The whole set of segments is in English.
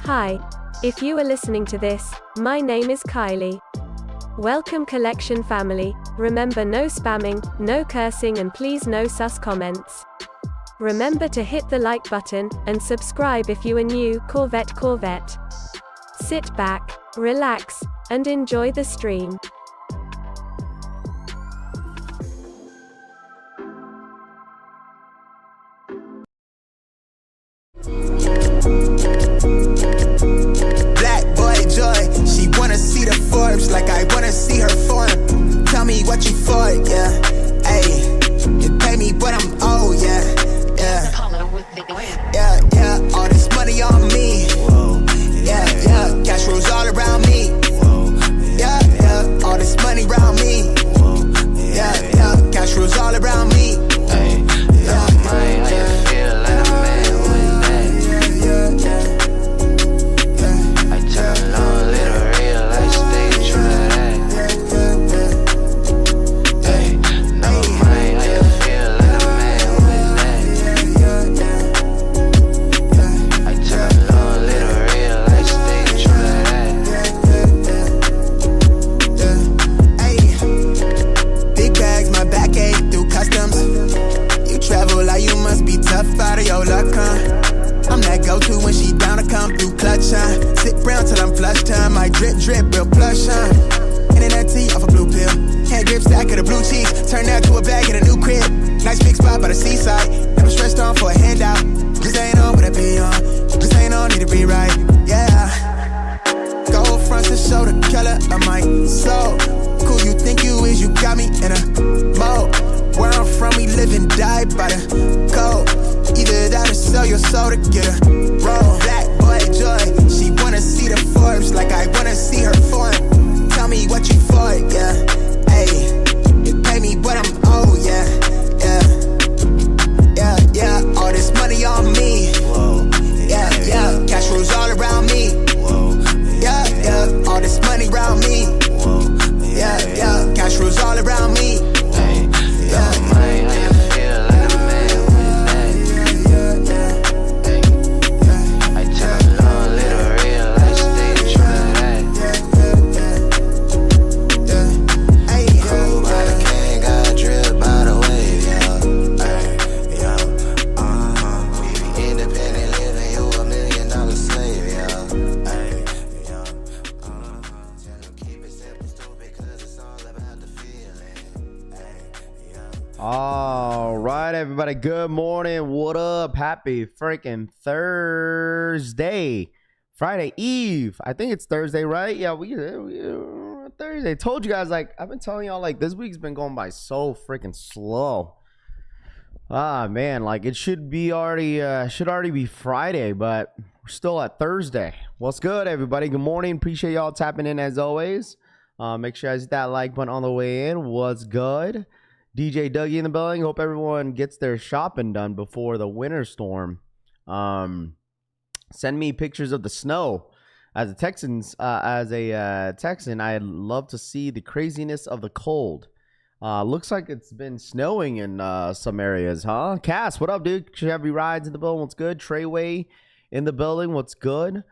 Hi. If you are listening to this, my name is Kylie. Welcome collection family. Remember, no spamming, no cursing, and please no sus comments. Remember to hit the like button, and subscribe if you are new. Corvette. Sit back, relax, and enjoy the stream. She wanna see the Forbes like I wanna see her form. Tell me what you for, yeah. Ayy, you pay me what I'm owed, yeah. Yeah. All this money on me. Yeah. Cash rules all around me. Yeah. All this money around me. Yeah. Cash rules all around me. Drip, real plush, Internet tea off a blue pill. Hand grip stack of the blue cheese. Turn that to a bag in a new crib. Nice big spot by the seaside. Never stressed on for a handout. Just ain't on, but I be on. Just ain't on, need to be right. Yeah. Gold fronts to show the color of my soul. Cool you think you is, you got me in a mode. Where I'm from, we live and die by the code. Either that or sell your soul to get a roll. Black boy joy, she wanna see the Forbes like I wanna see her form. Tell me what you for, yeah. Ayy, you pay me what I'm owed, yeah. Yeah. All this money on me. Yeah. Cash rules all around me. Yeah. All this money around me. Yeah. Cash rules all around me. Everybody, good morning. What up? Happy freaking Thursday, Friday Eve. I think it's Thursday, right? Yeah, we Thursday. Told you guys, like I've been telling y'all, like this week's been going by so freaking slow. Man, like it should already be Friday, but we're still at Thursday. What's good, everybody? Good morning. Appreciate y'all tapping in as always. Make sure you guys hit that like button on the way in. What's good? DJ Dougie in the building. Hope everyone gets their shopping done before the winter storm. Send me pictures of the snow. As a Texan, I'd love to see the craziness of the cold. Looks like it's been snowing in some areas, huh? Cass, what up, dude? Chevy Rides in the building. What's good? Treyway in the building. What's good?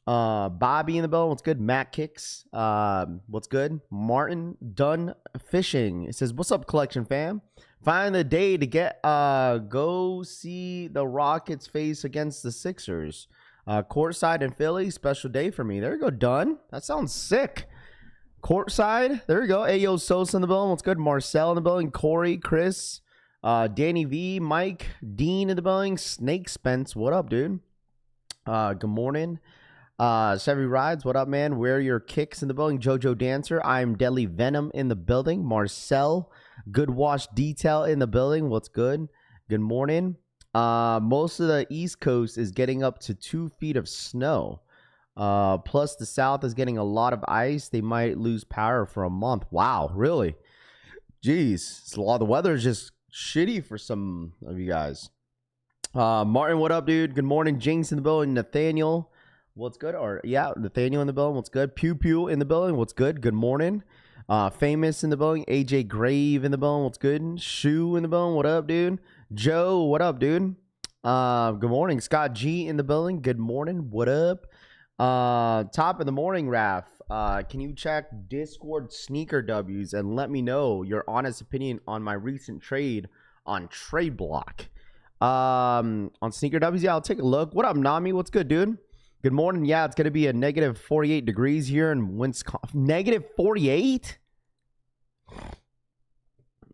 Bobby in the building. What's good? Matt Kicks. What's good? Martin Dunn Fishing. It says, what's up, collection fam? Find the day to get go see the Rockets face against the Sixers. Courtside in Philly. Special day for me. There you go, Dunn. That sounds sick. Courtside. There you go. Ayo Sosa in the building. What's good? Marcel in the building. Corey, Chris, Danny V, Mike, Dean in the building. Snake Spence. What up, dude? Good morning. Chevy Rides, what up, man? Where are your kicks in the building? Jojo Dancer, I'm Deadly Venom in the building. Marcel, Good Wash Detail in the building. What's good? Good morning. Most of the East Coast is getting up to 2 feet of snow. Plus, the South is getting a lot of ice. They might lose power for a month. Wow, really? Jeez, it's a lot. The weather is just shitty for some of you guys. Martin, what up, dude? Good morning. Jinx in the building. Nathaniel. What's good? Or yeah, Nathaniel in the building. What's good? Pew Pew in the building. What's good? Good morning. Famous in the building. AJ Grave in the building. What's good? Shoe in the building. What up, dude? Joe, what up, dude? Good morning. Scott G in the building. Good morning. What up? Top of the morning, Raf. Can you check Discord sneaker W's and let me know your honest opinion on my recent trade on Trade Block? On sneaker W's, yeah, I'll take a look. What up, Nami? What's good, dude? Good morning. Yeah, it's gonna be a negative 48 degrees here in Wisconsin. Negative 48?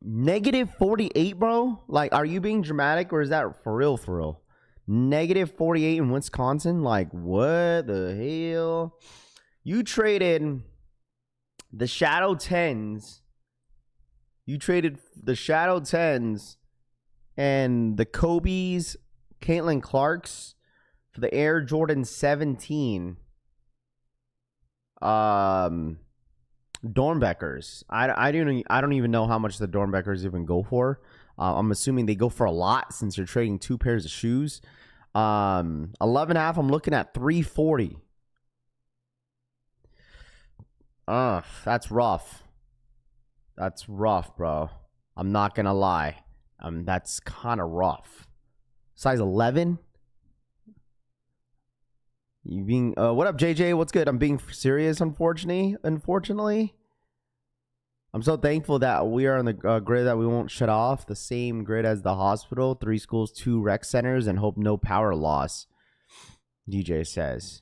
Negative 48, bro? Like, are you being dramatic or is that for real, for real? Negative 48 in Wisconsin? Like, what the hell? You traded the Shadow 10s. You traded the Shadow 10s and the Kobe's, Caitlin Clark's for the Air Jordan 17. Dornbeckers. I don't even know how much the Dornbeckers even go for. I'm assuming they go for a lot since you're trading 2 pairs of shoes. 11.5, I'm looking at 340. That's rough. That's rough, bro. I'm not gonna lie. That's kind of rough. Size 11. You being what up, JJ? What's good? I'm being serious. Unfortunately, I'm so thankful that we are on the grid that we won't shut off. The same grid as the hospital. 3 schools, 2 rec centers, and hope no power loss. DJ says.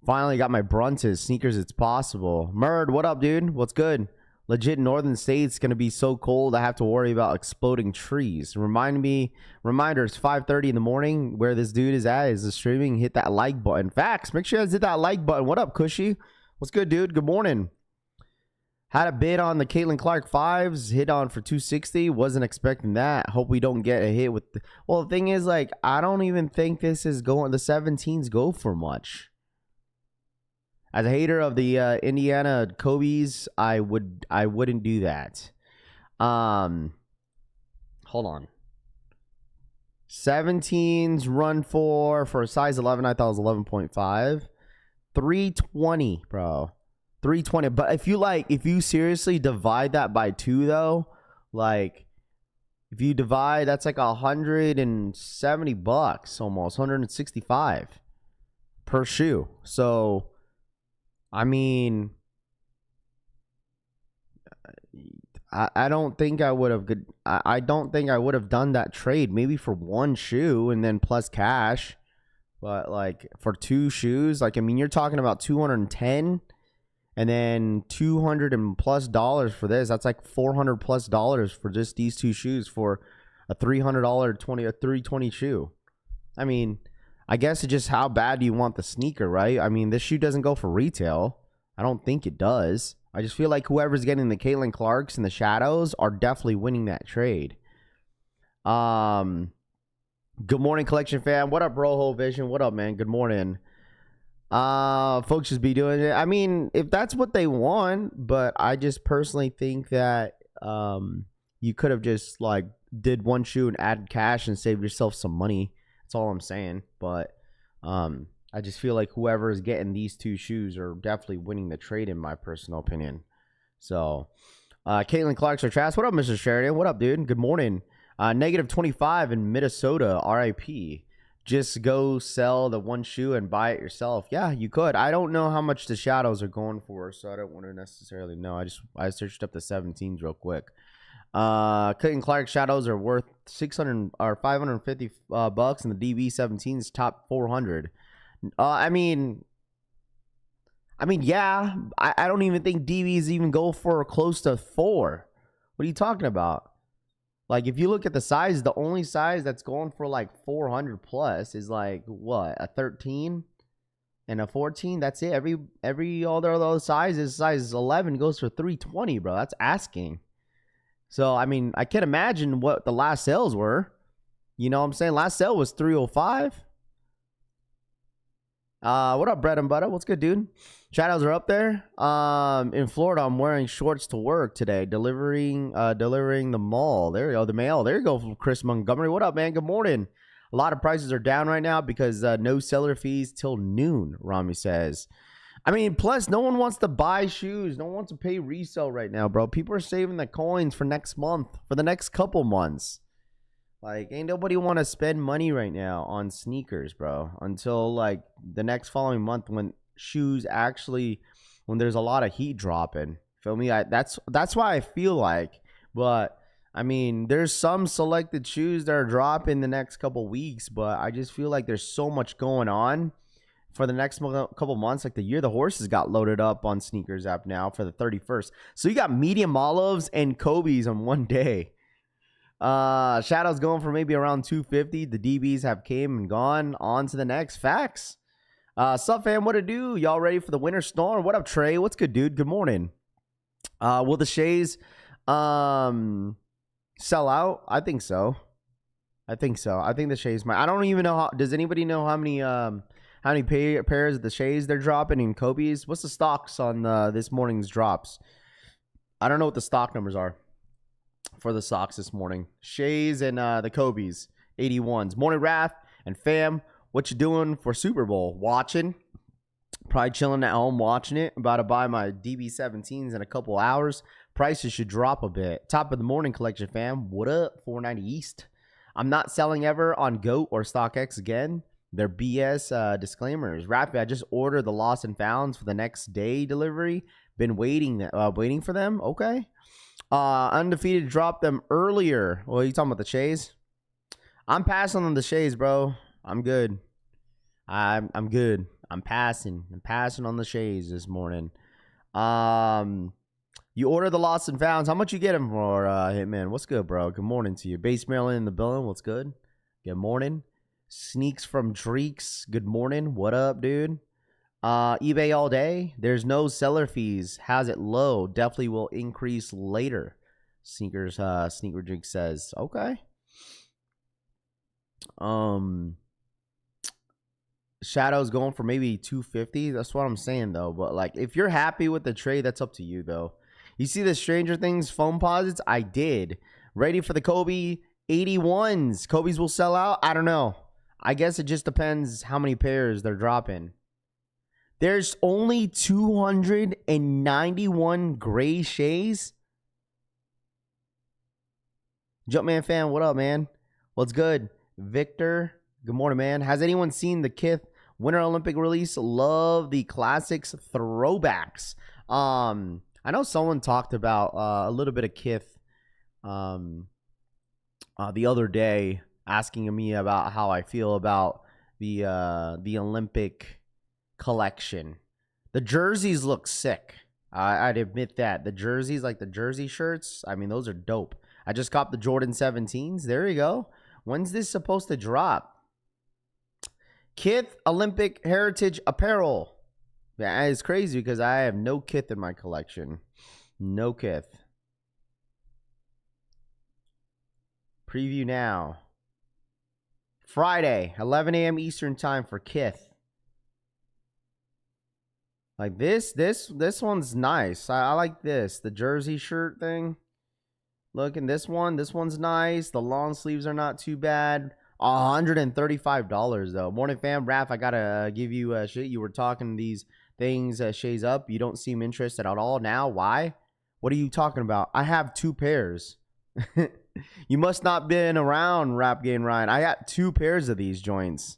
Finally got my Bronson sneakers. It's possible. Murd, what up, dude? What's good? Legit northern states gonna be so cold I have to worry about exploding trees. Reminders 5:30 in the morning where this dude is at is the streaming. Hit that like button. Facts. Make sure you guys hit that like button. What up, Cushy? What's good, dude? Good morning. Had a bid on the Caitlin Clark 5s. Hit on for 260. Wasn't expecting that. Hope we don't get a hit with well, the thing is, like, I don't even think this is going. The 17s go for much. As a hater of the Indiana Kobe's, I wouldn't do that. Hold on. 17s run for a size 11. I thought it was 11.5. 320, bro. 320. But if you seriously divide that by 2, though, like, if you divide, that's like $170 almost, 165 per shoe. So, I mean, I don't think I would have. I don't think I would have done that trade. Maybe for 1 shoe and then plus cash, but like for 2 shoes, like, I mean, you're talking about 210, and then $200 and plus for this. That's like $400 plus for just these 2 shoes for a $300 320 shoe. I mean, I guess it's just how bad do you want the sneaker, right? I mean, this shoe doesn't go for retail. I don't think it does. I just feel like whoever's getting the Caitlin Clarks and the Shadows are definitely winning that trade. Good morning, collection fam. What up, Rojo Vision? What up, man? Good morning. Folks just be doing it. I mean, if that's what they want, but I just personally think that you could have just like did 1 shoe and added cash and saved yourself some money. That's all I'm saying. But I just feel like whoever is getting these 2 shoes are definitely winning the trade, in my personal opinion. So, Caitlin Clark's are trash. What up, Mr. Sheridan? What up, dude? Good morning. Negative 25 in Minnesota. RIP. Just go sell the 1 shoe and buy it yourself. Yeah, you could. I don't know how much the Shadows are going for, so I don't want to necessarily know. I searched up the 17s real quick. Clayton Clark Shadows are worth 600 or 550 bucks, and the DB 17s top 400. I mean, yeah. I don't even think DBs even go for close to 4. What are you talking about? Like, if you look at the size, the only size that's going for like 400 plus is like what, a 13 and a 14. That's it. Every all their other sizes, size 11 goes for 320, bro. That's asking. So I mean, I can't imagine what the last sales were. You know what I'm saying? Last sale was 305. What up, bread and butter? What's good, dude? Shadows are up there. In Florida, I'm wearing shorts to work today, delivering the mall. There you go, the mail. There you go, from Chris Montgomery. What up, man? Good morning. A lot of prices are down right now because no seller fees till noon, Rami says. I mean, plus, no one wants to buy shoes. No one wants to pay resale right now, bro. People are saving the coins for next month, for the next couple months. Like, ain't nobody want to spend money right now on sneakers, bro, until like the next following month when shoes actually, when there's a lot of heat dropping. Feel me? That's why I feel like. But I mean, there's some selected shoes that are dropping the next couple weeks, but I just feel like there's so much going on for the next couple months. Like the year the horses got loaded up on Sneakers app now for the 31st. So you got medium olives and Kobe's on one day. Shadow's going for maybe around 250. The DBs have came and gone. On to the next. Facts. Sup, fam? What to do? Y'all ready for the winter storm? What up, Trey? What's good, dude? Good morning. Will the Shays sell out? I think so. I think the Shays might. I don't even know how. Does anybody know how many pairs of the Shays they're dropping in Kobe's? What's the stocks on this morning's drops? I don't know what the stock numbers are for the socks this morning. Shays and the Kobe's 81s. Morning, Raph and fam. What you doing for Super Bowl? Watching. Probably chilling at home watching it. About to buy my DB17s in a couple hours. Prices should drop a bit. Top of the morning collection, fam. What up? 490 East. I'm not selling ever on GOAT or StockX again. They're BS disclaimers. Rapid, I just ordered the lost and founds for the next day delivery. Been waiting for them. Okay. Undefeated dropped them earlier. Well, you talking about the Shays? I'm passing on the Shays, bro. I'm good. I'm good. I'm passing on the Shays this morning. You order the lost and founds. How much you get them for, Hitman? What's good, bro? Good morning to you. Base Maryland in the building. What's good? Good morning. Sneaks from Dreeks. Good morning. What up, dude? eBay all day. There's no seller fees. Has it low. Definitely will increase later. Sneaker Dreeks says. Okay. Shadow's going for maybe 250. That's what I'm saying, though. But like, if you're happy with the trade, that's up to you, though. You see the Stranger Things foam posits? I did. Ready for the Kobe 81s. Kobe's will sell out? I don't know. I guess it just depends how many pairs they're dropping. There's only 291 gray Shays. Jumpman fan, what up, man? What's good? Victor, good morning, man. Has anyone seen the Kith Winter Olympic release? Love the classics throwbacks. I know someone talked about a little bit of Kith the other day, asking me about how I feel about the Olympic collection. The jerseys look sick. I'd admit that. The jerseys, like the jersey shirts, I mean, those are dope. I just copped the Jordan 17s. There you go. When's this supposed to drop? Kith Olympic Heritage Apparel. Yeah, it's crazy because I have no Kith in my collection. No Kith. Preview now. Friday, 11 a.m. Eastern time for Kith. Like this one's nice. I like this. The jersey shirt thing. Look, and this one's nice. The long sleeves are not too bad. $135 though. Morning fam, Raph, I gotta give you shit. You were talking these things Shays up. You don't seem interested at all now. Why? What are you talking about? I have 2 pairs. You must not been around, Rap Game Ryan. I got 2 pairs of these joints.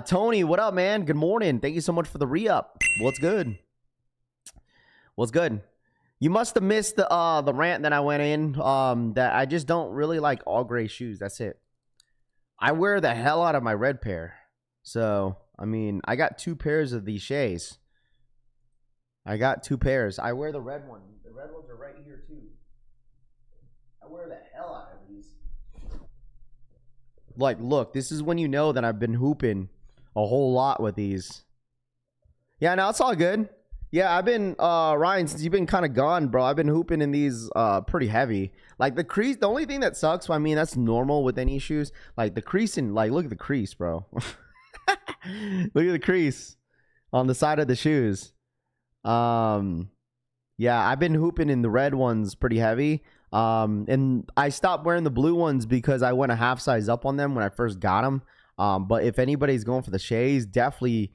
Tony, what up, man? Good morning. Thank you so much for the re-up. What's good? What's good? You must have missed the rant that I went in. That I just don't really like all gray shoes. That's it. I wear the hell out of my red pair. So, I mean, I got 2 pairs of these Shays. I got 2 pairs. I wear the red one. The red ones are right here, too. I wear the hell out of these. Like, look, this is when you know that I've been hooping a whole lot with these. Yeah, no, it's all good. Yeah, I've been, Ryan, since you've been kind of gone, bro, I've been hooping in these pretty heavy. Like, the crease, the only thing that sucks, I mean, that's normal with any shoes. Like, the crease in, like, look at the crease, bro. Look at the crease on the side of the shoes. Yeah, I've been hooping in the red ones pretty heavy. And I stopped wearing the blue ones because I went a half size up on them when I first got them. But if anybody's going for the Shays, definitely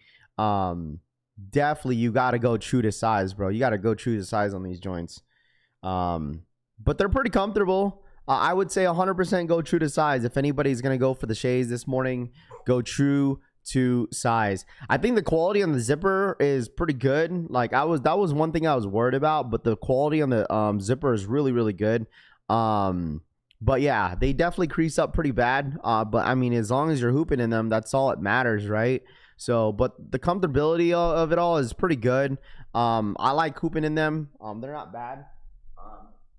you got to go true to size, bro. You got to go true to size on these joints. But they're pretty comfortable. I would say 100% go true to size. If anybody's gonna go for the Shays this morning, go true to size. I think the quality on the zipper is pretty good. Like that was one thing I was worried about, but the quality on the zipper is really, really good. But yeah, they definitely crease up pretty bad. But I mean, as long as you're hooping in them, that's all it matters, right? So, but the comfortability of it all is pretty good. I like hooping in them. They're not bad.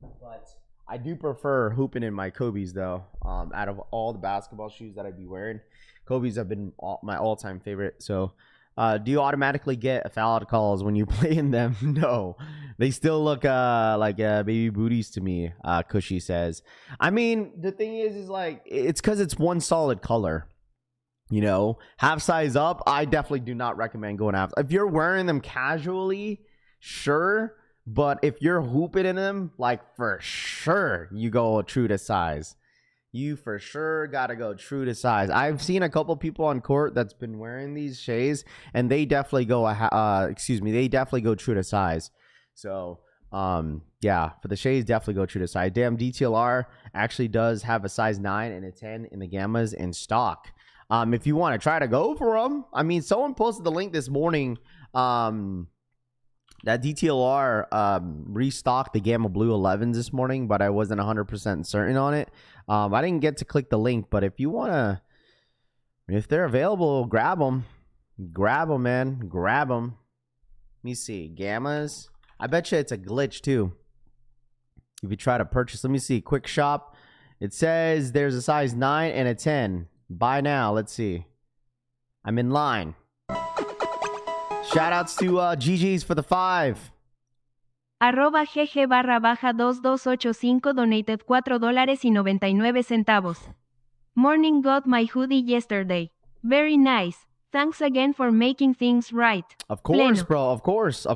But I do prefer hooping in my Kobe's though. Out of all the basketball shoes that I'd be wearing, Kobe's have been my all-time favorite. So, do you automatically get foul calls when you play in them? No, they still look like baby booties to me. Cushy says. I mean, the thing is like it's because it's one solid color. You know, half size up. I definitely do not recommend going half. If you're wearing them casually, sure. But if you're hooping in them, like for sure, you go true to size. You for sure got to go true to size. I've seen a couple people on court that's been wearing these Shays, and they definitely go, they definitely go true to size. So, yeah, for the Shays, definitely go true to size. Damn, DTLR actually does have a size 9 and a 10 in the Gammas in stock. If you want to try to go for them, I mean, someone posted the link this morning. That DTLR restocked the Gamma Blue 11s this morning, but I wasn't 100% certain on it. I didn't get to click the link, but if you want to, if they're available, grab them. Grab them, man. Grab them. Let me see. Gammas. I bet you it's a glitch, too. If you try to purchase, let me see. Quick shop. It says there's a size 9 and a 10. Buy now. Let's see. I'm in line. Shout outs to GG's for the 5. Arroba GG_2285 donated $4.99. Morning, got my hoodie yesterday. Very nice. Thanks again for making things right. Of course, bro. Of course.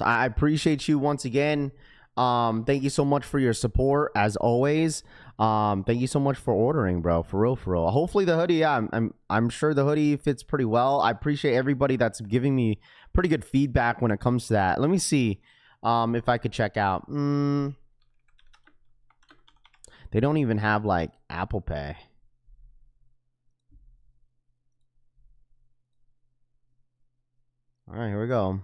I appreciate you once again. Thank you so much for your support as always. Thank you so much for ordering, bro. For real. Hopefully the hoodie, yeah, I'm sure the hoodie fits pretty well. I appreciate everybody that's giving me pretty good feedback when it comes to that. Let me see if I could check out. They don't even have like Apple Pay. All right, here we go.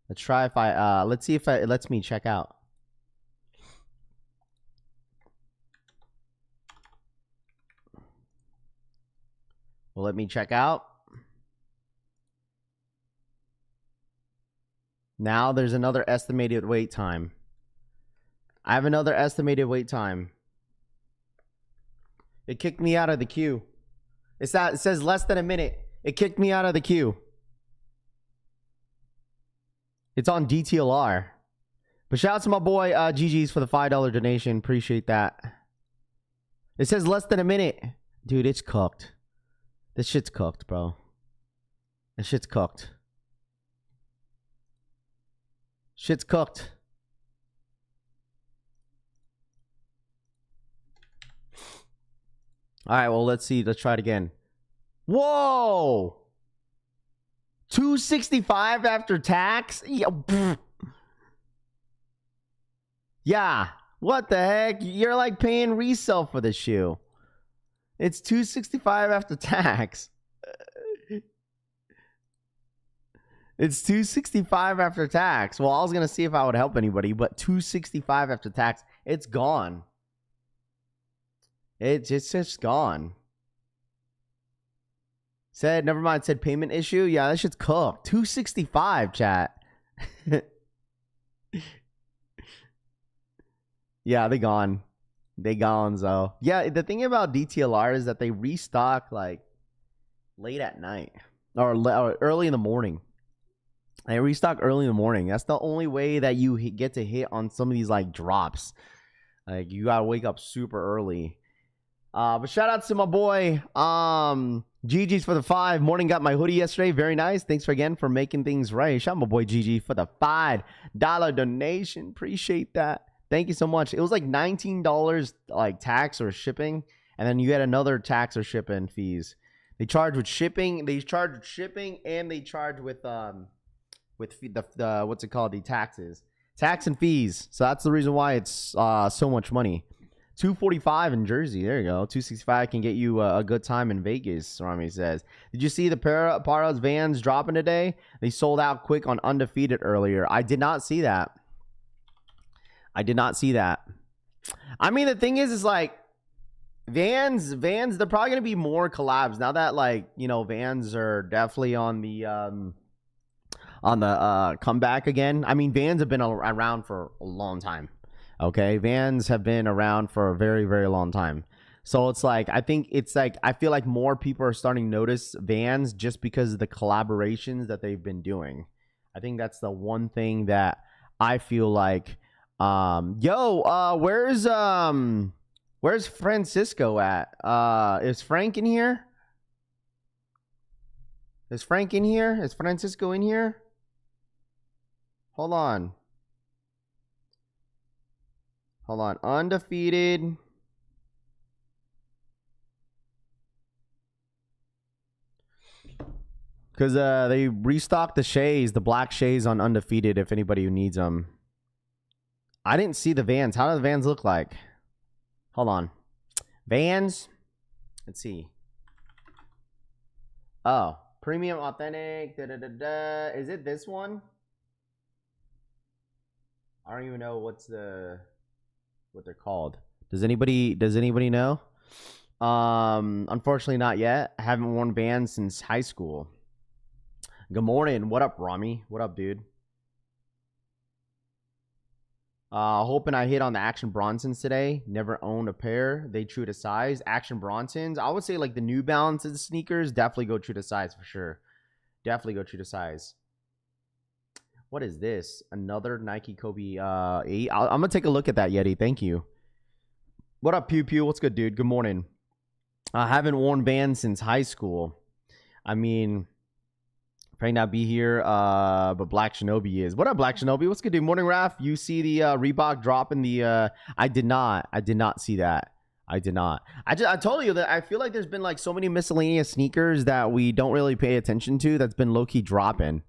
Let's try if I let's see if it lets me check out. Will let me check out. Now there's another estimated wait time. I have another estimated wait time. It kicked me out of the queue. It says less than a minute. It kicked me out of the queue. It's on DTLR. But shout out to my boy GG's for the $5 donation. Appreciate that. It says less than a minute. Dude, it's cooked. This shit's cooked, bro. This shit's cooked. Shit's cooked. All right, well, let's see. Let's try it again. Whoa! $265 after tax? Yeah. What the heck? You're like paying resale for the shoe. It's $265 after tax. It's $265 after tax. Well, I was gonna see if I would help anybody, but $265 after tax. It's gone. It's just gone. Said, never mind, said payment issue. Yeah, that shit's cooked. $265, chat. Yeah, they gone. They gone, so. Yeah, the thing about DTLR is that they restock like late at night or early in the morning. They restock early in the morning. That's the only way that you get to hit on some of these like drops. Like you gotta wake up super early. But shout out to my boy GG's for the 5. Morning, got my hoodie yesterday. Very nice. Thanks again for making things right. Shout out my boy GG for the $5 donation. Appreciate that. Thank you so much. It was like $19 like tax or shipping, and then you get another tax or shipping fees. They charge with shipping. They charge with shipping, and they charge with the what's it called? The taxes, tax and fees. So that's the reason why it's so much money. 245 in Jersey. There you go. 265 can get you a good time in Vegas, Rami says. Did you see the Paros Vans dropping today? They sold out quick on Undefeated earlier. I did not see that. I did not see that. I mean, the thing is like, Vans, they're probably going to be more collabs now that, like, you know, Vans are definitely on the comeback again. I mean, Vans have been around for a long time. Okay, Vans have been around for a very, very long time. So it's like, I feel like more people are starting to notice Vans just because of the collaborations that they've been doing. I think that's the one thing that I feel like, where's Francisco at? Is Frank in here? Is Frank in here? Is Francisco in here? Hold on. Hold on. Undefeated. Because they restocked the Shays, the black Shays on Undefeated if anybody who needs them. I didn't see the Vans. How do the Vans look like? Hold on. Vans. Let's see. Oh. Premium authentic. Is it this one? I don't even know what they're called. Does anybody know? Unfortunately not yet. I haven't worn Vans since high school. Good morning. What up, Rami? What up, dude? Hoping I hit on the Action Bronsons today. Never owned a pair. They true to size. Action Bronsons. I would say like the New Balances sneakers definitely go true to size for sure. Definitely go true to size. What is this? Another Nike Kobe 8. I'm gonna take a look at that, Yeti. Thank you. What up, Pew Pew? What's good, dude? Good morning. I haven't worn Vans since high school. I mean, might not be here, but Black Shinobi is. What up, Black Shinobi? What's good, dude? Morning, Raph. You see the Reebok drop in the... I did not see that. I did not. I told you that I feel like there's been like so many miscellaneous sneakers that we don't really pay attention to that's been low-key dropping.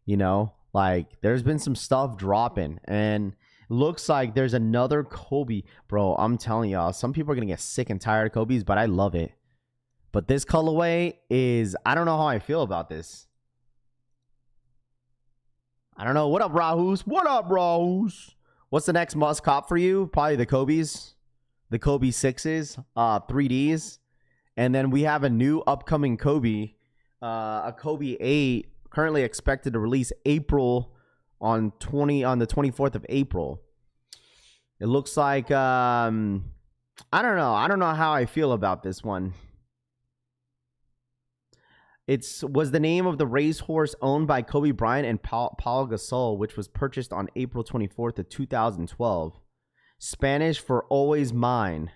You know? Like, there's been some stuff dropping. And looks like there's another Kobe. Bro, I'm telling y'all, some people are going to get sick and tired of Kobe's, but I love it. But this colorway is... I don't know how I feel about this. I don't know. What up, Rahus? What up, Rahus? What's the next must cop for you? Probably the Kobe's. The Kobe 6s. 3Ds. And then we have a new upcoming Kobe. A Kobe 8. Currently expected to release April on the 24th of April. It looks like... I don't know. I don't know how I feel about this one. Was the name of the racehorse owned by Kobe Bryant and Paul Gasol, which was purchased on April 24th of 2012. Spanish for always mine.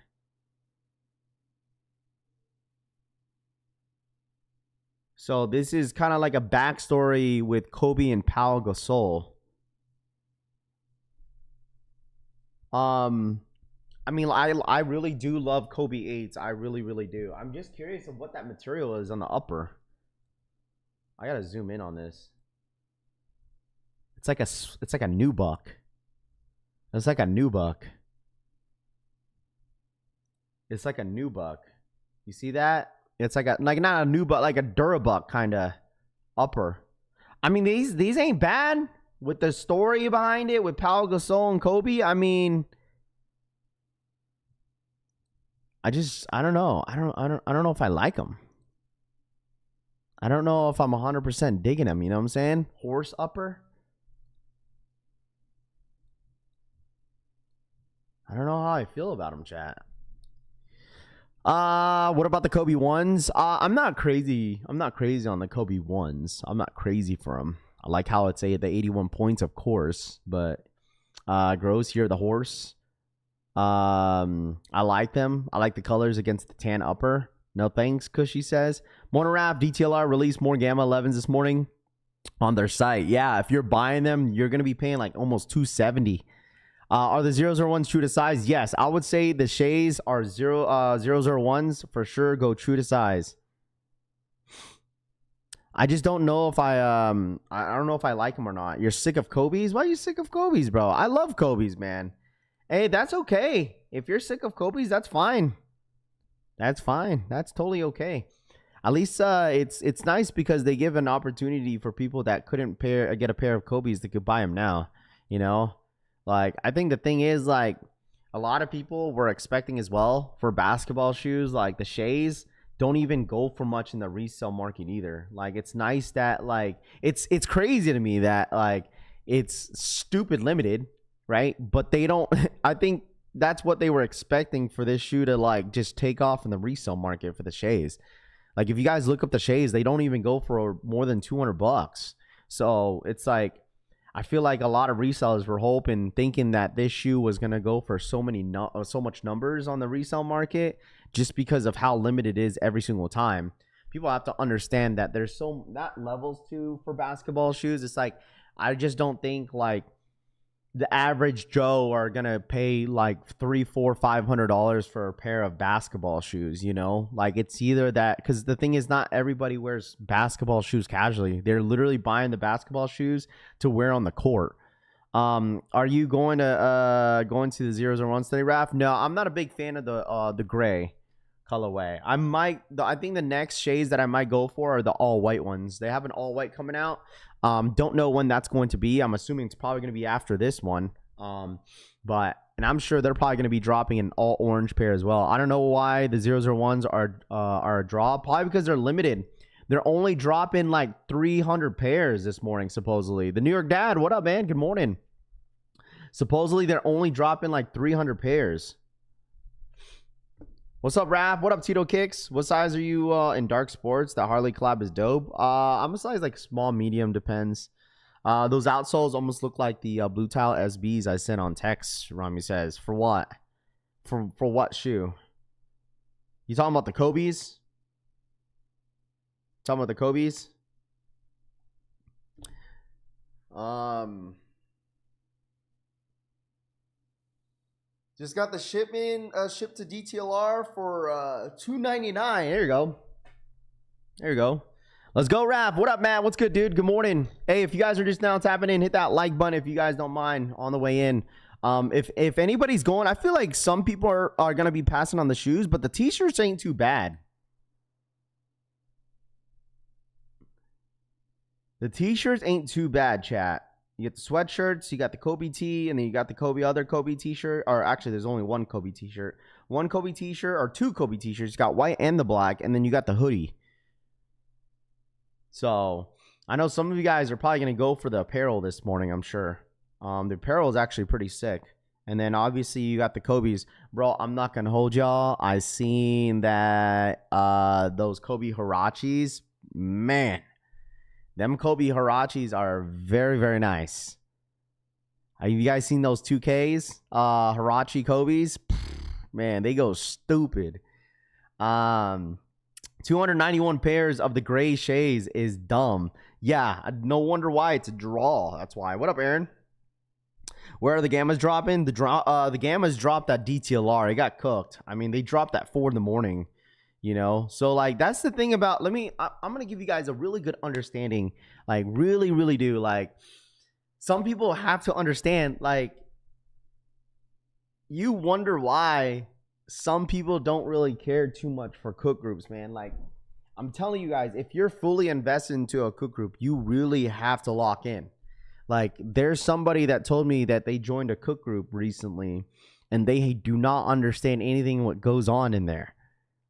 So this is kind of like a backstory with Kobe and Paul Gasol. I mean, I really do love Kobe 8s. I really, really do. I'm just curious of what that material is on the upper. I gotta zoom in on this. It's like a nubuck. It's like a nubuck. It's like a nubuck. You see that? It's like not a nubuck, like a durabuck kind of upper. I mean, these ain't bad with the story behind it with Pau Gasol and Kobe. I mean, I don't know. I don't know if I like them. I don't know if I'm 100% digging them, you know what I'm saying? Horse upper. I don't know how I feel about them, chat. What about the Kobe 1s? I'm not crazy. I'm not crazy on the Kobe 1s. I'm not crazy for them. I like how it's the 81 points, of course, but Gross here, the horse. I like them. I like the colors against the tan upper. No thanks, Cushy says. Monorap, DTLR released more Gamma 11s this morning on their site. Yeah, if you're buying them, you're going to be paying like almost $270. Are the 001s true to size? Yes, I would say the Shays are 001s for sure. Go true to size. I just don't know if I don't know if I like them or not. You're sick of Kobe's? Why are you sick of Kobe's, bro? I love Kobe's, man. Hey, that's okay. if you're sick of Kobe's, that's fine. That's fine. That's totally okay. At least it's nice because they give an opportunity for people that couldn't get a pair of Kobe's that could buy them now. You know, like I think the thing is like a lot of people were expecting as well for basketball shoes, like the Shays don't even go for much in the resale market either. Like it's nice that like it's crazy to me that like it's stupid limited, right? But they don't. I think that's what they were expecting for this shoe to like just take off in the resale market for the Shays. Like if you guys look up the Shays, they don't even go for more than $200. So it's like I feel like a lot of resellers were hoping, thinking that this shoe was gonna go for so much numbers on the resale market, just because of how limited it is every single time. People have to understand that there's not levels for basketball shoes. It's like I just don't think like the average Joe are gonna pay like $300, $400, $500 for a pair of basketball shoes, you know? Like it's either that, because the thing is not everybody wears basketball shoes casually. They're literally buying the basketball shoes to wear on the court. Are you going to the zeros or ones today, Raph? No, I'm not a big fan of the gray colorway. I think the next shades that I might go for are the all white ones. They have an all white coming out. Don't know when that's going to be. I'm assuming it's probably going to be after this one. And I'm sure they're probably going to be dropping an all orange pair as well. I don't know why the 001s are a draw. Probably because they're limited. They're only dropping like 300 pairs this morning, supposedly. The New York Dad, what up, man? Good morning. Supposedly they're only dropping like 300 pairs. What's up, Raph? What up, Tito Kicks? What size are you in Dark Sports? That Harley collab is dope. I'm a size like small, medium, depends. Those outsoles almost look like the Blue Tile SBs I sent on text, Rami says. For what? For what shoe? You talking about the Kobe's? Talking about the Kobe's? Just got the shipment shipped to DTLR for $2.99. There you go. There you go. Let's go, Raph. What up, Matt? What's good, dude? Good morning. Hey, if you guys are just now tapping in, hit that like button if you guys don't mind on the way in. If anybody's going, I feel like some people are going to be passing on the shoes, but the t-shirts ain't too bad. The t-shirts ain't too bad, chat. You get the sweatshirts, you got the Kobe tee, and then you got the other Kobe t-shirt. Or actually, there's only one Kobe t-shirt. One Kobe t-shirt or two Kobe t-shirts. You got white and the black, and then you got the hoodie. So, I know some of you guys are probably going to go for the apparel this morning, I'm sure. The apparel is actually pretty sick. And then, obviously, you got the Kobe's. Bro, I'm not going to hold y'all. I seen that those Kobe Hirachis, man. Them Kobe Hirachis are very, very nice. Have you guys seen those 2Ks? Hirachi Kobe's? Man, they go stupid. 291 pairs of the gray shades is dumb. Yeah, no wonder why it's a draw. That's why. What up, Aaron? Where are the Gammas dropping? The Gammas dropped at DTLR. It got cooked. I mean, they dropped at 4 in the morning. You know, so like that's the thing about I'm gonna give you guys a really good understanding, like really do. Like some people have to understand, like you wonder why some people don't really care too much for cook groups, man. Like I'm telling you guys, if you're fully invested into a cook group, you really have to lock in. Like there's somebody that told me that they joined a cook group recently and they do not understand anything what goes on in there.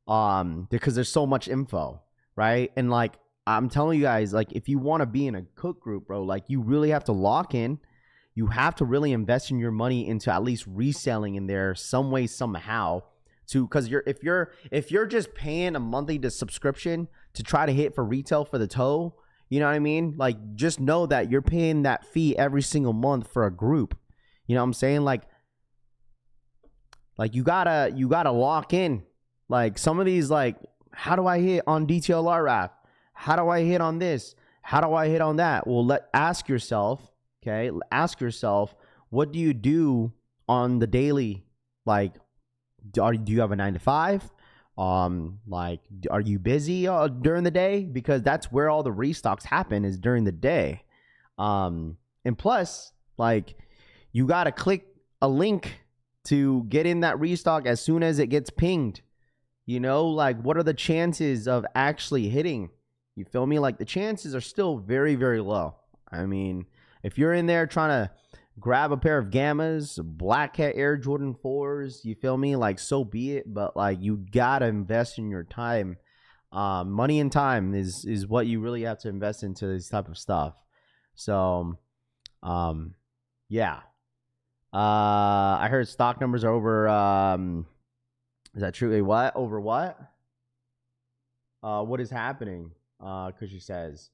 Because there's so much info, right? And like I'm telling you guys, like if you want to be in a cook group, bro, like you really have to lock in. You have to really invest in your money into at least reselling in there some way, somehow. Because if you're just paying a monthly subscription to try to hit for retail for the toe, you know what I mean? Like just know that you're paying that fee every single month for a group. You know what I'm saying? Like you gotta lock in. Like some of these, like, how do I hit on DTLR wrap? How do I hit on this? How do I hit on that? Well, ask yourself, okay? Ask yourself, what do you do on the daily? Like, do you have a 9 to 5? Like, are you busy during the day? Because that's where all the restocks happen is during the day. And plus, like, you got to click a link to get in that restock as soon as it gets pinged. You know, like, what are the chances of actually hitting? You feel me? Like, the chances are still very, very low. I mean, if you're in there trying to grab a pair of Gammas, Black Hat Air Jordan 4s, you feel me? Like, so be it. But, like, you got to invest in your time. Money and time is what you really have to invest into this type of stuff. So, yeah. I heard stock numbers are over, is that true? What? Over what? What is happening? Because she says,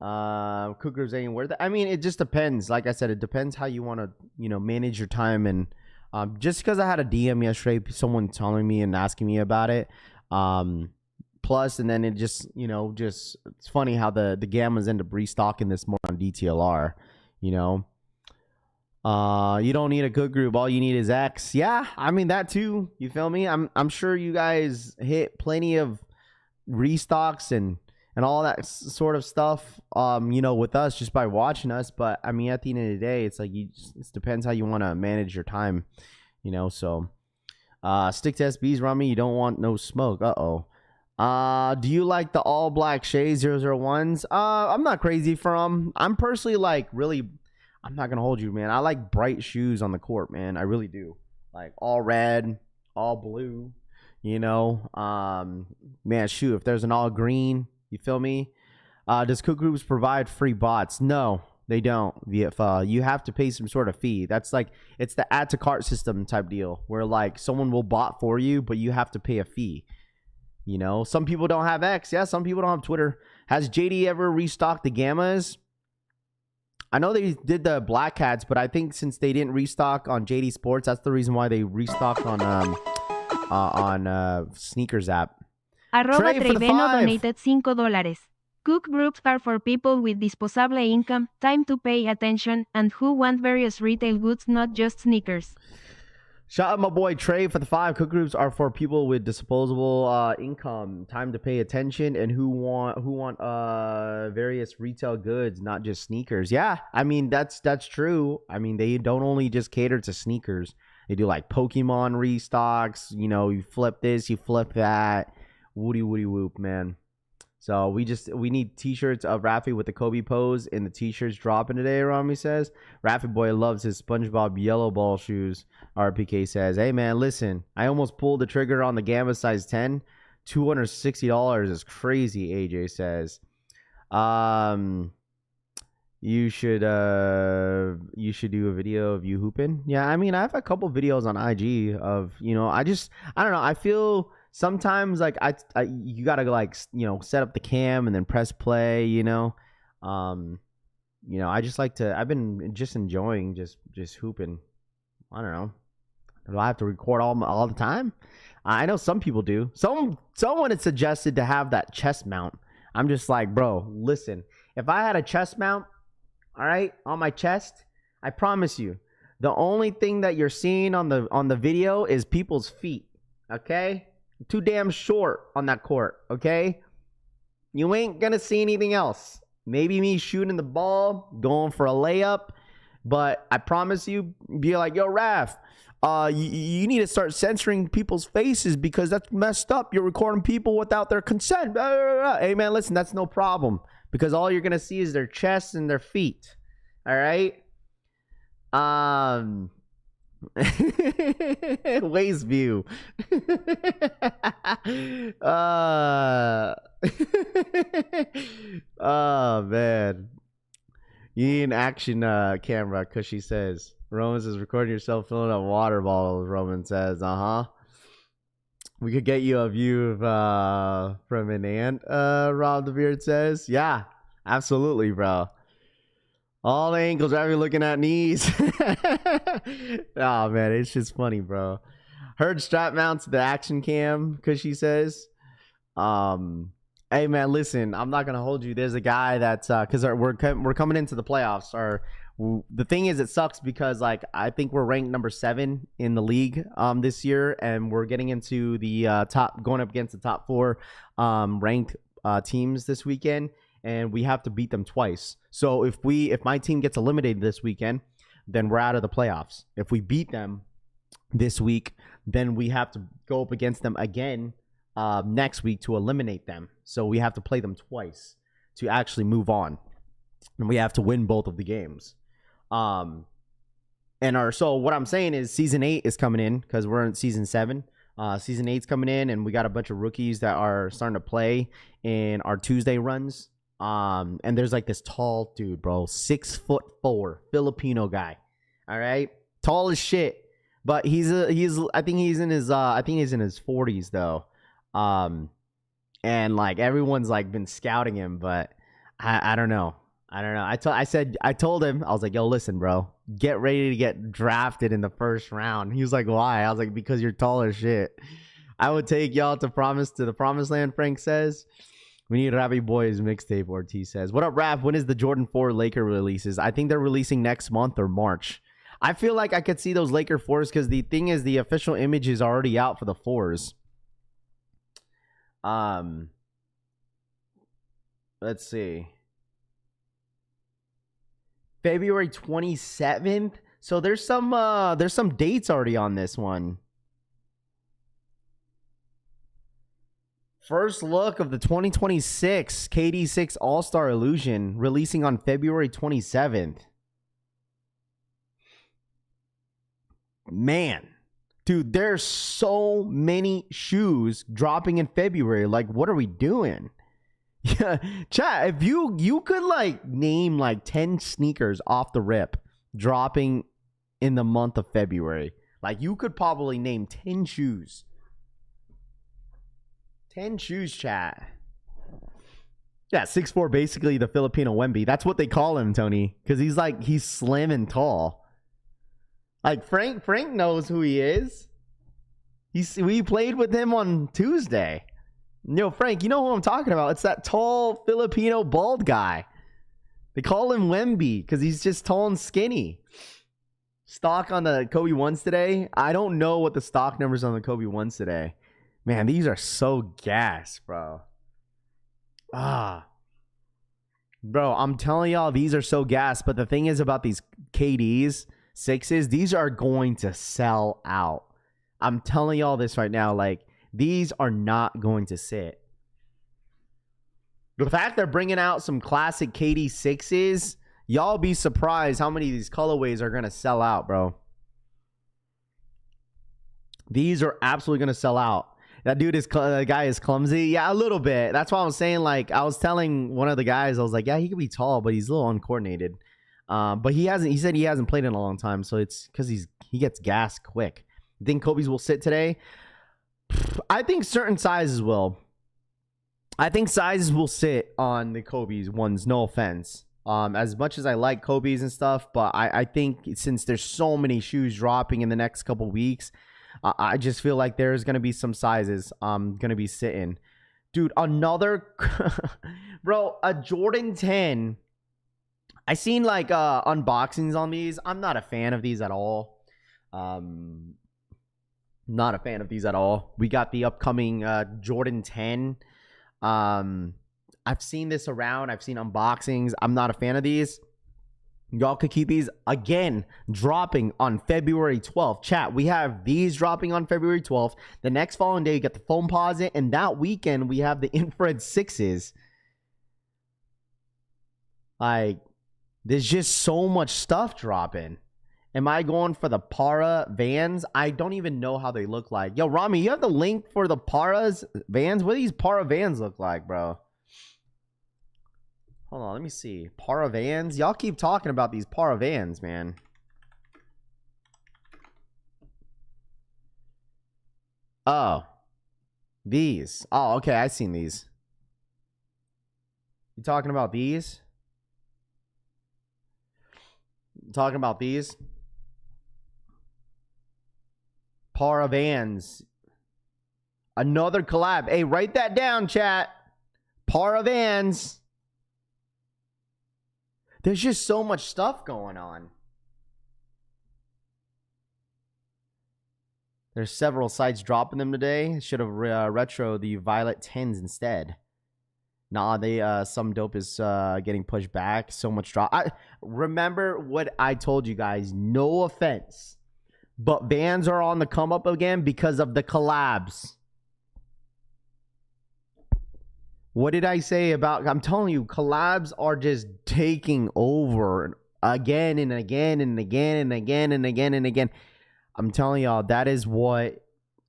Cookers ain't worth it. I mean, it just depends. Like I said, it depends how you want to, you know, manage your time. And just because I had a DM yesterday, someone telling me and asking me about it. Plus, and then it just, you know, just it's funny how the Gammas end up restocking this more on DTLR. You know, you don't need a good group. All you need is X. Yeah, I mean that too. You feel me? I'm sure you guys hit plenty of restocks and all that sort of stuff. You know, with us just by watching us. But I mean, at the end of the day, it's like it depends how you want to manage your time. You know, so stick to SBs, Rummy. You don't want no smoke. Do you like the all black Shai 001s? I'm not crazy for them. I'm personally like really. I'm not gonna hold you, man. I like bright shoes on the court, man. I really do. Like all red, all blue. You know, man, shoot. If there's an all green, you feel me? Does Cook Groups provide free bots? No, they don't. VFL, you have to pay some sort of fee. That's like it's the add to cart system type deal, where like someone will bot for you, but you have to pay a fee. You know, some people don't have X. Yeah, some people don't have Twitter. Has JD ever restocked the Gammas? I know they did the Black Hats, but I think since they didn't restock on JD Sports, that's the reason why they restocked on Sneakers app. Arroba Treveno donated $5. Cook groups are for people with disposable income, time to pay attention, and who want various retail goods, not just sneakers. Shout out my boy Trey for the 5. Cook groups are for people with disposable income, time to pay attention, and who want various retail goods, not just sneakers. Yeah, I mean that's true. I mean they don't only just cater to sneakers. They do like Pokemon restocks. You know, you flip this, you flip that. Woody whoop, man. So we need t-shirts of Rafi with the Kobe pose, and the t-shirts dropping today, Rami says. Rafi boy loves his SpongeBob yellow ball shoes. RPK says, hey man, listen, I almost pulled the trigger on the Gamma size 10. $260 is crazy, AJ says. You should do a video of you hooping. Yeah, I mean, I have a couple videos on IG of, you know, I don't know, I feel sometimes like you gotta like, you know, set up the cam and then press play, you know. You know, I just like to, I've been just enjoying just hooping. I don't know. Do I have to record all the time? I know some people do. Someone had suggested to have that chest mount. I'm just like, bro, listen, if I had a chest mount, all right, on my chest, I promise you, the only thing that you're seeing on the video is people's feet. Okay? Too damn short on that court, okay? You ain't gonna see anything else. Maybe me shooting the ball, going for a layup, but I promise you, be like, yo, Raph, you need to start censoring people's faces because that's messed up. You're recording people without their consent. Blah, blah, blah. Hey, man, listen, that's no problem because all you're gonna see is their chests and their feet. All right? Waist view. Oh man, you need an action camera because she says Roman says recording yourself filling up water bottles. Roman says we could get you a view of from an ant. Rob the Beard says yeah, absolutely, bro. All the ankles, I've been looking at knees. Oh, man, it's just funny, bro. Heard strap mounts the action cam because she says, hey, man, listen, I'm not going to hold you. There's a guy that's because we're coming into the playoffs. The thing is, it sucks because, like, I think we're ranked number 7 in the league this year, and we're getting into the going up against the top 4 ranked teams this weekend. And we have to beat them twice. So if my team gets eliminated this weekend, then we're out of the playoffs. If we beat them, this week, then we have to go up against them again next week to eliminate them. So we have to play them twice to actually move on. And we have to win both of the games. So what I'm saying is season 8 is coming in because we're in season 7. Season 8's coming in, and we got a bunch of rookies that are starting to play in our Tuesday runs. And there's like this tall dude, bro, 6'4" Filipino guy. All right, tall as shit, but I think he's in his 40s though. And like everyone's like been scouting him, but I don't know. I told him, I was like, yo, listen, bro, get ready to get drafted in the first round. He was like, why? I was like, because you're tall as shit. I would take y'all to the promised land, Frank says. We need Rappy Boys mixtape, Ortiz says. What up, Rap? When is the Jordan 4 Laker releases? I think they're releasing next month or March. I feel like I could see those Laker 4s because the thing is the official image is already out for the 4s. Let's see. February 27th. So there's some dates already on this one. First look of the 2026 KD6 All-Star Illusion releasing on February 27th. Man, dude, there's so many shoes dropping in February. Like, what are we doing? Yeah, chat, if you could like name like 10 sneakers off the rip dropping in the month of February, like you could probably name 10 shoes. 10 shoes, chat. Yeah, 6'4", basically the Filipino Wemby. That's what they call him, Tony, because he's slim and tall. Like Frank knows who he is. We played with him on Tuesday. Yo, Frank, you know who I'm talking about. It's that tall Filipino bald guy. They call him Wemby because he's just tall and skinny. Stock on the Kobe 1s today. I don't know what the stock numbers on the Kobe 1s today. Man, these are so gas, bro. Bro, I'm telling y'all, these are so gas. But the thing is about these KDs, 6s, these are going to sell out. I'm telling y'all this right now. Like, these are not going to sit. The fact they're bringing out some classic KD 6s, y'all be surprised how many of these colorways are going to sell out, bro. These are absolutely going to sell out. That guy is clumsy. Yeah, a little bit. That's why I was saying, like, I was telling one of the guys, I was like, yeah, he could be tall, but he's a little uncoordinated. But he said he hasn't played in a long time, so it's because he gets gassed quick. You think Kobe's will sit today? I think certain sizes will. I think sizes will sit on the Kobe's ones, no offense. As much as I like Kobe's and stuff, but I think since there's so many shoes dropping in the next couple weeks, I just feel like there's going to be some sizes going to be sitting. Dude, another... Bro, a Jordan 10. I seen like unboxings on these. I'm not a fan of these at all. Not a fan of these at all. We got the upcoming Jordan 10. I've seen this around. I've seen unboxings. I'm not a fan of these. Y'all could keep these again dropping on February 12th. Chat, we have these dropping on February 12th. The next following day, you get the foam posit. And that weekend, we have the infrared 6s. Like, there's just so much stuff dropping. Am I going for the Para Vans? I don't even know how they look like. Yo, Rami, you have the link for the Para's Vans? What do these Para Vans look like, bro? Hold on, let me see. Para Vans? Y'all keep talking about these Para Vans, man. Oh. These. Oh, okay, I've seen these. You talking about these? Talking about these? Para Vans. Another collab. Hey, write that down, chat. Para Vans. There's just so much stuff going on. There's several sites dropping them today. Should have retro the Violet 10s instead. Nah, some dope is getting pushed back. So much drop. I remember what I told you guys. No offense, But Vans are on the come up again because of the collabs. What did I say about, I'm telling you, collabs are just taking over again and again and again and again and again and again. I'm telling y'all, that is what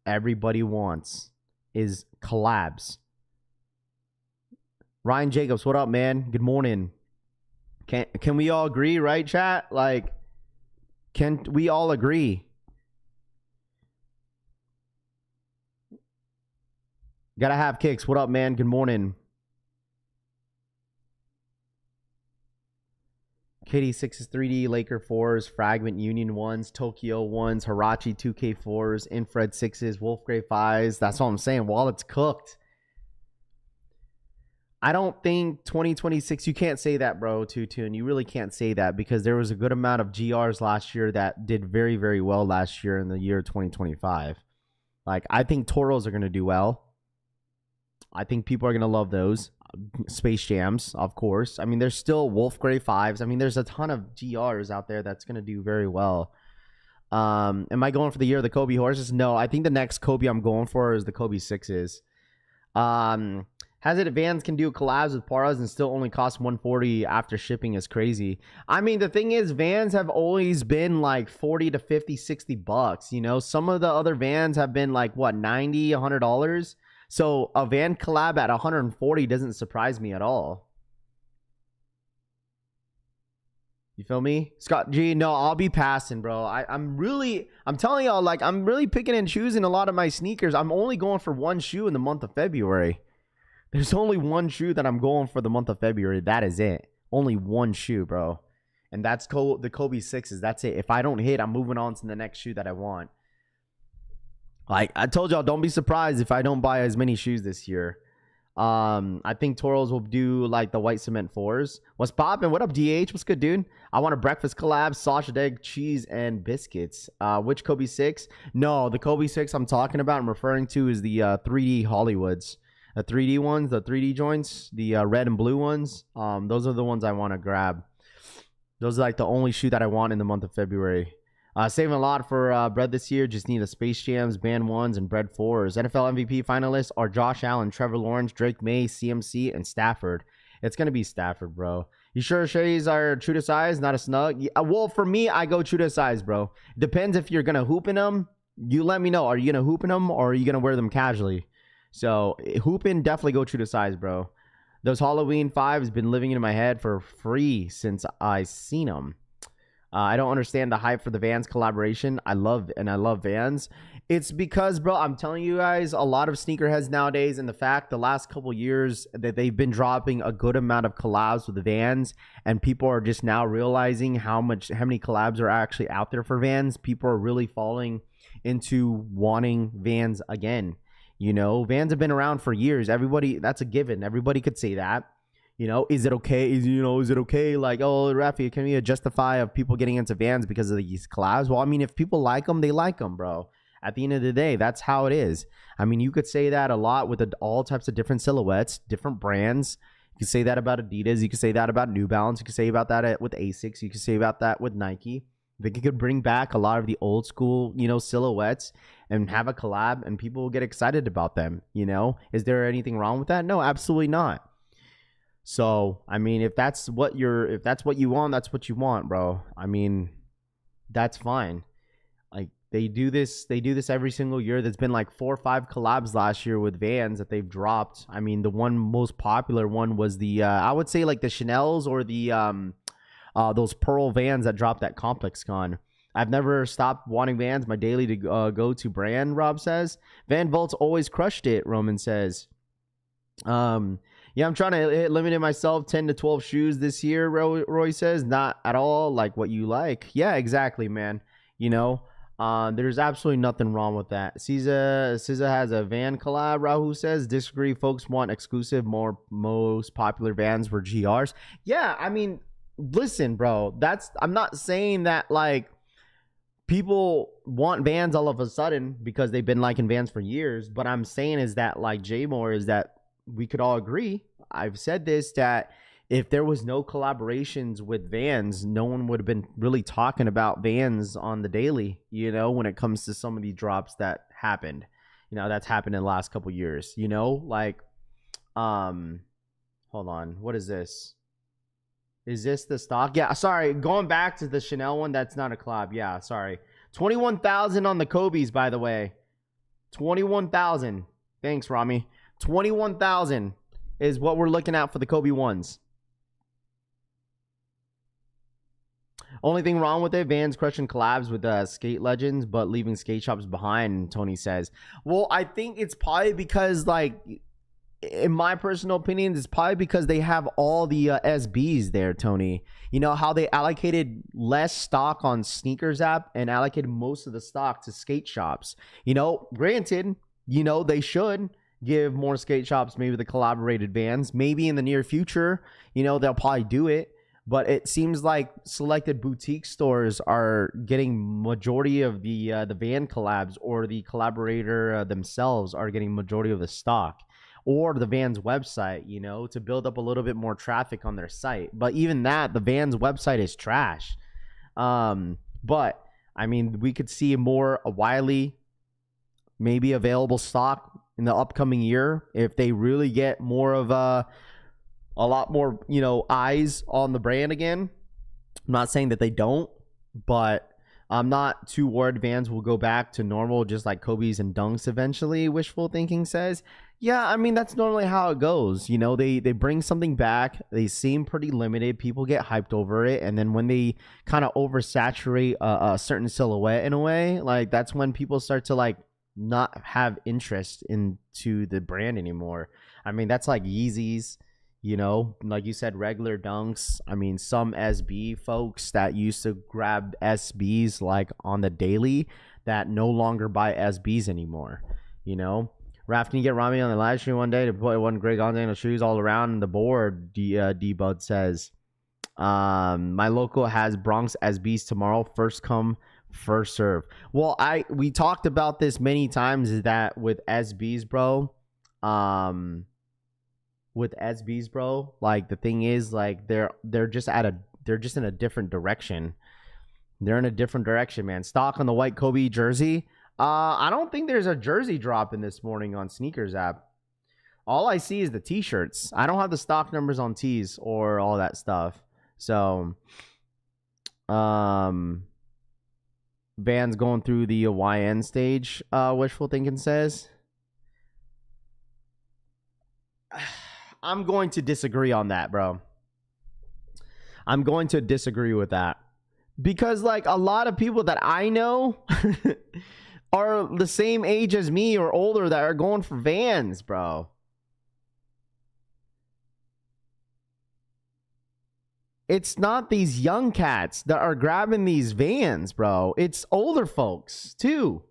everybody wants, is collabs. Ryan Jacobs, what up, man? Good morning. Can we all agree, right, chat? Like, can we all agree? Gotta have kicks. What up, man? Good morning. KD6's 3D, Laker 4s, Fragment Union 1s, Tokyo 1s, Hirachi 2K 4s, Infrared 6s, Wolf Gray 5s. That's all I'm saying. Wallet's cooked. I don't think 2026, you can't say that, bro, Tutun. You really can't say that because there was a good amount of GRs last year that did very, very well last year in the year 2025. Like, I think Toros are going to do well. I think people are going to love those. Space Jams, of course. I mean, there's still Wolf Gray 5s. I mean, there's a ton of GRs out there that's going to do very well. Am I going for the year of the Kobe horses? No, I think the next Kobe I'm going for is the Kobe 6s. Has it Vans can do collabs with Paras and still only cost $140 after shipping is crazy. I mean, the thing is, Vans have always been like 40 to 50, 60 bucks. You know, some of the other Vans have been like, what, $90, $100? So a Van collab at 140 doesn't surprise me at all. You feel me? Scott G, no, I'll be passing, bro. I'm telling y'all, like, I'm really picking and choosing a lot of my sneakers. I'm only going for one shoe in the month of February. There's only one shoe that I'm going for the month of February. That is it. Only one shoe, bro. And that's the Kobe 6s. That's it. If I don't hit, I'm moving on to the next shoe that I want. Like, I told y'all, don't be surprised if I don't buy as many shoes this year. I think Toros will do, like, the white cement 4s. What's poppin'? What up, DH? What's good, dude? I want a breakfast collab, sausage, egg, cheese, and biscuits. Which Kobe 6? No, the Kobe 6 I'm talking about, I'm referring to is the 3D Hollywoods. The 3D ones, the 3D joints, the red and blue ones. Those are the ones I want to grab. Those are like the only shoe that I want in the month of February. Saving a lot for bread this year. Just need the Space Jams, Band 1s, and Bread 4s. NFL MVP finalists are Josh Allen, Trevor Lawrence, Drake May, CMC, and Stafford. It's going to be Stafford, bro. You sure Shays are true to size, not a snug? Yeah, well, for me, I go true to size, bro. Depends if you're going to hoop in them. You let me know. Are you going to hoop in them or are you going to wear them casually? So, hooping, definitely go true to size, bro. Those Halloween 5s been living in my head for free since I seen them. I don't understand the hype for the Vans collaboration. I love Vans. It's because, bro, I'm telling you guys, a lot of sneakerheads nowadays, and the fact the last couple years that they've been dropping a good amount of collabs with the Vans, and people are just now realizing how many collabs are actually out there for Vans. People are really falling into wanting Vans again. You know, Vans have been around for years. Everybody, that's a given. Everybody could say that. You know, is it okay? Is it okay? Like, oh, Rafi, can we justify of people getting into Vans because of these collabs? Well, I mean, if people like them, they like them, bro. At the end of the day, that's how it is. I mean, you could say that a lot with all types of different silhouettes, different brands. You could say that about Adidas. You could say that about New Balance. You could say about that with Asics. You could say about that with Nike. I think it could bring back a lot of the old school, you know, silhouettes and have a collab and people will get excited about them, you know? Is there anything wrong with that? No, absolutely not. So, I mean, if that's what you want, that's what you want, bro. I mean, that's fine. Like, they do this every single year. There's been like 4 or 5 collabs last year with Vans that they've dropped. I mean, the one most popular one was the I would say like the Chanel's or the those Pearl Vans that dropped at Complex Con. I've never stopped wanting Vans. My daily to go-to brand, Rob says. Van Volt's always crushed it, Roman says. Yeah, I'm trying to limit myself 10 to 12 shoes this year, Roy says. Not at all like what you like. Yeah, exactly, man. You know, there's absolutely nothing wrong with that. SZA has a Van collab, Rahu says. Disagree, folks want exclusive, most popular Vans were GRs. Yeah, I mean, listen, bro, I'm not saying that like people want Vans all of a sudden because they've been liking Vans for years, but I'm saying is that like J-Moore is that we could all agree. I've said this, that if there was no collaborations with Vans, no one would have been really talking about Vans on the daily, you know, when it comes to some of the drops that happened. You know, that's happened in the last couple years, you know, like hold on, what is this? Is this the stock? Yeah, sorry, going back to the Chanel one, that's not a collab. Yeah, sorry. 21,000 on the Kobe's, by the way. 21,000. Thanks, Rami. 21,000 is what we're looking at for the Kobe ones. Only thing wrong with it, Vans crushing collabs with skate legends, but leaving skate shops behind, Tony says. Well, I think it's probably because, like, in my personal opinion, it's probably because they have all the SBs there, Tony. You know how they allocated less stock on Sneakers app and allocated most of the stock to skate shops. You know, granted, you know, they should give more skate shops maybe the collaborated Vans. Maybe in the near future, you know, they'll probably do it. But it seems like selected boutique stores are getting majority of the Van collabs, or the collaborator themselves are getting majority of the stock, or the Vans website, you know, to build up a little bit more traffic on their site. But even that, the Vans website is trash. But I mean, we could see more widely maybe available stock in the upcoming year if they really get more of a lot more, you know, eyes on the brand again. I'm not saying that they don't, but I'm not too worried Vans will go back to normal, just like Kobe's and Dunks eventually, wishful thinking says. Yeah, I mean, that's normally how it goes. You know, they bring something back. They seem pretty limited. People get hyped over it. And then when they kind of oversaturate a certain silhouette in a way, like, that's when people start to, like, not have interest into the brand anymore. I mean, that's like Yeezys. You know, like you said, regular Dunks. I mean, some SB folks that used to grab SBs like on the daily that no longer buy SBs anymore. You know, Raph, can you get Rami on the live stream one day to put one Greg Gonzalo shoes all around the board? D-Bud says, my local has Bronx SBs tomorrow. First come, first serve. Well, we talked about this many times, is that with SBs, bro, like, the thing is, like, they're just in a different direction. They're in a different direction, man. Stock on the white Kobe jersey. I don't think there's a jersey drop in this morning on Sneakers app. All I see is the t-shirts. I don't have the stock numbers on tees or all that stuff. So, Van's going through the YN stage, wishful thinking says. I'm going to disagree on that, bro. I'm going to disagree with that. Because, like, a lot of people that I know are the same age as me or older that are going for Vans, bro. It's not these young cats that are grabbing these Vans, bro. It's older folks, too.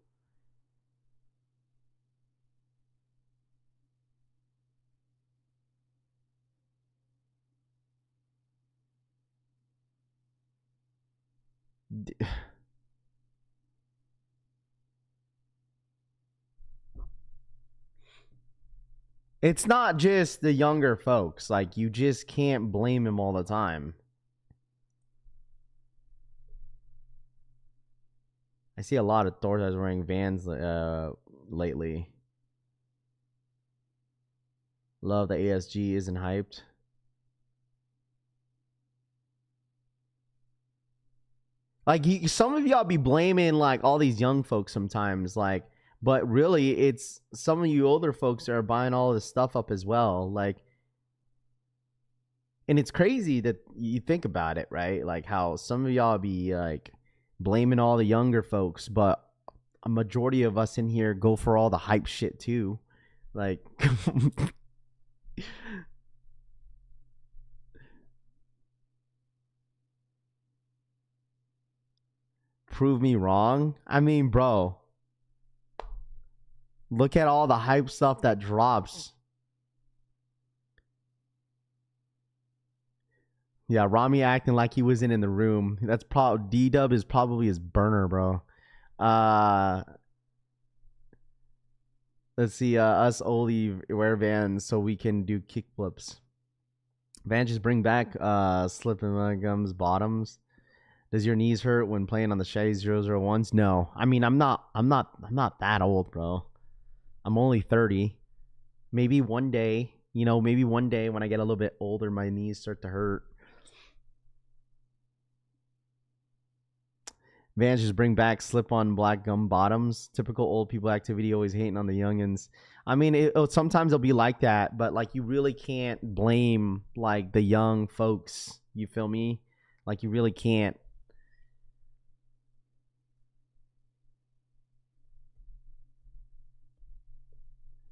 It's not just the younger folks. Like, you just can't blame him all the time. I see a lot of Thors wearing Vans lately. Love the ASG isn't hyped. Like, some of y'all be blaming, like, all these young folks sometimes, like, but really it's some of you older folks that are buying all this stuff up as well. Like, and it's crazy that you think about it, right? Like, how some of y'all be, like, blaming all the younger folks, but a majority of us in here go for all the hype shit too. Like, prove me wrong. I mean, bro, look at all the hype stuff that drops. Yeah, Rami acting like he wasn't in the room. That's probably D-Dub is probably his burner, bro. Let's see. Us only wear Vans so we can do kickflips. Van, just bring back slipping my gums bottoms. Does your knees hurt when playing on the Shai 001s? No. I mean, I'm not that old, bro. I'm only 30. Maybe one day, maybe one day when I get a little bit older, my knees start to hurt. Vans, just bring back slip-on black gum bottoms. Typical old people activity, always hating on the youngins. I mean, sometimes it'll be like that, but like you really can't blame like the young folks. You feel me? Like you really can't.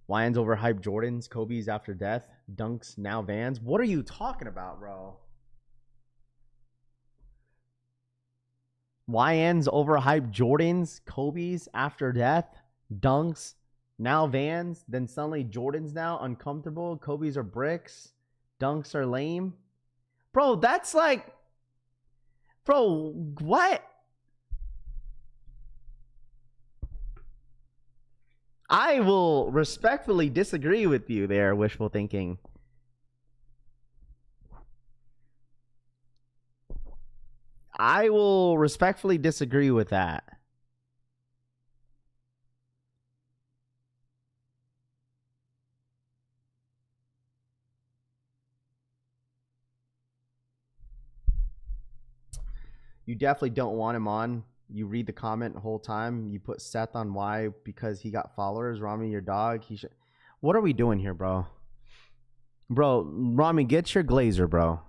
Lions overhyped Jordans, Kobe's after death, Dunks now Vans. What are you talking about, bro? YN's overhyped Jordans, Kobe's after death, Dunks, now Vans, then suddenly Jordans now uncomfortable, Kobe's are bricks, Dunks are lame. Bro, that's like, bro, what? I will respectfully disagree with you there, wishful thinking. I will respectfully disagree with that. You definitely don't want him on. You read the comment the whole time. You put Seth on why because he got followers. Rami, your dog. He should. What are we doing here, bro? Bro, Rami, get your glazer, bro.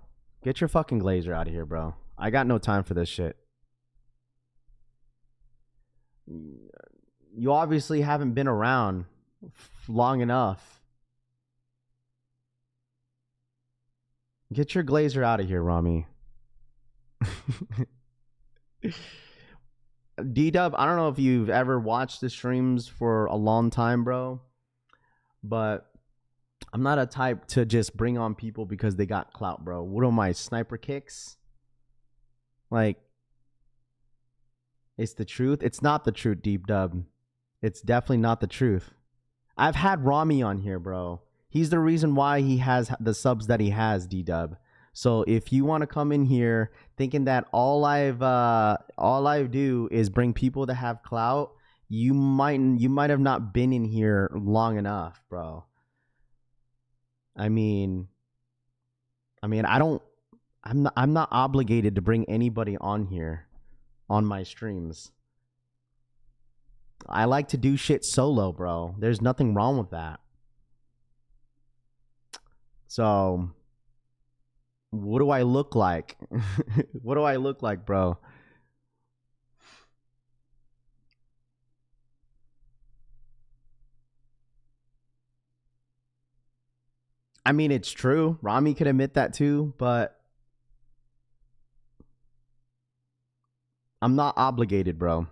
Get your fucking glazer out of here, bro. I got no time for this shit. You obviously haven't been around long enough. Get your glazer out of here, Rami. D-Dub, I don't know if you've ever watched the streams for a long time, bro, but I'm not a type to just bring on people because they got clout, bro. What are my sniper kicks? Like, it's the truth. It's not the truth, D-Dub. It's definitely not the truth. I've had Rami on here, bro. He's the reason why he has the subs that he has, D-Dub. So if you want to come in here thinking that all I do is bring people that have clout, you might have not been in here long enough, bro. I'm not obligated to bring anybody on here on my streams. I like to do shit solo, bro. There's nothing wrong with that. So what do I look like? What do I look like, bro? I mean, it's true. Rami could admit that too, but I'm not obligated, bro.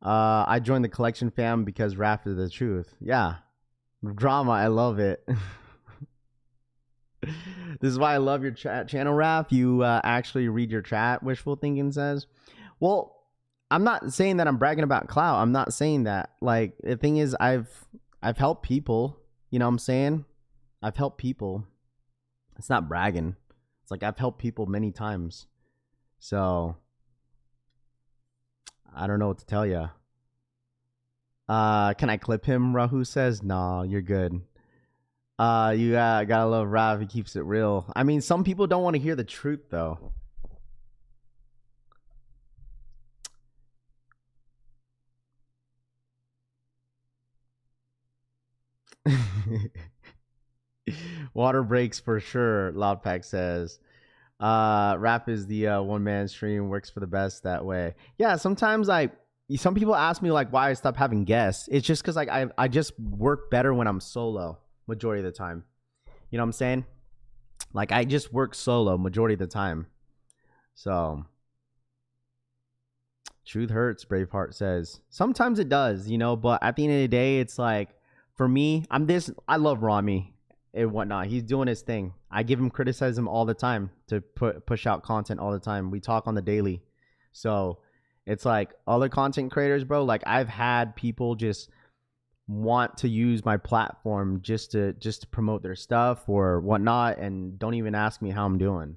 I joined the collection fam because Raph is the truth. Yeah. Drama, I love it. This is why I love your channel, Raph. You actually read your chat, wishful thinking says. Well, I'm not saying that I'm bragging about clout. I'm not saying that. Like, the thing is, I've helped people. You know what I'm saying? I've helped people. It's not bragging. It's like I've helped people many times. So I don't know what to tell you. Can I clip him? Rahu says, "Nah, you're good." You gotta love Rav. He keeps it real. I mean, some people don't want to hear the truth, though. Water breaks for sure. Loudpack says. Rap is the one-man stream, works for the best that way. Yeah, sometimes some people ask me like why I stopped having guests. It's just because like I just work better when I'm solo majority of the time. You know what I'm saying? Like I just work solo majority of the time. So truth hurts, Braveheart says. Sometimes it does, you know, but at the end of the day, it's like for me, I love Rami and whatnot. He's doing his thing. I give him criticism all the time to push out content all the time. We talk on the daily. So it's like other content creators, bro. Like I've had people just want to use my platform just to promote their stuff or whatnot, and don't even ask me how I'm doing.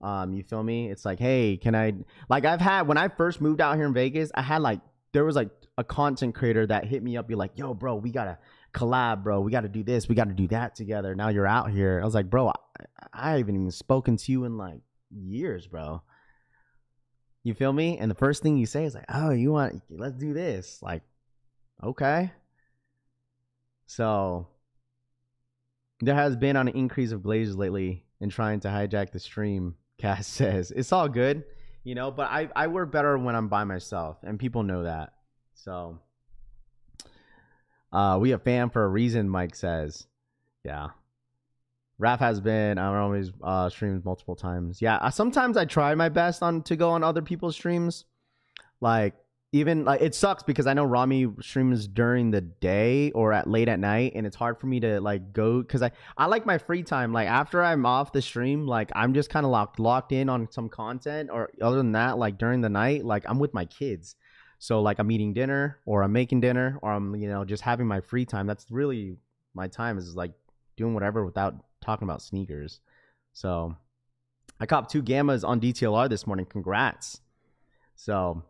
You feel me? It's like, hey, can I, like, I've had, when I first moved out here in Vegas, I had like, there was like a content creator that hit me up, be like, yo, bro, we gotta collab, bro, we gotta do this, we gotta do that together. Now you're out here. I was like, bro, I haven't even spoken to you in like years, bro. You feel me? And the first thing you say is like, oh, let's do this. Like, okay. So there has been an increase of glazers lately in trying to hijack the stream. Cass says it's all good, you know, but I work better when I'm by myself, and people know that. So we a fan for a reason, Mike says. Yeah. Raph has been on always streams multiple times. Yeah, sometimes I try my best to go on other people's streams. Like, even like, it sucks because I know Rami streams during the day or late at night, and it's hard for me to like go, because I like my free time. Like, after I'm off the stream, like, I'm just kind of locked in on some content, or other than that, like during the night, like I'm with my kids. So like I'm eating dinner, or I'm making dinner, or I'm, you know, just having my free time. That's really my time, is like doing whatever without talking about sneakers. So I copped 2 Gammas on DTLR this morning. Congrats. So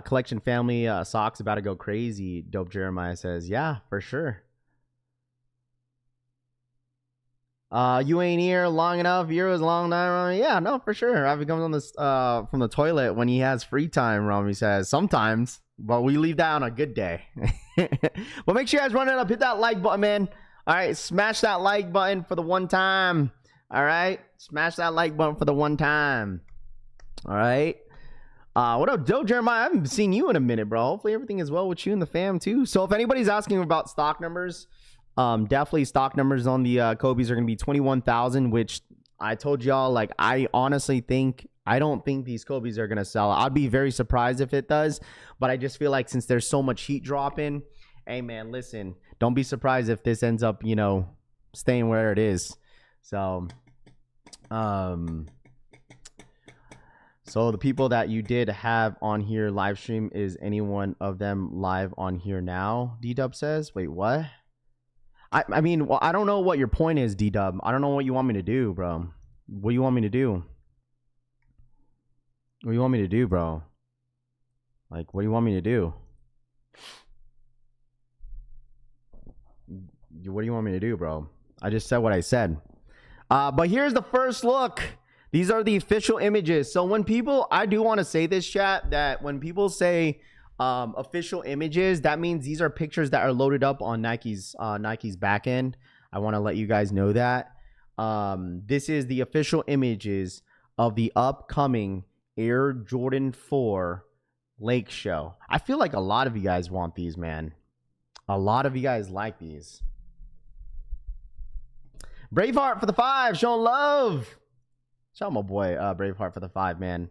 collection family socks about to go crazy. Dope Jeremiah says, yeah, for sure. You ain't here long enough. You're as long time. Yeah, no, for sure. Ravi comes on this from the toilet when he has free time. Rami says sometimes, but we leave that on a good day. Well, make sure you guys run it up. Hit that like button, man. All right, smash that like button for the one time. All right, smash that like button for the one time. All right. What up, Dope Jeremiah? I haven't seen you in a minute, bro. Hopefully everything is well with you and the fam too. So if anybody's asking about stock numbers, definitely stock numbers on the Kobe's are gonna be 21,000, which I told y'all, like, I honestly think, I don't think these Kobe's are gonna sell. I'd be very surprised if it does, but I just feel like since there's so much heat dropping, hey man, listen, don't be surprised if this ends up, you know, staying where it is. So so the people that you did have on here live stream, is any one of them live on here now? D-Dub says. Wait, what? I mean, well, I don't know what your point is, D-Dub. I don't know what you want me to do, bro. What do you want me to do? What do you want me to do, bro? Like, what do you want me to do? What do you want me to do, bro? I just said what I said. But here's the first look. These are the official images. So when people, I do want to say this, chat, that when people say official images, that means these are pictures that are loaded up on Nike's back end. I want to let you guys know that. This is the official images of the upcoming Air Jordan 4 Lake Show. I feel like a lot of you guys want these, man. A lot of you guys like these. Braveheart for the 5, showing love. Shout out my boy Braveheart for the 5, man.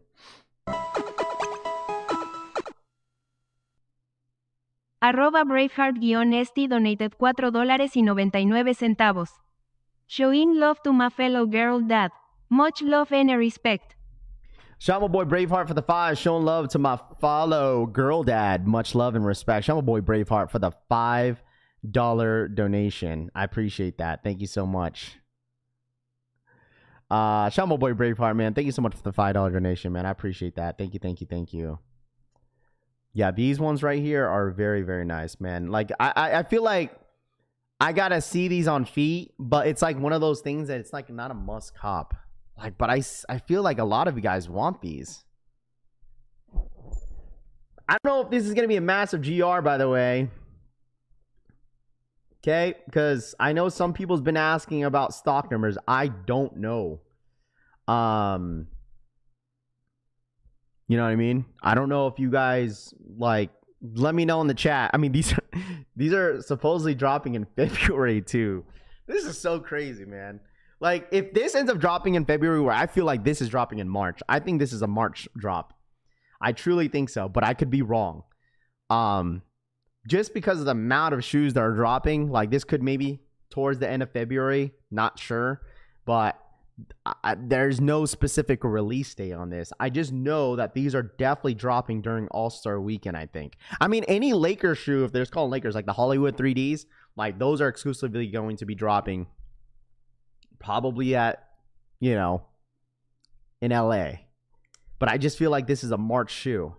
@Braveheart-Esti donated $4.99. Showing love to my fellow girl dad. Much love and respect. Shout out my boy Braveheart for the 5, showing love to my follow girl dad. Much love and respect. Shout out my boy Braveheart for the $5 donation. I appreciate that. Thank you so much. Shout out my boy Braveheart, man. Thank you so much for the $5 donation, man. I appreciate that. Thank you, thank you, thank you. Yeah, these ones right here are very, very nice, man. Like, I feel like I gotta see these on feet, but it's like one of those things that it's like not a must cop. Like, but I feel like a lot of you guys want these. I don't know if this is gonna be a massive GR, by the way. Okay, because I know some people's been asking about stock numbers. I don't know. You know what I mean? I don't know if you guys, like, let me know in the chat. I mean, these are supposedly dropping in February too. This is so crazy, man. Like, if this ends up dropping in February, where I feel like this is dropping in March, I think this is a March drop. I truly think so, but I could be wrong. Just because of the amount of shoes that are dropping, like this could maybe towards the end of February, not sure. But there's no specific release date on this. I just know that these are definitely dropping during All-Star Weekend, I think. I mean, any Lakers shoe, if there's called Lakers, like the Hollywood 3Ds, like those are exclusively going to be dropping probably at, you know, in LA. But I just feel like this is a March shoe.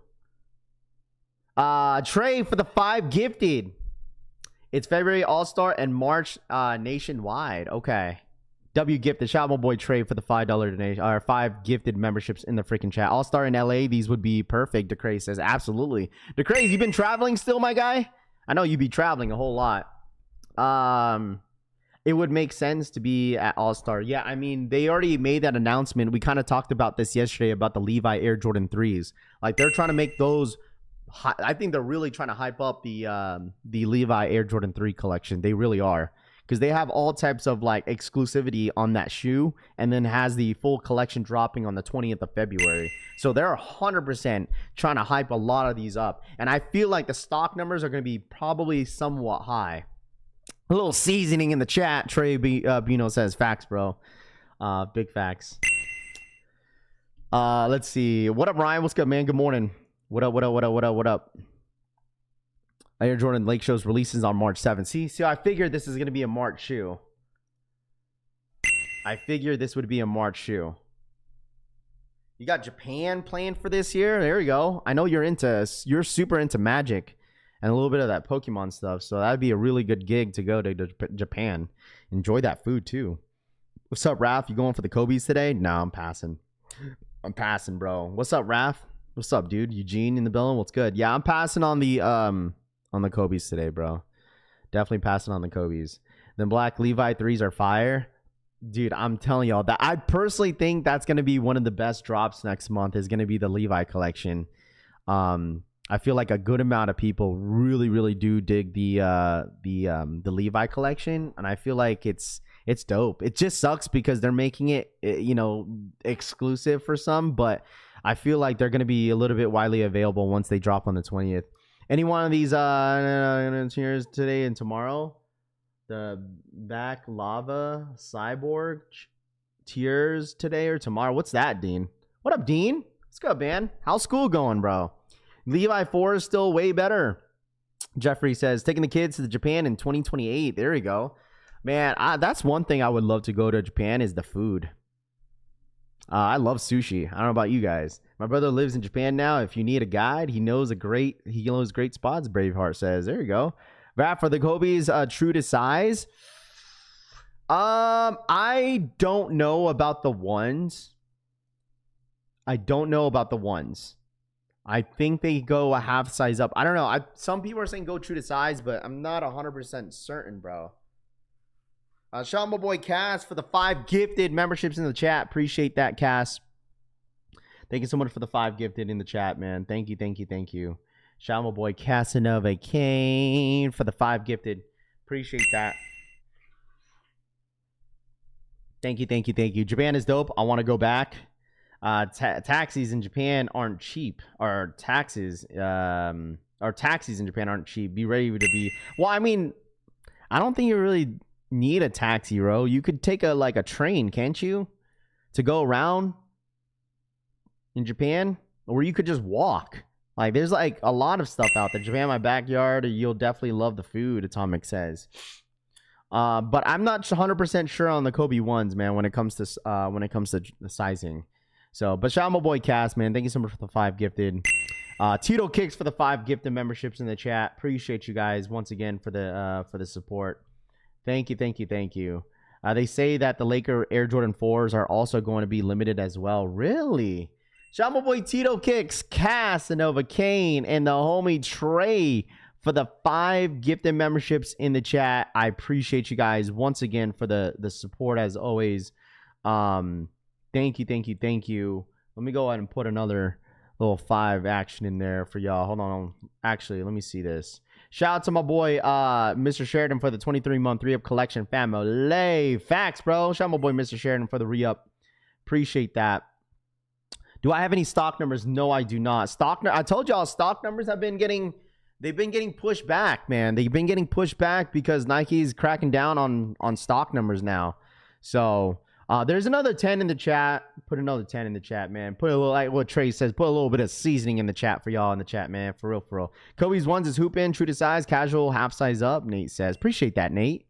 Trey for the 5 gifted. It's February All-Star and March nationwide. Okay. W gifted. Shout out my boy Trey for the $5 donation, or 5 gifted memberships in the freaking chat. All-Star in LA, these would be perfect. DeCray says, absolutely. DeCray, you been traveling still, my guy? I know you be traveling a whole lot. It would make sense to be at All-Star. Yeah, I mean, they already made that announcement. We kind of talked about this yesterday about the Levi Air Jordan 3s. Like, they're trying to make those. I think they're really trying to hype up the Levi Air Jordan 3 collection. They really are. Because they have all types of like exclusivity on that shoe, and then has the full collection dropping on the 20th of February. So they're 100% trying to hype a lot of these up. And I feel like the stock numbers are going to be probably somewhat high. A little seasoning in the chat. Trey Bino says, facts, bro. Big facts. Let's see. What up, Ryan? What's good, man? Good morning. What up? Air Jordan Lake Show's releases on March 7th. See, I figured this is going to be a March shoe. I figured this would be a March shoe. You got Japan planned for this year. There you go. I know you're super into Magic and a little bit of that Pokemon stuff. So that'd be a really good gig to go to Japan. Enjoy that food too. What's up, Raph? You going for the Kobe's today? No, I'm passing. I'm passing, bro. What's up, Raph? What's up, dude? Eugene in the building. What's good? Yeah, I'm passing on the Kobe's today, bro. Definitely passing on the Kobe's. Then black Levi 3s are fire. Dude, I'm telling y'all that I personally think that's going to be one of the best drops next month is going to be the Levi collection. I feel like a good amount of people really do dig the Levi collection, and I feel like it's dope. It just sucks because they're making it, you know, exclusive for some, but I feel like they're going to be a little bit widely available once they drop on the 20th. Any one of these tiers today and tomorrow? The back lava cyborg tiers today or tomorrow? What's that, Dean? What up, Dean? What's good, man? How's school going, bro? Levi 4 is still way better. Jeffrey says, taking the kids to Japan in 2028. There you go. Man, that's one thing I would love to go to Japan is the food. I love sushi. I don't know about you guys. My brother lives in Japan now. If you need a guide, he knows great spots, Braveheart says. There you go. Rap for the Kobe's true to size. I don't know about the ones. I think they go a half size up. I don't know. Some people are saying go true to size, but I'm not 100% certain, bro. Shout out my boy Cass for the 5 gifted memberships in the chat. Appreciate that, Cass. Thank you so much for the 5 gifted in the chat, man. Thank you. Shout out my boy Casanova Kane for the 5 gifted. Appreciate that. Thank you. Japan is dope. I want to go back. Taxis in Japan aren't cheap. Or taxis in Japan aren't cheap. Be ready to be. Well, I mean, I don't think you really need a taxi, bro. You could take a train, can't you, to go around in Japan, or you could just walk. Like, there's like a lot of stuff out there. Japan, my backyard. You'll definitely love the food. Atomic says. But I'm not 100% sure on the Kobe ones, man. When it comes to the sizing. So, but shout out my boy Cass, man. Thank you so much for the 5 gifted. Tito Kicks for the 5 gifted memberships in the chat. Appreciate you guys once again for the support. Thank you. They say that the Laker Air Jordan 4s are also going to be limited as well. Really? Shout out my boy Tito Kicks, Casanova Kane, and the homie Trey for the 5 gifted memberships in the chat. I appreciate you guys once again for the support as always. Thank you. Let me go ahead and put another little 5 action in there for y'all. Hold on. Actually, let me see this. Shout out to my boy, Mr. Sheridan for the 23-month re-up collection family. Facts, bro. Shout out my boy, Mr. Sheridan for the re-up. Appreciate that. Do I have any stock numbers? No, I do not. I told y'all stock numbers they've been getting pushed back, man. They've been getting pushed back because Nike's cracking down on stock numbers now. So There's another 10 in the chat. Put another 10 in the chat, man. Put a little, like what Trey says, put a little bit of seasoning in the chat for y'all in the chat, man. For real, for real. Kobe's ones is hooping, true to size, casual, half size up, Nate says. Appreciate that, Nate.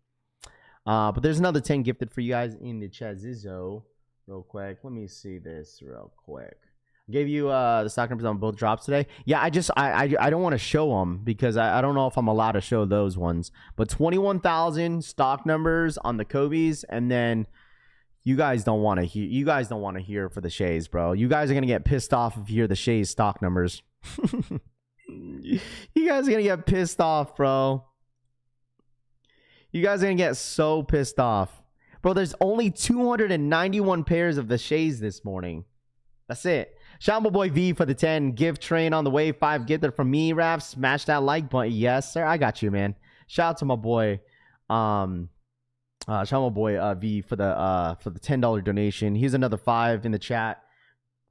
But there's another 10 gifted for you guys in the chat. Zizzo, real quick. Let me see this real quick. Gave you the stock numbers on both drops today. Yeah, I don't want to show them because I don't know if I'm allowed to show those ones. But 21,000 stock numbers on the Kobe's, and then you guys don't want to hear. You guys don't want to hear for the Shays, bro. You guys are gonna get pissed off if you hear the Shays stock numbers. You guys are gonna get pissed off, bro. You guys are gonna get so pissed off, bro. There's only 291 pairs of the Shays this morning. That's it. Shout out my boy V for the 10. Gift train on the way. 5 gifted from me, Raph. Smash that like button. Yes, sir. I got you, man. Shout out to my boy. Shout out my boy V for the $10 donation. Here's another 5 in the chat.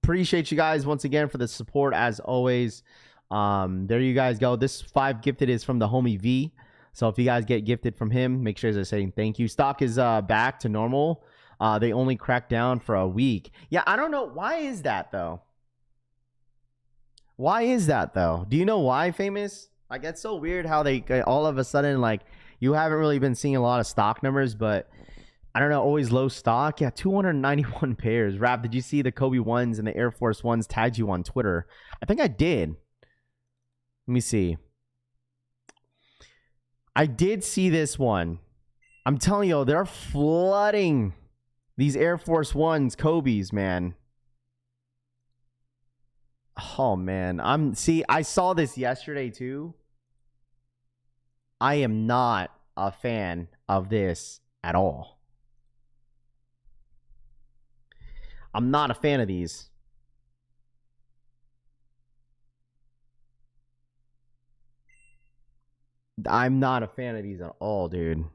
Appreciate you guys once again for the support as always. There you guys go. This 5 gifted is from the homie V. So if you guys get gifted from him, make sure they're saying thank you. Stock is back to normal. They only cracked down for a week. Yeah, I don't know. Why is that though? Why is that though? Do you know why, Famous? Like, it's so weird how they all of a sudden, like, you haven't really been seeing a lot of stock numbers, but I don't know, always low stock. Yeah, 291 pairs. Rap, did you see the Kobe ones and the Air Force ones tagged you on Twitter? I think I did. Let me see. I did see this one. I'm telling you, they're flooding these Air Force Ones, Kobe's, man. Oh, man. I saw this yesterday, too. I am not a fan of this at all. I'm not a fan of these. I'm not a fan of these at all, dude.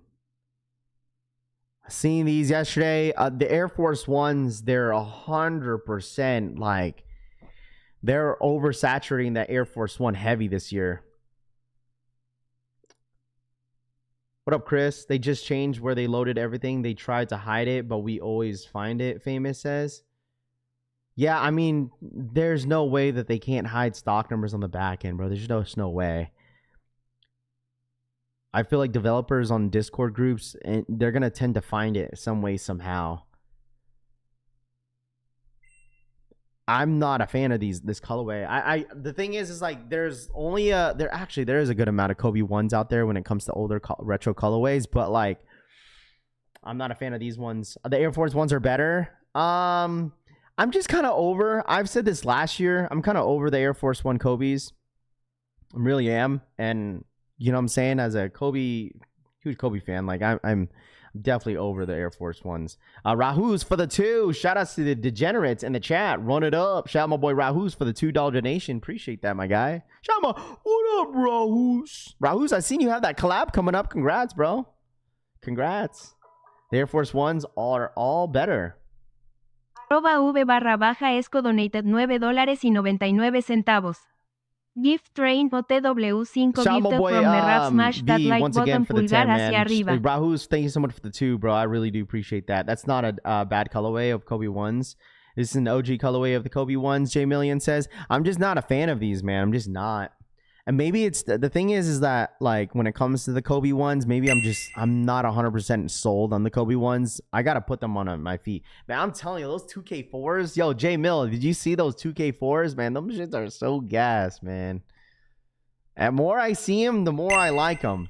Seeing these yesterday, the Air Force Ones, they're 100% like, they're oversaturating that Air Force One heavy this year. What up, Chris? They just changed where they loaded everything. They tried to hide it, but we always find it, Famous says. Yeah, I mean, there's no way that they can't hide stock numbers on the back end, bro. There's no way. I feel like developers on Discord groups, and they're going to tend to find it some way, somehow. I'm not a fan of this colorway. The thing is like, there's only there is a good amount of Kobe ones out there when it comes to older retro colorways, but like, I'm not a fan of these ones. The Air Force ones are better. I'm just kind of over. I've said this last year. I'm kind of over the Air Force One Kobe's. I really am, and you know what I'm saying, as a huge Kobe fan, like I'm definitely over the Air Force Ones. Rahoo's for the 2. Shout outs to the degenerates in the chat. Run it up. Shout out my boy Rahoo's for the $2 donation. Appreciate that, my guy. Shout out what up, Rahoo's? Rahoo's, I seen you have that collab coming up. Congrats, bro. Congrats. The Air Force Ones are all better. @v_esco donated $9.99. Gift train o TW5 gifted from Merrap. Smash that like button, pulgar hacia arriba. Rahus, thank you so much for the 2, bro. I really do appreciate that. That's not a bad colorway of Kobe ones. This is an OG colorway of the Kobe ones. J Million says, I'm just not a fan of these, man. I'm just not. And maybe it's the thing is that, like, when it comes to the Kobe ones, maybe I'm not 100% sold on the Kobe ones. I gotta put them on my feet, man. I'm telling you, those 2K4s, yo, J Mill, did you see those 2K4s, man? Those shits are so gas, man. And more I see them, the more I like them.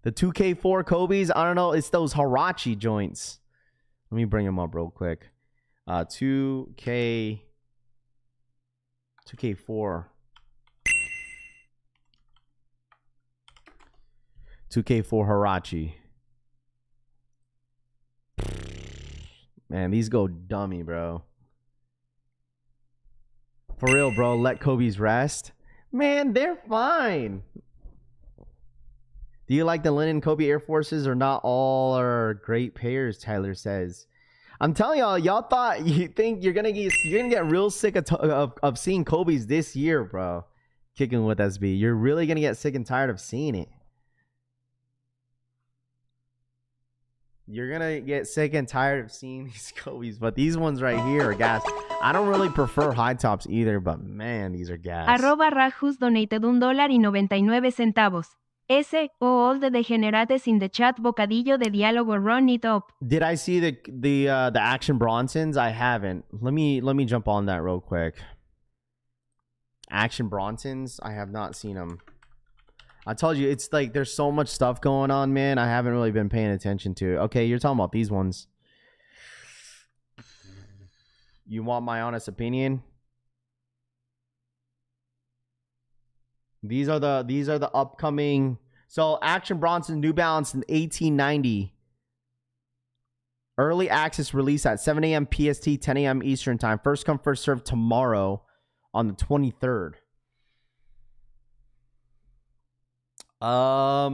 The 2K4 Kobe's, I don't know, it's those Hirachi joints. Let me bring them up real quick. 2K4. 2K4 Hirachi. Man, these go dummy, bro. For real, bro. Let Kobe's rest. Man, they're fine. Do you like the linen Kobe Air Forces or not? All are great pairs, Tyler says. I'm telling y'all think you're gonna get real sick of seeing Kobe's this year, bro. Kicking with SB. You're really gonna get sick and tired of seeing it. You're gonna get sick and tired of seeing these Kobe's, but these ones right here are gas. I don't really prefer high tops either, but man, these are gas. @Rajus donated $1.99. Ese o all the degenerates in the chat bocadillo de diálogo run it up. Did I see the Action Bronsons? I haven't. Let me jump on that real quick. Action Bronsons, I have not seen them. I told you, it's like there's so much stuff going on, man. I haven't really been paying attention to it. Okay, you're talking about these ones. You want my honest opinion? These are the upcoming. So Action Bronson New Balance in 1890. Early access release at 7 a.m. PST, 10 a.m. Eastern time. First come, first serve tomorrow on the 23rd. I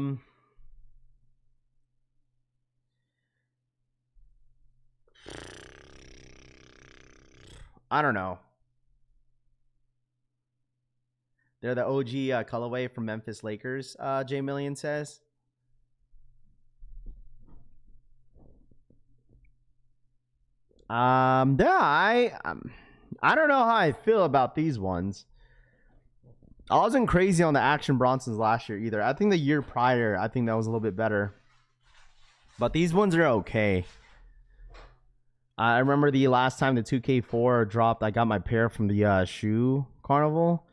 don't know. They're the OG colorway from Memphis Lakers, J Million says. Yeah, I don't know how I feel about these ones. I wasn't crazy on the Action Bronsons last year either. I think the year prior, I think that was a little bit better. But these ones are okay. I remember the last time the 2K4 dropped, I got my pair from the shoe carnival.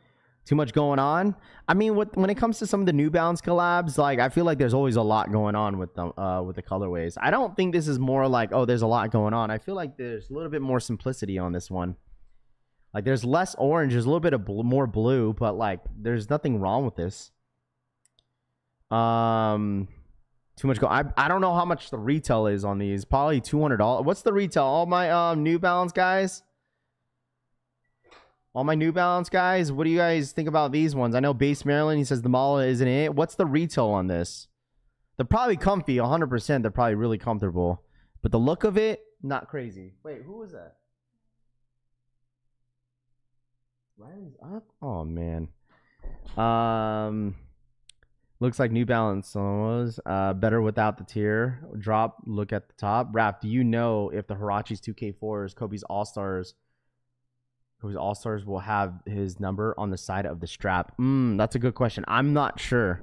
Too much going on. I mean, when it comes to some of the New Balance collabs, like I feel like there's always a lot going on with them, with the colorways. I don't think this is more like, oh, there's a lot going on. I feel like there's a little bit more simplicity on this one. Like there's less orange, there's a little bit of more blue, but like there's nothing wrong with this. Too much go. I don't know how much the retail is on these. Probably $200. What's the retail? All my New Balance guys. All my New Balance guys. What do you guys think about these ones? I know Base Maryland. He says the model isn't it. What's the retail on this? They're probably comfy. 100%. They're probably really comfortable. But the look of it, not crazy. Wait, who was that? Riley's up? Oh, man. Looks like New Balance was better without the tier. Drop, look at the top. Raph, do you know if the Huaraches 2K4s, Kobe's All-Stars will have his number on the side of the strap? That's a good question. I'm not sure.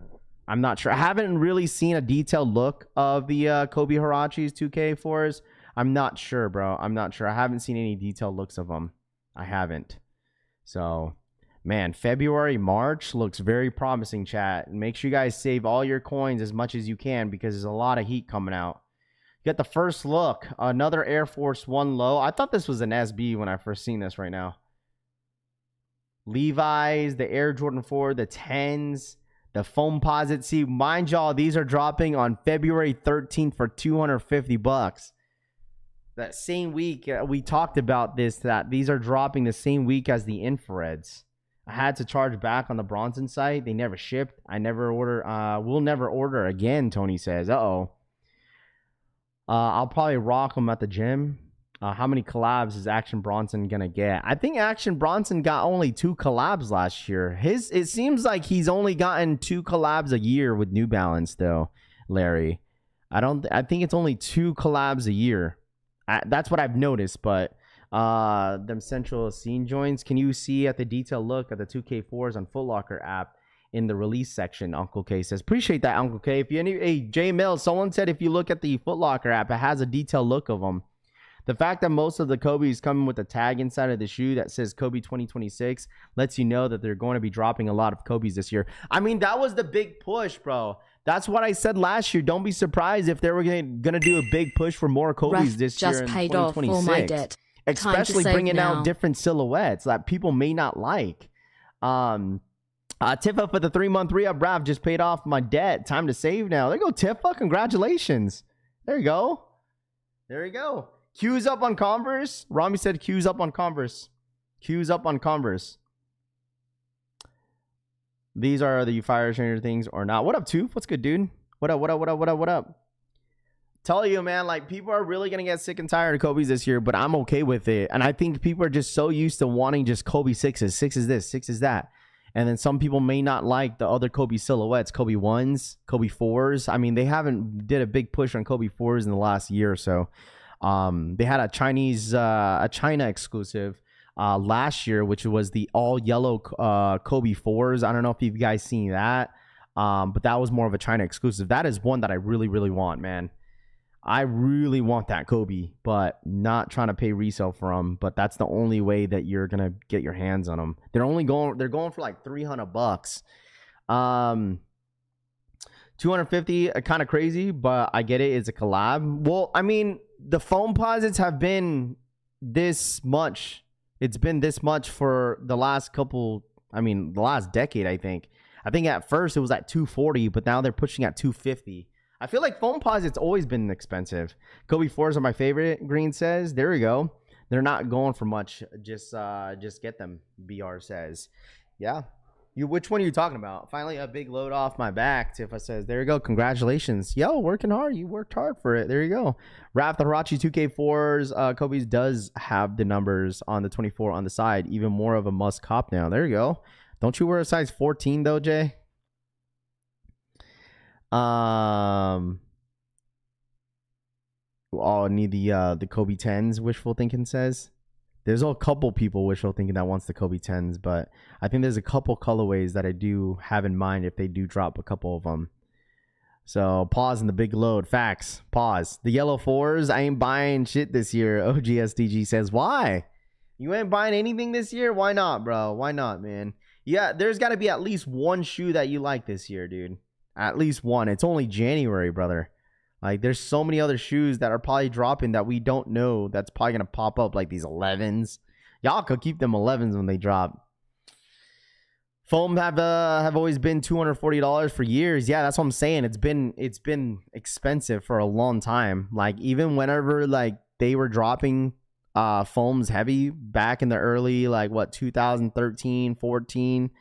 I haven't really seen a detailed look of the Kobe Huaraches 2K4s. I'm not sure, bro. I'm not sure. I haven't seen any detailed looks of them. I haven't. So, man, February, March looks very promising, chat. Make sure you guys save all your coins as much as you can because there's a lot of heat coming out. You got the first look. Another Air Force One low. I thought this was an SB when I first seen this right now. Levi's, the Air Jordan 4, the 10s, the foam posit. See, mind y'all, these are dropping on February 13th for $250. That same week, we talked about this, that these are dropping the same week as the infrareds. I had to charge back on the Bronson site. They never shipped. I never order. We'll never order again, Tony says. Uh-oh. I'll probably rock them at the gym. How many collabs is Action Bronson going to get? I think Action Bronson got only 2 collabs last year. It seems like he's only gotten 2 collabs a year with New Balance, though, Larry. I think it's only 2 collabs a year. That's what I've noticed, but them central scene joints, can you see at the detailed look at the 2K4s on Foot Locker app in the release section? Uncle K says, appreciate that, Uncle K. Hey, J Mill, someone said if you look at the Foot Locker app, it has a detailed look of them. The fact that most of the Kobe's coming with a tag inside of the shoe that says Kobe 2026 lets you know that they're going to be dropping a lot of Kobe's this year. I mean, that was the big push, bro. That's what I said last year. Don't be surprised if they were going to do a big push for more Kobe's this year in 2026. Off all my debt. Especially bringing out different silhouettes that people may not like. Tifa for the 3-month re-up. Rav just paid off my debt. Time to save now. There you go, Tifa. Congratulations. There you go. There you go. Q's up on Converse. Rami said Q's up on Converse. Q's up on Converse. These are the Fire Stranger things or not. What up, Toof? What's good, dude? What up? Tell you, man, like people are really going to get sick and tired of Kobe's this year, but I'm okay with it. And I think people are just so used to wanting just Kobe 6s. 6 is this, 6 is that. And then some people may not like the other Kobe silhouettes, Kobe 1s, Kobe 4s. I mean, they haven't did a big push on Kobe 4s in the last year or so. They had a China exclusive last year, which was the all yellow Kobe 4s. I don't know if you guys seen that, but that was more of a China exclusive. That is one that I really, really want, man. I really want that Kobe, but not trying to pay resale for them. But that's the only way that you're gonna get your hands on them. They're going for like $300. 250, kind of crazy, but I get it. It's a collab. Well, I mean, the foam posits have been this much. It's been this much for the last couple. I mean, the last decade. I think at first it was at 240, but now they're pushing at 250. I feel like foam posits always been expensive. Kobe 4s are my favorite, Green says. There we go. They're not going for much. Just get them, BR says. Yeah. Which one are you talking about? Finally, a big load off my back. Tifa says, there you go. Congratulations. Yo, working hard. You worked hard for it. There you go. Raph the Hirachi 2K4s. Kobe's does have the numbers on the 24 on the side. Even more of a must cop now. There you go. Don't you wear a size 14 though, Jay? Oh, need the Kobe 10s, wishful thinking says. There's a couple people wishful thinking that wants the Kobe 10s, but I think there's a couple colorways that I do have in mind if they do drop a couple of them. So pause in the big load. Facts. Pause. The yellow 4s, I ain't buying shit this year. OGSDG says, why? You ain't buying anything this year? Why not, bro? Why not, man? Yeah, there's got to be at least one shoe that you like this year, dude. At least one. It's only January, brother. Like, there's so many other shoes that are probably dropping that we don't know that's probably going to pop up, like these 11s. Y'all could keep them 11s when they drop. Foam have always been $240 for years. Yeah, that's what I'm saying. It's been expensive for a long time. Like, even whenever, like, they were dropping foams heavy back in the early, like, 2013, 14,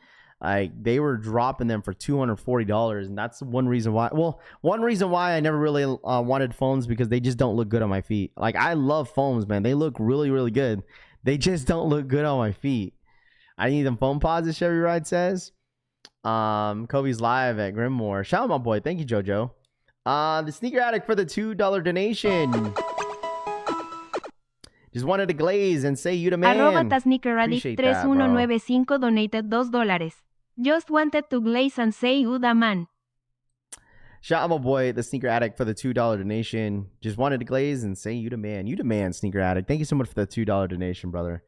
like, they were dropping them for $240, and that's one reason why. Well, one reason why I never really wanted foams, because they just don't look good on my feet. Like, I love foams, man. They look really, really good. They just don't look good on my feet. I need them foam posits, Chevy Ride says. Kobe's live at Grimmore. Shout out my boy. Thank you, JoJo. The Sneaker Addict for the $2 donation. Just wanted to glaze and say you the man. Arroba Sneaker Addict 3195 donated $2. Just wanted to glaze and say you the man. Shout out my boy, the Sneaker Addict, for the $2 donation. Just wanted to glaze and say you the man. You the man, Sneaker Addict. Thank you so much for the $2 donation, brother.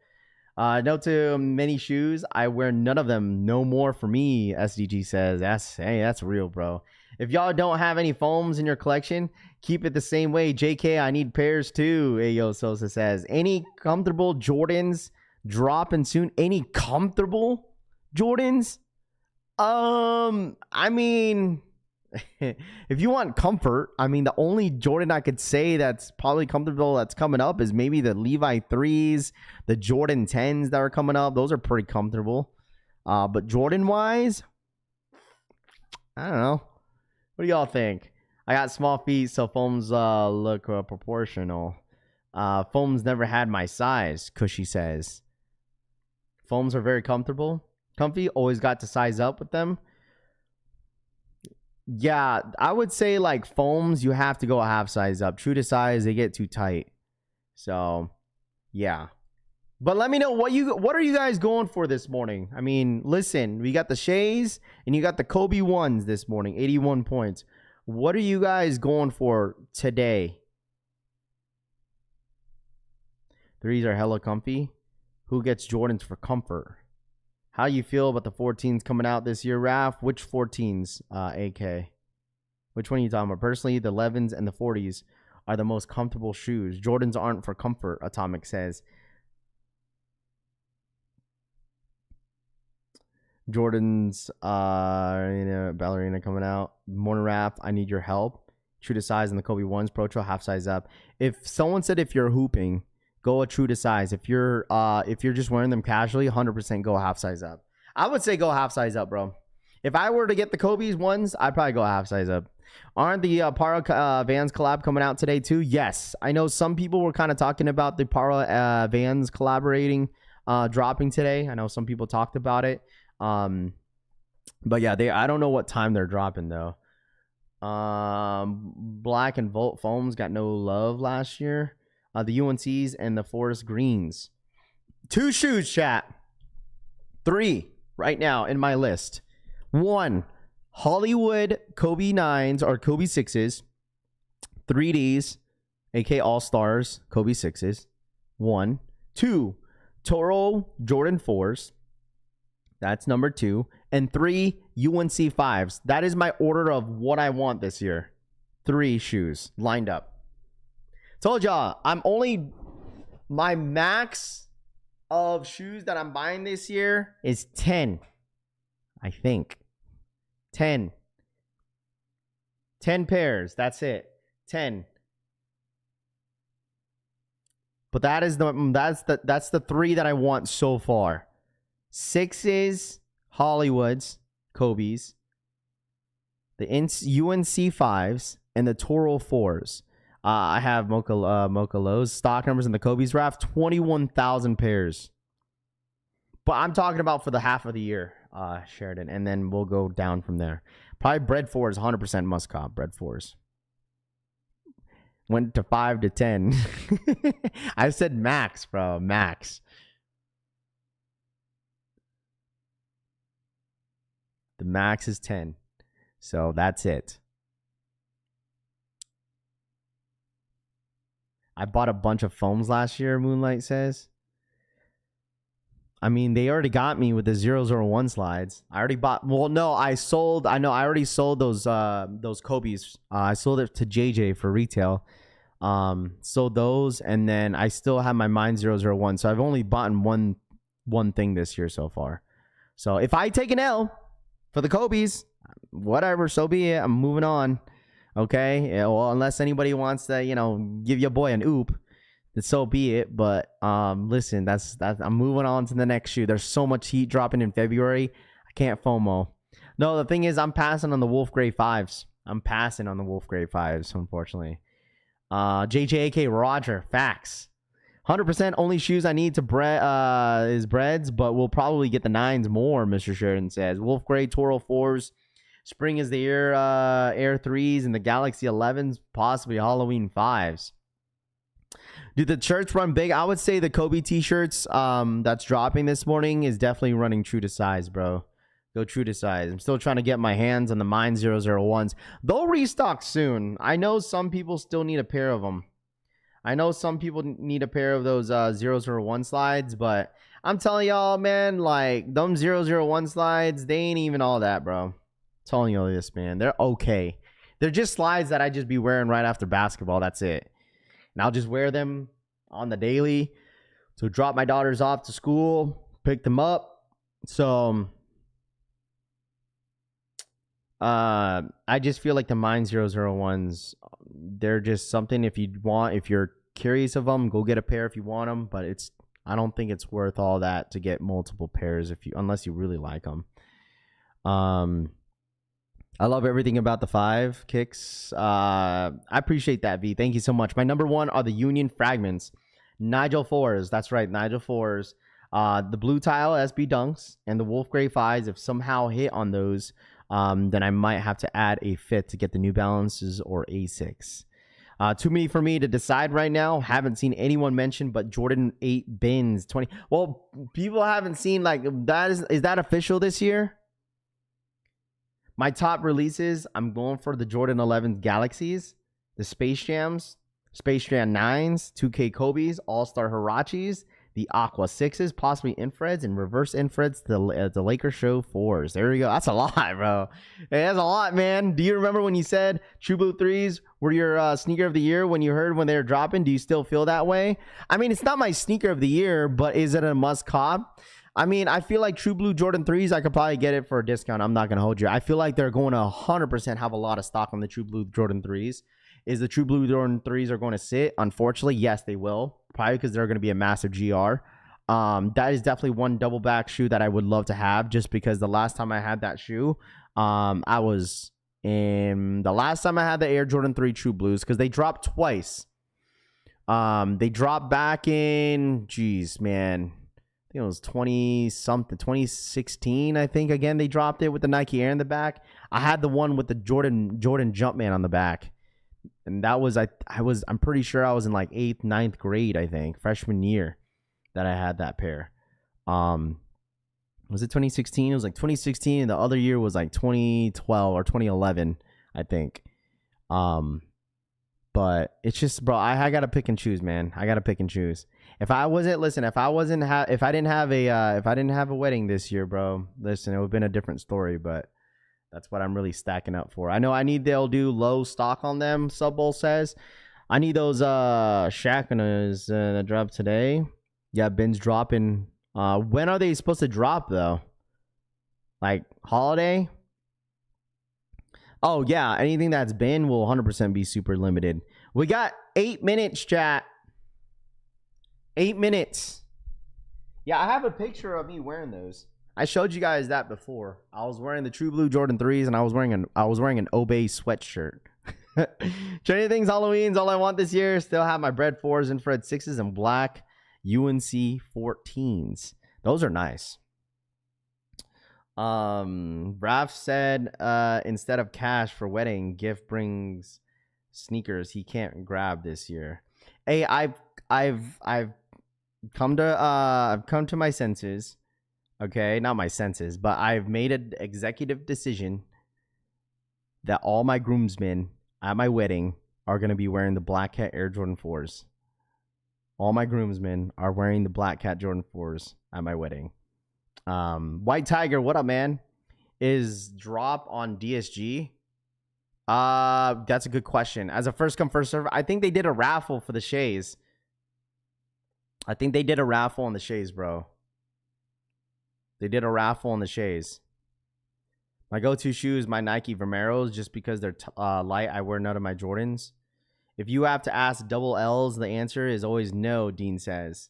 No to many shoes. I wear none of them. No more for me, SDG says. That's real, bro. If y'all don't have any foams in your collection, keep it the same way. JK, I need pairs too. Ayo Sosa says. Any comfortable Jordans dropping soon? Any comfortable Jordans? I mean, if you want comfort, I mean, the only Jordan I could say that's probably comfortable that's coming up is maybe the Levi 3s, the Jordan 10s that are coming up. Those are pretty comfortable. But Jordan-wise, I don't know. What do y'all think? I got small feet, so foams look proportional. Foams never had my size, Cushy says. Foams are very comfortable. Comfy, always got to size up with them. Yeah, I would say like foams, you have to go a half size up. True to size, they get too tight. So, yeah. But let me know what are you guys going for this morning? I mean, listen, we got the Shays and you got the Kobe 1s this morning, 81 points. What are you guys going for today? 3s are hella comfy. Who gets Jordans for comfort? How you feel about the 14s coming out this year, Raph? Which 14s, AK? Which one are you talking about? Personally, the 11s and the 40s are the most comfortable shoes. Jordans aren't for comfort, Atomic says. Jordans, ballerina coming out. Morning Raph, I need your help. True to size in the Kobe 1s. Protro, half size up. If someone said if you're hooping, go a true to size. If you're just wearing them casually, 100% go half size up. I would say go half size up, bro. If I were to get the Kobe's 1s, I'd probably go half size up. Aren't the Para Vans collab coming out today too? Yes. I know some people were kind of talking about the Para Vans collaborating, dropping today. I know some people talked about it. But yeah, I don't know what time they're dropping though. Black and Volt foams got no love last year. The UNCs and the Forest Greens. 2 shoes, chat. 3 right now in my list. 1, Hollywood Kobe 9s or Kobe 6s. 3Ds, aka All-Stars, Kobe 6s. 1. 2, Toro Jordan 4s. That's number 2. And 3, UNC 5s. That is my order of what I want this year. 3 shoes lined up. Told y'all, my max of shoes that I'm buying this year is 10. I think. 10 pairs. That's it. 10. But that's the 3 that I want so far. 6s, Hollywoods, Kobe's, the UNC 5s, and the Toro 4s. I have Mocha Lows. Stock numbers in the Kobe's draft, 21,000 pairs. But I'm talking about for the half of the year, Sheridan, and then we'll go down from there. Probably Bread 4s, 100% must cop. Bread 4s. Went to 5 to 10. I said max, bro. Max. The max is 10. So that's it. I bought a bunch of foams last year, Moonlight says. I mean, they already got me with the 001 slides. I already bought. Well, no, I already sold those Kobe's. I sold it to JJ for retail. Sold those, and then I still have my Mine 001. So I've only bought one thing this year so far. So if I take an L for the Kobe's, whatever, so be it. I'm moving on. Okay. Yeah, well, unless anybody wants to, give your boy an oop, then so be it. But listen, that's I'm moving on to the next shoe. There's so much heat dropping in February. I can't FOMO. No, the thing is, I'm passing on the Wolf Gray 5s. Unfortunately. JJAK Roger, facts. 100% only shoes I need to is Breads, but we'll probably get the 9s more, Mr. Sheridan says. Wolf Gray, Toro 4s. Spring is the Air 3s and the Galaxy 11s, possibly Halloween 5s. Do the shirts run big? I would say the Kobe t-shirts that's dropping this morning is definitely running true to size, bro. Go true to size. I'm still trying to get my hands on the Mine 001s. They'll restock soon. I know some people still need a pair of them. I know some people need a pair of those 001 slides, but I'm telling y'all, man, like, them 001 slides, they ain't even all that, bro. Telling you this, man. They're okay. They're just slides that I just be wearing right after basketball. That's it. And I'll just wear them on the daily to drop my daughters off to school, pick them up. So I just feel like the Mine 001s, they're just something if you're curious of them, go get a pair if you want them, but I don't think it's worth all that to get multiple pairs unless you really like them. I love everything about the 5 kicks. I appreciate that, V. Thank you so much. My number 1 are the Union Fragments. Nigel 4s. That's right, Nigel 4s. The Blue Tile SB Dunks and the Wolf Gray 5s. If somehow hit on those, then I might have to add a fit to get the New Balances or Asics. Too many for me to decide right now. Haven't seen anyone mention, but Jordan 8 bins 20. Well, people haven't seen, like, is that official this year? My top releases, I'm going for the Jordan 11 Galaxies, the Space Jams, Space Jam 9s, 2K Kobe's, All-Star Hirachis, the Aqua 6s, possibly infrareds, and reverse infrareds, the Lakers Show 4s. There we go. That's a lot, bro. Hey, that's a lot, man. Do you remember when you said True Blue 3s were your sneaker of the year when you heard when they were dropping? Do you still feel that way? I mean, it's not my sneaker of the year, but is it a must cop? I mean, I feel like True Blue Jordan 3s, I could probably get it for a discount. I'm not going to hold you. I feel like they're going to 100% have a lot of stock on the True Blue Jordan 3s. Is the True Blue Jordan 3s are going to sit? Unfortunately, yes, they will. Probably because they're going to be a massive GR. That is definitely one double back shoe that I would love to have, just because the last time I had that shoe, the last time I had the Air Jordan 3 True Blues, because they dropped twice. They dropped back in, think it was 20 something, 2016. I think again they dropped it with the Nike Air in the back. I had the one with the Jordan Jumpman on the back, and that was I'm pretty sure I was in like 8th, 9th grade. I think freshman year that I had that pair. Was it 2016? It was like 2016, and the other year was like 2012 or 2011, I think. But it's just, bro, I gotta pick and choose, man. I gotta pick and choose. If I didn't have a wedding this year, bro, listen, it would have been a different story. But that's what I'm really stacking up for. I know they'll do low stock on them. Sub Bowl says I need those Shacknas that drop today. Yeah, Ben's dropping. When are they supposed to drop though? Like holiday? Oh, yeah. Anything that's been will 100% be super limited. We got 8 minutes, chat. 8 minutes. Yeah, I have a picture of me wearing those. I showed you guys that before. I was wearing the True Blue Jordan 3s, and I was wearing an Obey sweatshirt. Trendy Things Halloween's all I want this year. Still have my Bread 4s, Infrared 6s, and black UNC 14s. Those are nice. Raph said instead of cash for wedding, gift brings sneakers he can't grab this year. Hey, I've come to my senses. Okay, not my senses, but I've made an executive decision that all my groomsmen at my wedding are going to be wearing the Black Cat Air Jordan 4s. All my groomsmen are wearing the Black Cat Jordan 4s at my wedding. White Tiger, what up, man? Is drop on DSG? That's a good question. As a first come first serve, I think they did a raffle for the Shays. I think they did a raffle on the Shays, bro. They did a raffle on the Shays. My go-to shoes, my Nike Vomeros, just because they're light. I wear none of my Jordans. If you have to ask double L's, the answer is always no, Dean says.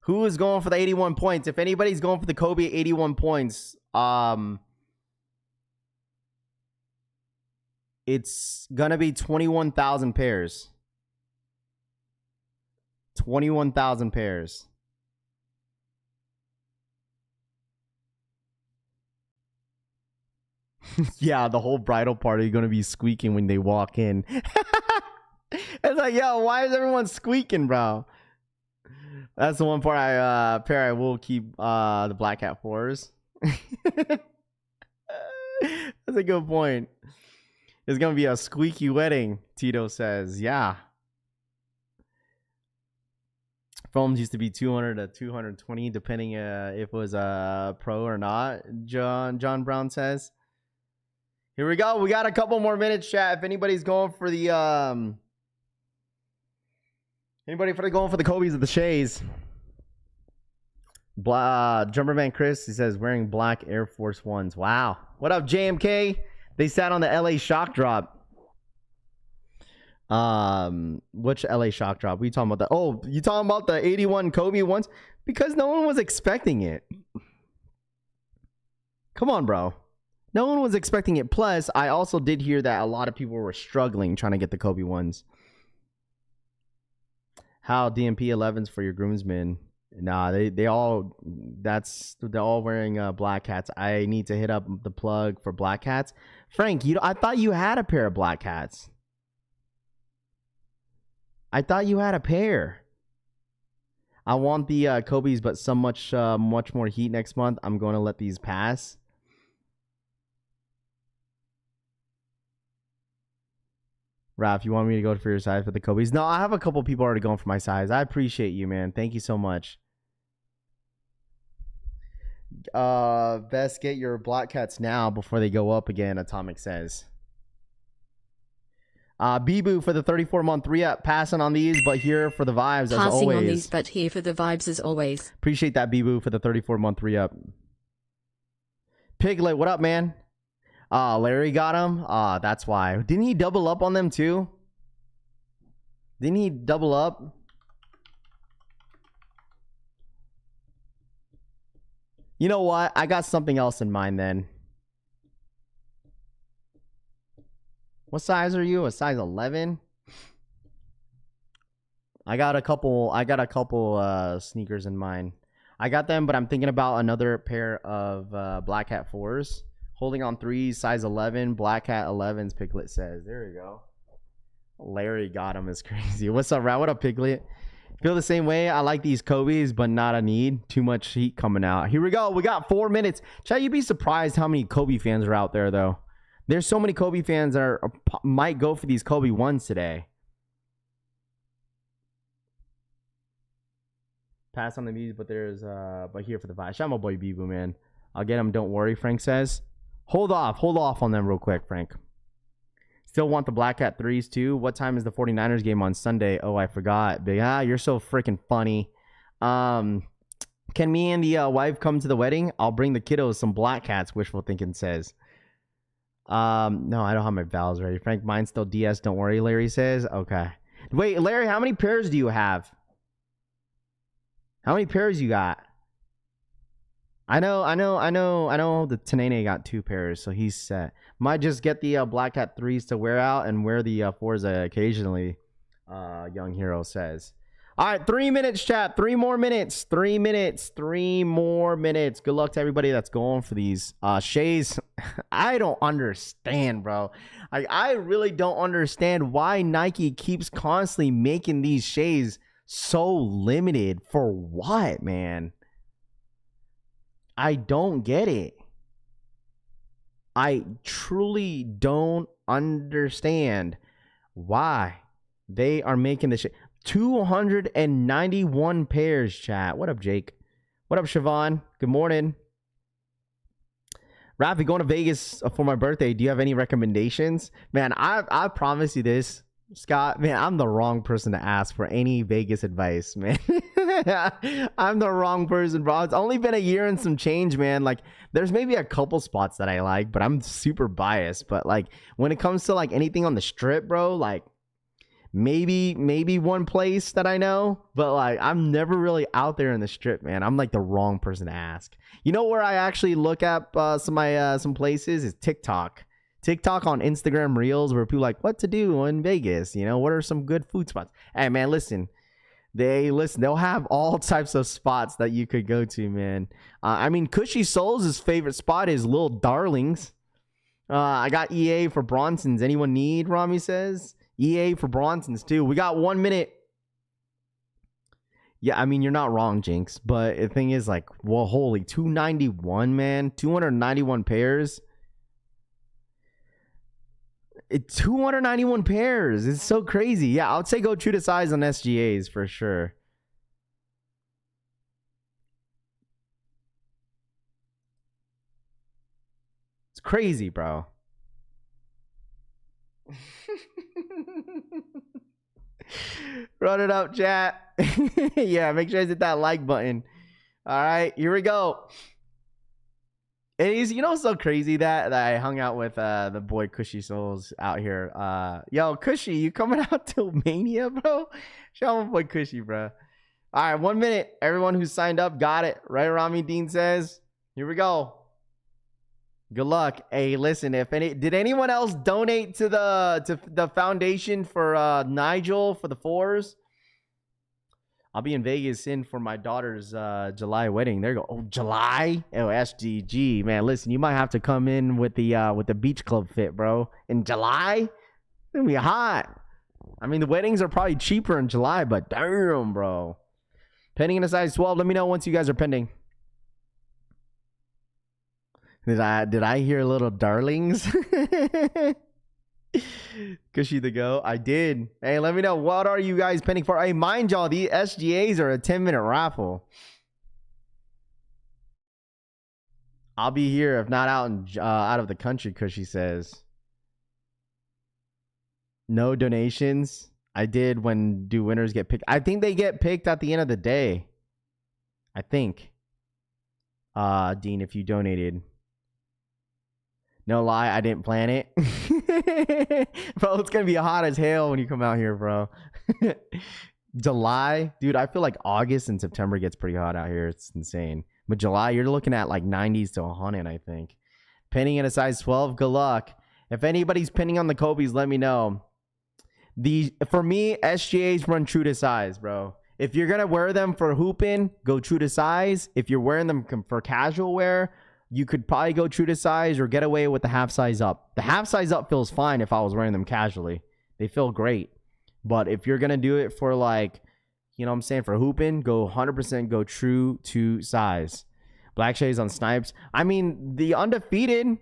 Who is going for the 81 points? If anybody's going for the Kobe 81 points, it's going to be 21,000 pairs. 21,000 pairs. Yeah, the whole bridal party is going to be squeaking when they walk in. It's like, yo, why is everyone squeaking, bro? That's the one part pair I will keep the Black Cat 4s. That's a good point. It's going to be a squeaky wedding, Tito says. Yeah. Foams used to be 200 to 220 depending if it was a pro or not, John Brown says. Here we go. We got a couple more minutes, chat. If anybody's going for the going for the Kobe's or the Shays. Jumperman Chris, he says wearing black Air Force Ones. Wow. What up, JMK? They sat on the LA shock drop. Which LA shock drop? We talking about that? Oh, you talking about the 81 Kobe ones? Because no one was expecting it. Come on, bro. No one was expecting it. Plus, I also did hear that a lot of people were struggling trying to get the Kobe ones. How DMP 11s for your groomsmen? Nah, they're all wearing Black Cats. I need to hit up the plug for Black Cats. Frank, I thought you had a pair of Black Cats. I thought you had a pair. I want the Kobe's, but much more heat next month. I'm going to let these pass. Raph, you want me to go for your size for the Kobe's? No, I have a couple people already going for my size. I appreciate you, man. Thank you so much. Best get your Black Cats now before they go up again, Atomic says. Bibu for the 34-month re-up. Passing on these, but here for the vibes as always. Passing on these, but here for the vibes as always. Appreciate that, Bibu, for the 34-month re-up. Piglet, what up, man? Larry got him. That's why. Didn't he double up on them too? Didn't he double up? You know what? I got something else in mind then. What size are you? A size 11? I got a couple sneakers in mind. I got them, but I'm thinking about another pair of Black Hat 4s. Holding on 3s, size 11, Black Hat 11s, Piglet says. There we go. Larry got him. Is crazy. What's up, Rat? What up, Piglet? Feel the same way. I like these Kobe's, but not a need. Too much heat coming out. Here we go. We got 4 minutes. Chat, you'd be surprised how many Kobe fans are out there, though. There's so many Kobe fans that might go for these Kobe 1s today. Pass on the bees, but but here for the vibe. Shout out my boy Bibu, man. I'll get him. Don't worry, Frank says. Hold off on them real quick, Frank. Still want the Black Hat 3s too. What time is the 49ers game on Sunday? Oh, I forgot. Big, you're so freaking funny. Can me and the wife come to the wedding? I'll bring the kiddos some Black Hats, wishful thinking says. No, I don't have my vowels ready. Frank, mine's still DS. Don't worry, Larry says. Okay. Wait, Larry, how many pairs do you have? How many pairs you got? I know the Tanene got 2 pairs, so he's set. Might just get the Black Hat 3s to wear out and wear the 4s occasionally, Young Hero says. All right, 3 minutes, chat. 3 more minutes. 3 minutes. 3 more minutes. Good luck to everybody that's going for these Shays. I don't understand, bro. I really don't understand why Nike keeps constantly making these Shays so limited. For what, man? I don't get it. I truly don't understand why they are making this shit. 291 pairs, chat. What up, Jake? What up, Siobhan? Good morning. Rafi, going to Vegas for my birthday. Do you have any recommendations? Man, I promise you this, Scott. Man, I'm the wrong person to ask for any Vegas advice, man. I'm the wrong person, bro. It's only been a year and some change, man. Like, there's maybe a couple spots that I like, but I'm super biased. But like, when it comes to like anything on the strip, bro, like maybe one place that I know, but like I'm never really out there in the strip, man. I'm like the wrong person to ask. You know where I actually look at some places is TikTok. TikTok on Instagram Reels, where people like what to do in Vegas. You know, what are some good food spots? Hey, man, listen. They'll have all types of spots that you could go to, man. I mean, Cushy Souls' favorite spot is Little Darlings. I got EA for Bronson's. Anyone need? Rami says EA for Bronson's too. We got 1 minute. Yeah, I mean, you're not wrong, Jinx. But the thing is, like, well, holy 291, man, 291 pairs. It's 291 pairs. It's so crazy. Yeah, I would say go true to size on SGAs for sure. It's crazy, bro. Run it up, chat. Yeah, make sure you hit that like button. All right, here we go. It is, you know, so crazy that I hung out with the boy Cushy Souls out here. Yo, Cushy, you coming out till Mania, bro? Shout out my boy Cushy, bro. All right, 1 minute. Everyone who signed up got it. Right, Rami Dean says. Here we go. Good luck. Hey, listen, did anyone else donate to the foundation for Nigel for the 4s? I'll be in Vegas for my daughter's July wedding. There you go. Oh, July? Oh, SDG. Man, listen, you might have to come in with the beach club fit, bro. In July? It's gonna be hot. I mean, the weddings are probably cheaper in July, but damn, bro. Pending in a size 12. Let me know once you guys are pending. Did I hear little darlings? Cushy the go. I did. Hey, let me know, what are you guys pending for? Hey, mind y'all, the SGAs are a 10-minute raffle. I'll be here if not out of the country, Cushy says. No donations. I did when do winners get picked. I think they get picked at the end of the day. I think. Dean, if you donated. No lie, I didn't plan it. Bro, it's going to be hot as hell when you come out here, bro. July, dude, I feel like August and September gets pretty hot out here. It's insane. But July, you're looking at like 90s to 100, I think. Pinning in a size 12, good luck. If anybody's pinning on the Kobe's, let me know. For me, SGAs run true to size, bro. If you're gonna wear them for hooping, go true to size. If you're wearing them for casual wear, you could probably go true to size or get away with the half size up. The half size up feels fine if I was wearing them casually. They feel great. But if you're gonna do it for like, you know what I'm saying, for hooping, go 100% go true to size. Black shades on Snipes. I mean, the Undefeated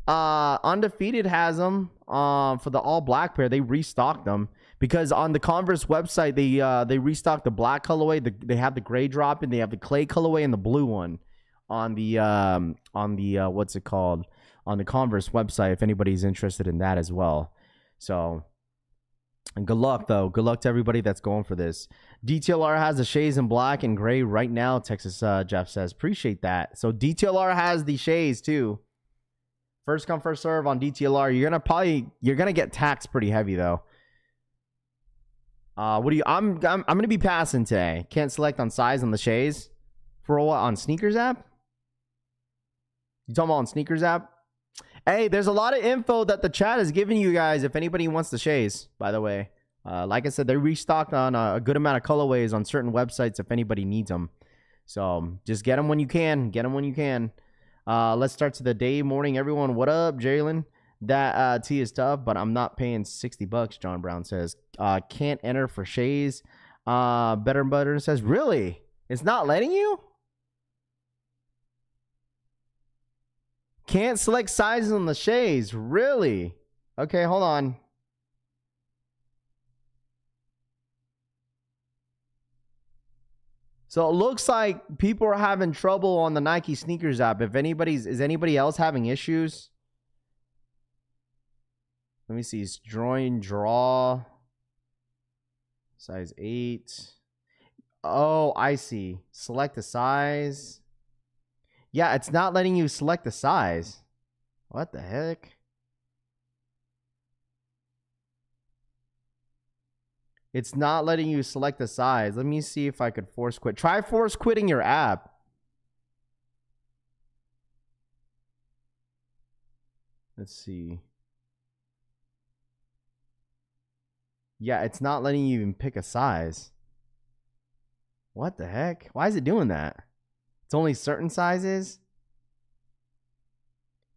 has them for the all black pair. They restocked them because on the Converse website they restocked the black colorway. They have the gray drop and they have the clay colorway and the blue one on the what's it called, on the Converse website if anybody's interested in that as well. So, and good luck though. Good luck to everybody that's going for this. DTLR has the shades in black and gray right now, Texas Jeff says. Appreciate that. So DTLR has the shades too. First come, first serve on DTLR. You're gonna get taxed pretty heavy though. I'm gonna be passing today. Can't select on size on the shades. For what, on Sneakers app? You talking about on Sneakers app? Hey, there's a lot of info that the chat is giving you guys if anybody wants the shades, by the way. Like I said, they restocked on a good amount of colorways on certain websites if anybody needs them. So just get them when you can. Get them when you can. Let's start to the day. Morning, everyone. What up, Jalen? That tee is tough, but I'm not paying $60, John Brown says. Can't enter for shades. Better Butter says, really? It's not letting you? Can't select sizes on the shades. Really? Okay, hold on. So it looks like people are having trouble on the Nike Sneakers app. Is anybody else having issues? Let me see. Join draw. Size 8. Oh, I see. Select the size. Yeah, it's not letting you select the size. What the heck? It's not letting you select the size. Let me see if I could force quit. Try force quitting your app. Let's see. Yeah, it's not letting you even pick a size. What the heck? Why is it doing that? It's only certain sizes.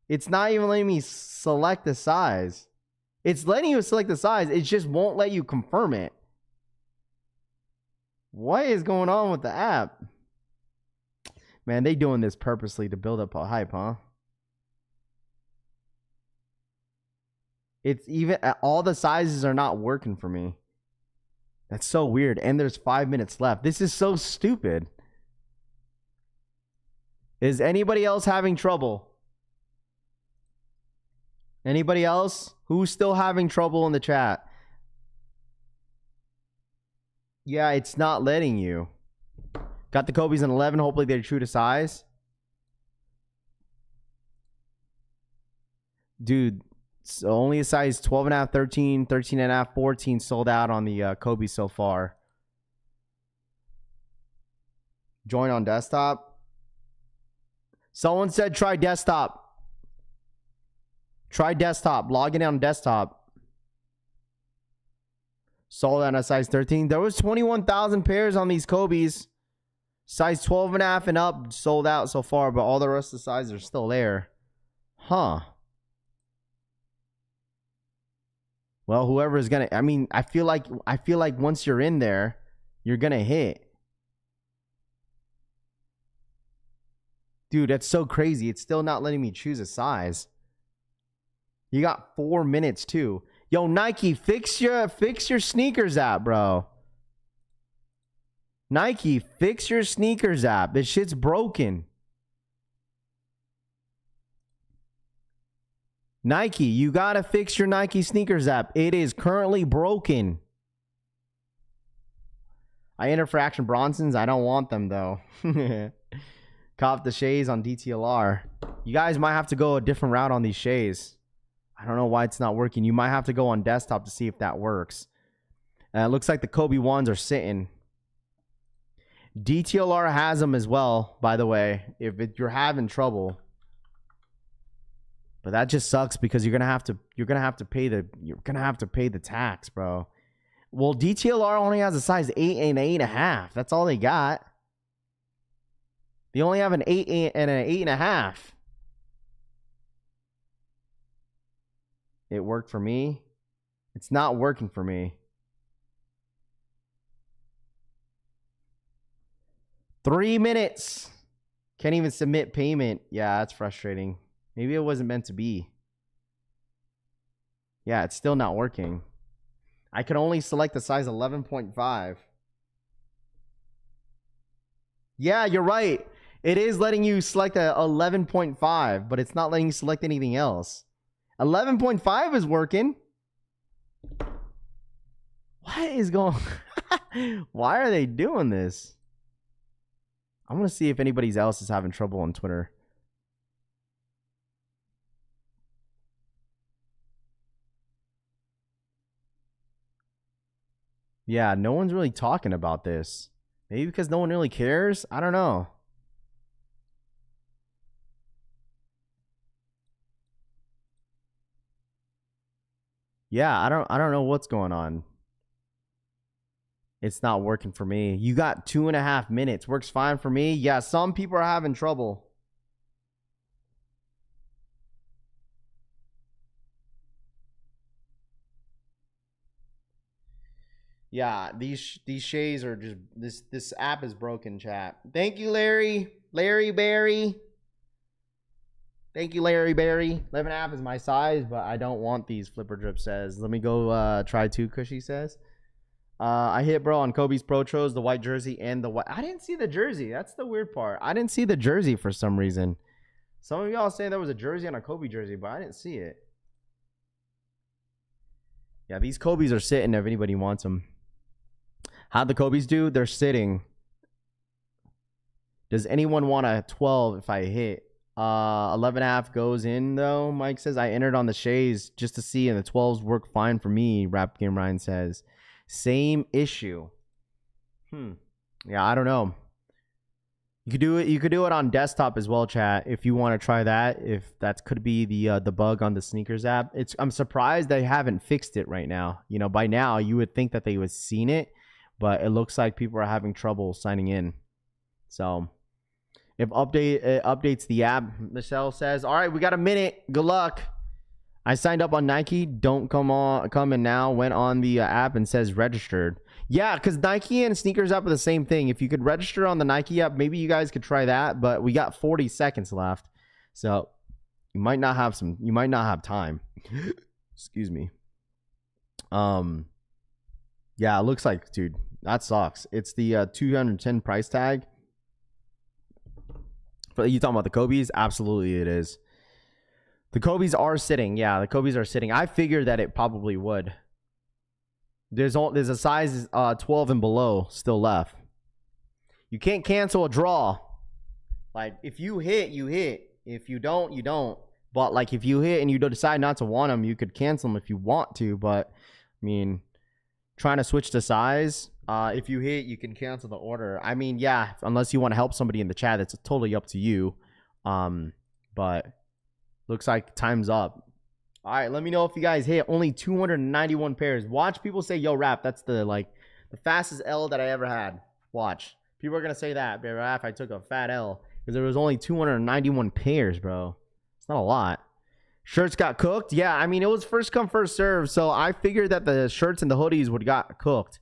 It's not even letting me select the size. It's letting you select the size. It just won't let you confirm it. What is going on with the app? Man, they doing this purposely to build up a hype, huh? It's even all the sizes are not working for me. That's so weird. And there's 5 minutes left. This is so stupid. Is anybody else having trouble? Anybody else? Who's still having trouble in the chat? Yeah, it's not letting you. Got the Kobe's in 11. Hopefully they're true to size. Dude, so only a size 12.5, 13, 13.5, 14 sold out on the Kobe so far. Join on desktop. Someone said try desktop. Try desktop. Log in on desktop. Sold out at size 13. There was 21,000 pairs on these Kobe's. Size 12.5 and up sold out so far, but all the rest of the sizes are still there. Huh. Well, whoever is gonna, I mean, I feel like once you're in there, you're gonna hit. Dude, that's so crazy. It's still not letting me choose a size. You got 4 minutes too. Yo, Nike, fix your sneakers app, bro. Nike, fix your sneakers app. This shit's broken. Nike, you gotta fix your Nike sneakers app. It is currently broken. I enter for Action Bronsons. I don't want them though. Cop the Shays on DTLR. You guys might have to go a different route on these Shays. I don't know why it's not working. You might have to go on desktop to see if that works. It looks like the Kobe ones are sitting. DTLR has them as well, by the way, if you're having trouble. But that just sucks because you're gonna have to pay the tax, bro. Well, DTLR only has a size 8 and 8.5. That's all they got. They only have an 8 and an 8.5. It worked for me. It's not working for me. 3 minutes. Can't even submit payment. Yeah, that's frustrating. Maybe it wasn't meant to be. Yeah, it's still not working. I can only select the size 11.5. Yeah, you're right. It is letting you select a 11.5, but it's not letting you select anything else. 11.5 is working. What is going on? Why are they doing this? I'm going to see if anybody else is having trouble on Twitter. Yeah, no one's really talking about this. Maybe because no one really cares? I don't know. Yeah, I don't know what's going on. It's not working for me. You got 2.5 minutes. Works fine for me. Yeah, some people are having trouble. Yeah, these Shays are just this app is broken, chat. Thank you, Larry. Larry Berry. Thank you, Larry Berry. 11.5 is my size, but I don't want these. Flipper Drip says. Let me go try 2, Cushy says. I hit bro on Kobe's Protros, the white jersey and the white. I didn't see the jersey. That's the weird part. I didn't see the jersey for some reason. Some of y'all saying there was a jersey and a Kobe jersey, but I didn't see it. Yeah, these Kobe's are sitting if anybody wants them. How'd the Kobe's do? They're sitting. Does anyone want a 12 if I hit? 11.5 goes in though. Mike says I entered on the Shays just to see, and the 12s work fine for me. Rap Game Ryan says. Same issue. Yeah, I don't know. You could do it. You could do it on desktop as well, chat. If you want to try that, if that could be the bug on the sneakers app. I'm surprised they haven't fixed it right now. You know, by now you would think that they would have seen it, but it looks like people are having trouble signing in. So if updates the app, Michelle says, all right, we got a minute. Good luck. I signed up on Nike. Don't come in now. Went on the app and says registered. Yeah, because Nike and sneakers app are the same thing. If you could register on the Nike app, maybe you guys could try that. But we got 40 seconds left, so you might not have some. You might not have time. Excuse me. Yeah, it looks like, dude, that sucks. It's the 210 price tag. But you talking about the Kobe's? Absolutely, it is. The Kobe's are sitting. Yeah, the Kobe's are sitting. I figured that it probably would. There's a size 12 and below still left. You can't cancel a draw. Like, if you hit, you hit. If you don't, you don't. But, like, if you hit and you decide not to want them, you could cancel them if you want to. But, I mean, trying to switch the size, if you hit, you can cancel the order. I mean, yeah, unless you want to help somebody in the chat, that's totally up to you. But looks like time's up. All right, let me know if you guys hit. Only 291 pairs. Watch people say, yo, Rap, that's the fastest L that I ever had. Watch. People are going to say that, but Rap, I took a fat L. Because there was only 291 pairs, bro. It's not a lot. Shirts got cooked. Yeah, I mean, it was first come, first serve. So I figured that the shirts and the hoodies would got cooked.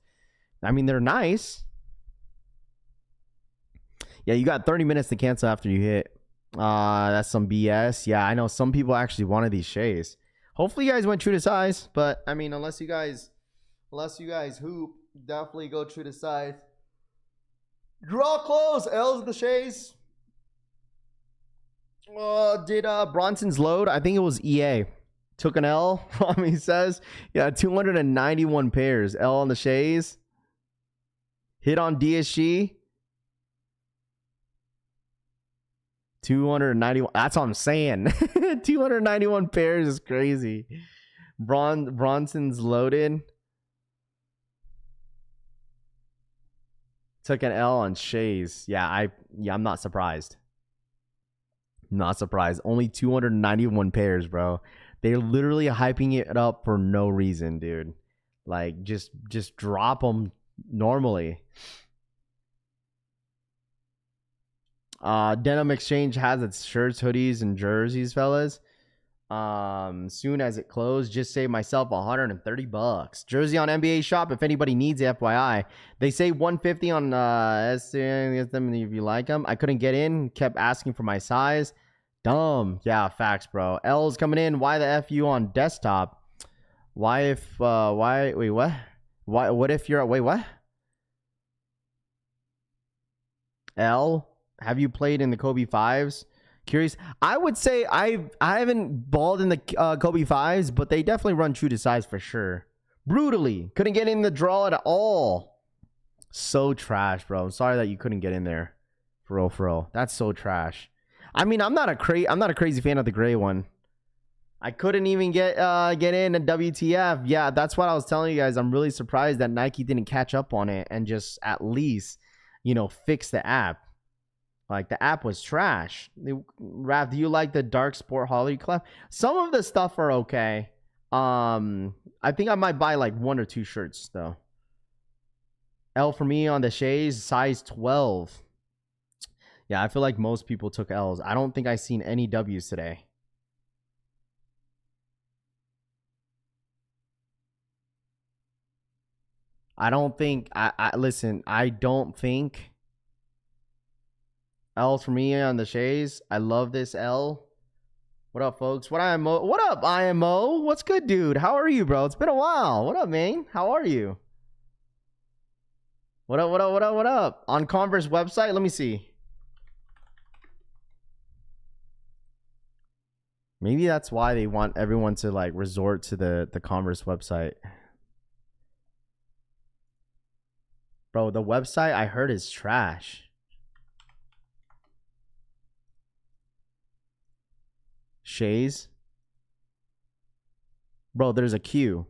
I mean, they're nice. Yeah, you got 30 minutes to cancel after you hit. That's some BS. Yeah, I know some people actually wanted these Shays. Hopefully you guys went true to size, but I mean, unless you guys hoop, definitely go true to size. Draw close. L's the Shays. Did Bronson's load? I think it was EA. Took an L. He says, yeah, 291 pairs. L on the Shays. Hit on DSG. 291. That's what I'm saying. 291 pairs is crazy. Bronson's loaded. Took an L on Shays. Yeah, I'm not surprised. Not surprised. Only 291 pairs, bro. They're literally hyping it up for no reason, dude. Like just drop them normally. Denim Exchange has its shirts, hoodies, and jerseys, fellas. Soon as it closed, just saved myself $130. Jersey on NBA Shop, if anybody needs it, FYI. They say $150 on if you like them. I couldn't get in, kept asking for my size. Dumb. Yeah, facts, bro. L's coming in. Why the F you on desktop? Why if wait, what? What if you're wait, what? L, have you played in the Kobe 5s? Curious. I would say I haven't balled in the Kobe 5s, but they definitely run true to size for sure. Brutally. Couldn't get in the draw at all. So trash, bro. I'm sorry that you couldn't get in there. For real. That's so trash. I mean, I'm not a crazy fan of the gray one. I couldn't even get in a WTF. Yeah, that's what I was telling you guys. I'm really surprised that Nike didn't catch up on it and just at least, fix the app. Like, the app was trash. Raph, do you like the Dark Sport Holiday Club? Some of the stuff are okay. I think I might buy like 1 or 2 shirts though. L for me on the Shays, size 12. Yeah, I feel like most people took L's. I don't think I've seen any W's today. I don't think listen, I don't think L's for me on the Shays. I love this L. What up, folks? What up, IMO? What's good, dude? How are you, bro? It's been a while. What up, man? How are you? What up? On Converse website, let me see. Maybe that's why they want everyone to like resort to the Converse website. Bro, the website I heard is trash. Shays. Bro, there's a queue.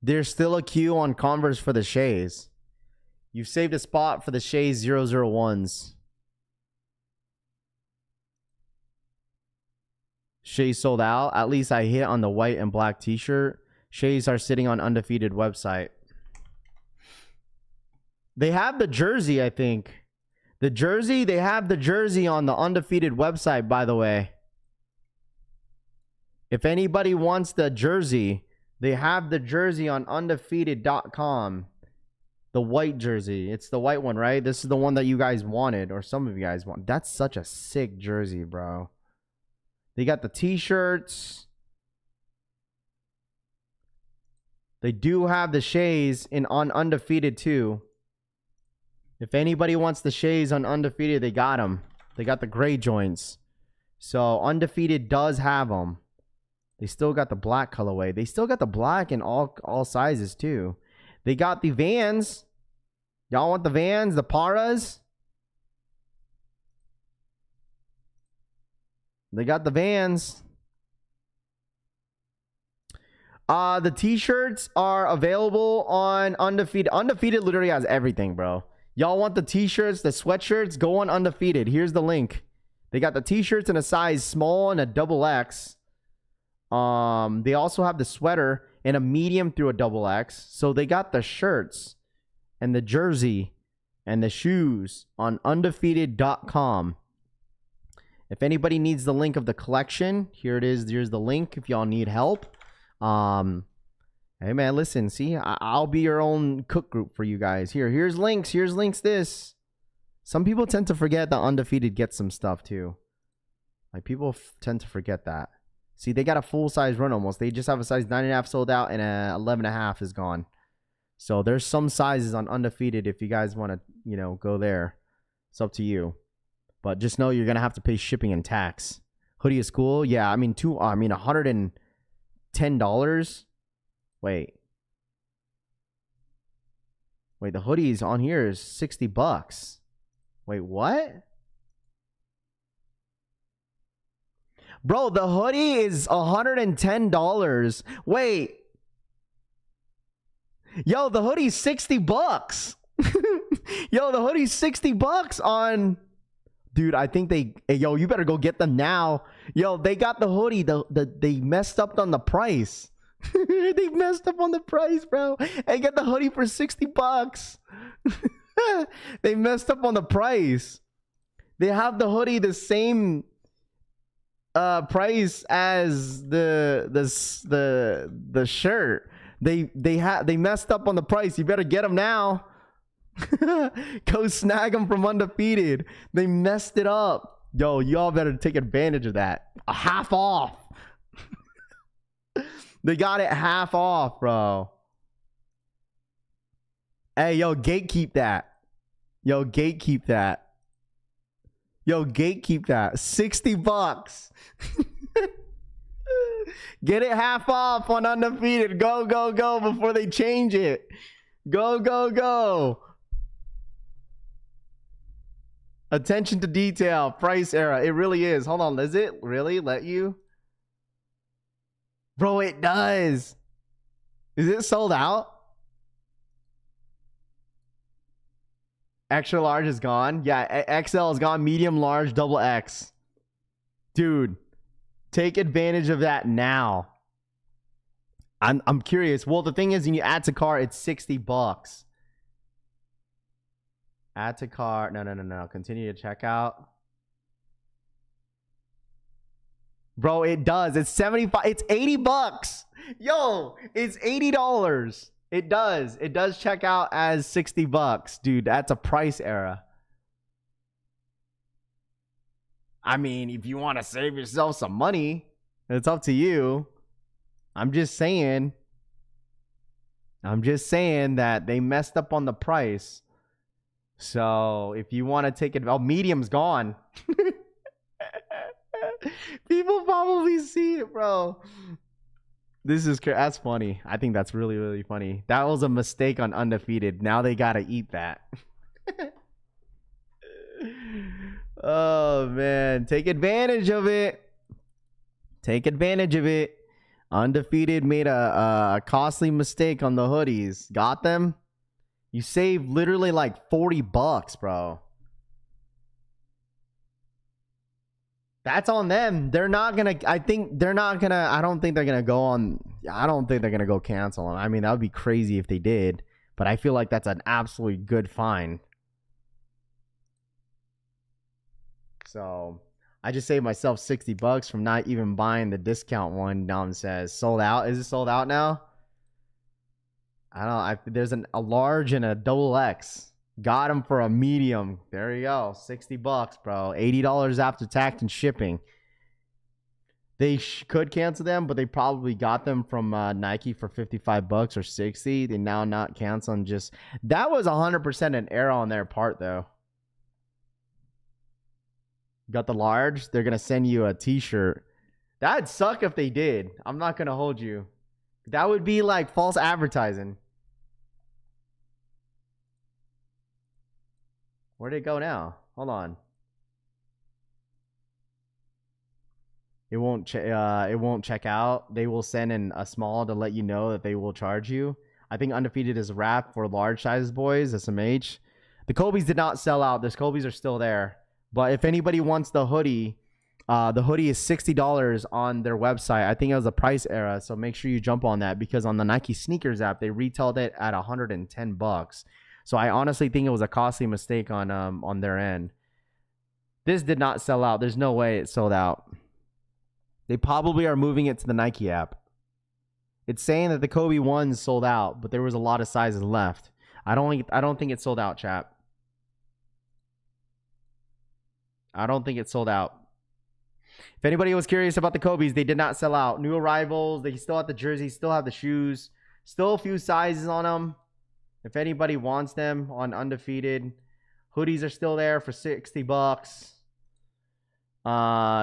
There's still a queue on Converse for the Shays. You've saved a spot for the Shays 001s. Shays sold out. At least I hit on the white and black t-shirt. Shays are sitting on Undefeated website. They have the jersey, I think. The jersey, they have the jersey on the Undefeated website, by the way. If anybody wants the jersey, they have the jersey on undefeated.com. The white jersey. It's the white one, right? This is the one that you guys wanted, or some of you guys want. That's such a sick jersey, bro. They got the t-shirts. They do have the Shays on Undefeated too. If anybody wants the Shays on Undefeated, they got them. They got the gray joints. So Undefeated does have them. They still got the black colorway. They still got the black in all sizes too. They got the Vans. Y'all want the Vans? The Paras? They got the Vans. The t-shirts are available on Undefeated. Undefeated literally has everything, bro. Y'all want the t-shirts, the sweatshirts? Go on Undefeated. Here's the link. They got the t-shirts in a size small and a XXL. They also have the sweater in a medium through a XXL. So they got the shirts and the jersey and the shoes on undefeated.com. If anybody needs the link of the collection, here it is. Here's the link if y'all need help. Hey, man, listen. See, I'll be your own cook group for you guys. Here's links. Here's links this. Some people tend to forget that Undefeated gets some stuff, too. Like, people tend to forget that. See, they got a full-size run almost. They just have a size 9.5 sold out and a 11.5 is gone. So there's some sizes on Undefeated if you guys want to, go there. It's up to you. But just know you're going to have to pay shipping and tax. Hoodie is cool. Yeah, I mean, $110. Wait, the hoodies on here is $60. Wait, what? Bro, the hoodie is $110. Wait. Yo, the hoodie's $60. Yo, the hoodie's $60 on... Dude, I think yo, you better go get them now. Yo, they got the hoodie. They messed up on the price. They messed up on the price, bro. I get the hoodie for $60. They messed up on the price. They have the hoodie the same price as the shirt. They messed up on the price. You better get them now. Go snag them from Undefeated. They messed it up. Yo, y'all better take advantage of that. A half off. They got it half off, bro. Hey, yo, gatekeep that. Yo, gatekeep that. Yo, gatekeep that. $60. Get it half off on Undefeated. Go, go, go before they change it. Go, go, go. Attention to detail. Price era. It really is. Hold on. Does it really let you? Bro, it does. Is it sold out? Extra large is gone. Yeah, XL is gone. Medium, large, double X. Dude, take advantage of that now. I'm curious. Well, the thing is, when you add to cart, it's $60. Add to cart. No. Continue to checkout. Bro, it does. It's 75. It's $80. Yo, it's $80. It does. It does check out as $60. Dude, that's a price era. I mean, if you want to save yourself some money, it's up to you. I'm just saying that they messed up on the price. So if you want to take it, medium's gone. People probably see it, bro. That's funny. I think that's really, really funny. That was a mistake on Undefeated. Now they gotta eat that. Oh man, take advantage of it. Take advantage of it. Undefeated made a costly mistake on the hoodies. Got them? You saved literally like $40, bro. That's on them. They're not gonna. I don't think they're gonna go on. I don't think they're gonna go cancel them. I mean, that would be crazy if they did. But I feel like that's an absolutely good fine. So I just saved myself $60 from not even buying the discount one. Now it says sold out. Is it sold out now? I don't know. There's a large and a double X. Got them for a medium. There you go. $60, bro. $80 after tax and shipping. They could cancel them, but they probably got them from Nike for $55 or $60. They now not canceling. Just that was 100% an error on their part, though. Got the large. They're gonna send you a T-shirt. That'd suck if they did. I'm not gonna hold you. That would be like false advertising. Where'd it go now? Hold on. It won't check out. They will send in a small to let you know that they will charge you. I think Undefeated is wrapped for large sizes, boys. SMH. The Kobe's did not sell out. Those Kobe's are still there. But if anybody wants the hoodie is $60 on their website. I think it was a price era, so make sure you jump on that because on the Nike sneakers app they retailed it at $110. So I honestly think it was a costly mistake on their end. This did not sell out. There's no way it sold out. They probably are moving it to the Nike app. It's saying that the Kobe ones sold out, but there was a lot of sizes left. I don't think it sold out, chat. I don't think it sold out. If anybody was curious about the Kobe's, they did not sell out. New arrivals. They still have the jerseys, still have the shoes, still a few sizes on them. If anybody wants them on Undefeated, hoodies are still there for $60.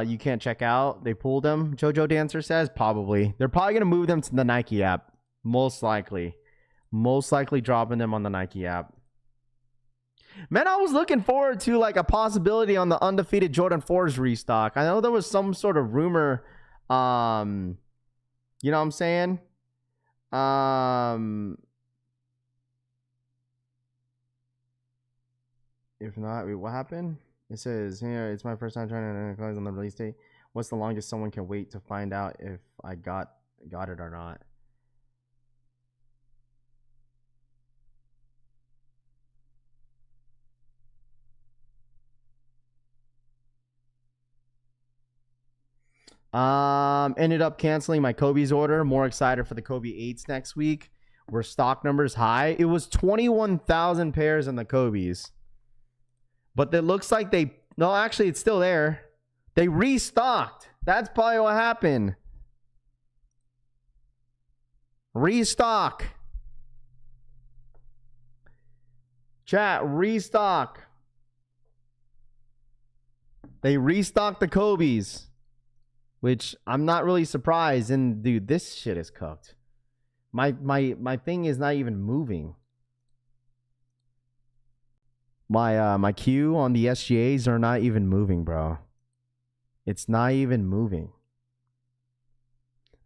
You can't check out. They pulled them. Jojo Dancer says probably. They're probably gonna move them to the Nike app. Most likely dropping them on the Nike app. Man, I was looking forward to like a possibility on the Undefeated Jordan 4s restock. I know there was some sort of rumor. You know what I'm saying? If not, wait, what happened? It says here, it's my first time trying to on the release date. What's the longest someone can wait to find out if I got it or not? Ended up canceling my Kobe's order. More excited for the Kobe 8s next week. Were stock numbers high? It was 21,000 pairs in the Kobe's. But it looks like no, actually it's still there. They restocked. That's probably what happened. Restock. Chat, restock. They restocked the Kobe's, which I'm not really surprised. And dude, this shit is cooked. My thing is not even moving. My queue on the SGAs are not even moving, bro. It's not even moving.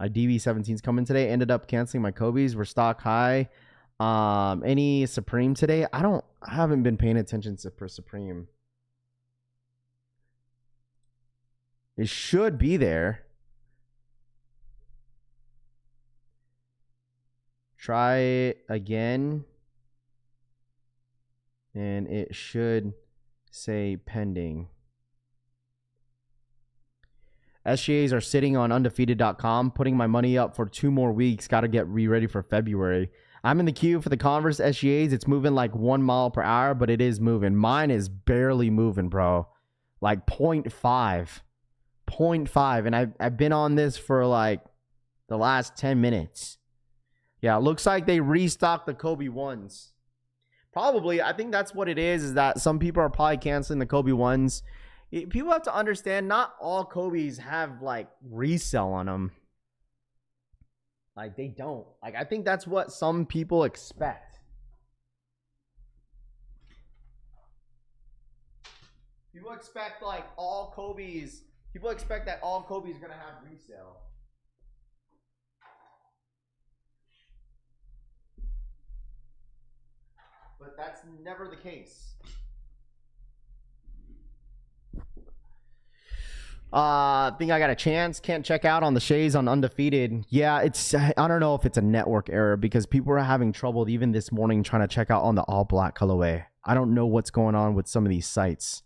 DB17's coming today. Ended up canceling my Kobe's. We're stock high. Any Supreme today? I haven't been paying attention to Supreme. It should be there. Try it again. And it should say pending. SGAs are sitting on undefeated.com, putting my money up for 2 more weeks. Got to get ready for February. I'm in the queue for the Converse SGAs. It's moving like 1 mile per hour, but it is moving. Mine is barely moving, bro. Like 0.5. 0.5. And I've been on this for like the last 10 minutes. Yeah, it looks like they restocked the Kobe ones. Probably. I think that's what it is that some people are probably canceling the Kobe ones. People have to understand, not all Kobe's have like resell on them. Like, they don't. Like, I think that's what some people expect. People expect like all Kobe's. People expect that all Kobe's gonna have resale. But that's never the case. Think I got a chance. Can't check out on the Shays on Undefeated. Yeah, I don't know if it's a network error because people are having trouble even this morning trying to check out on the all black colorway. I don't know what's going on with some of these sites.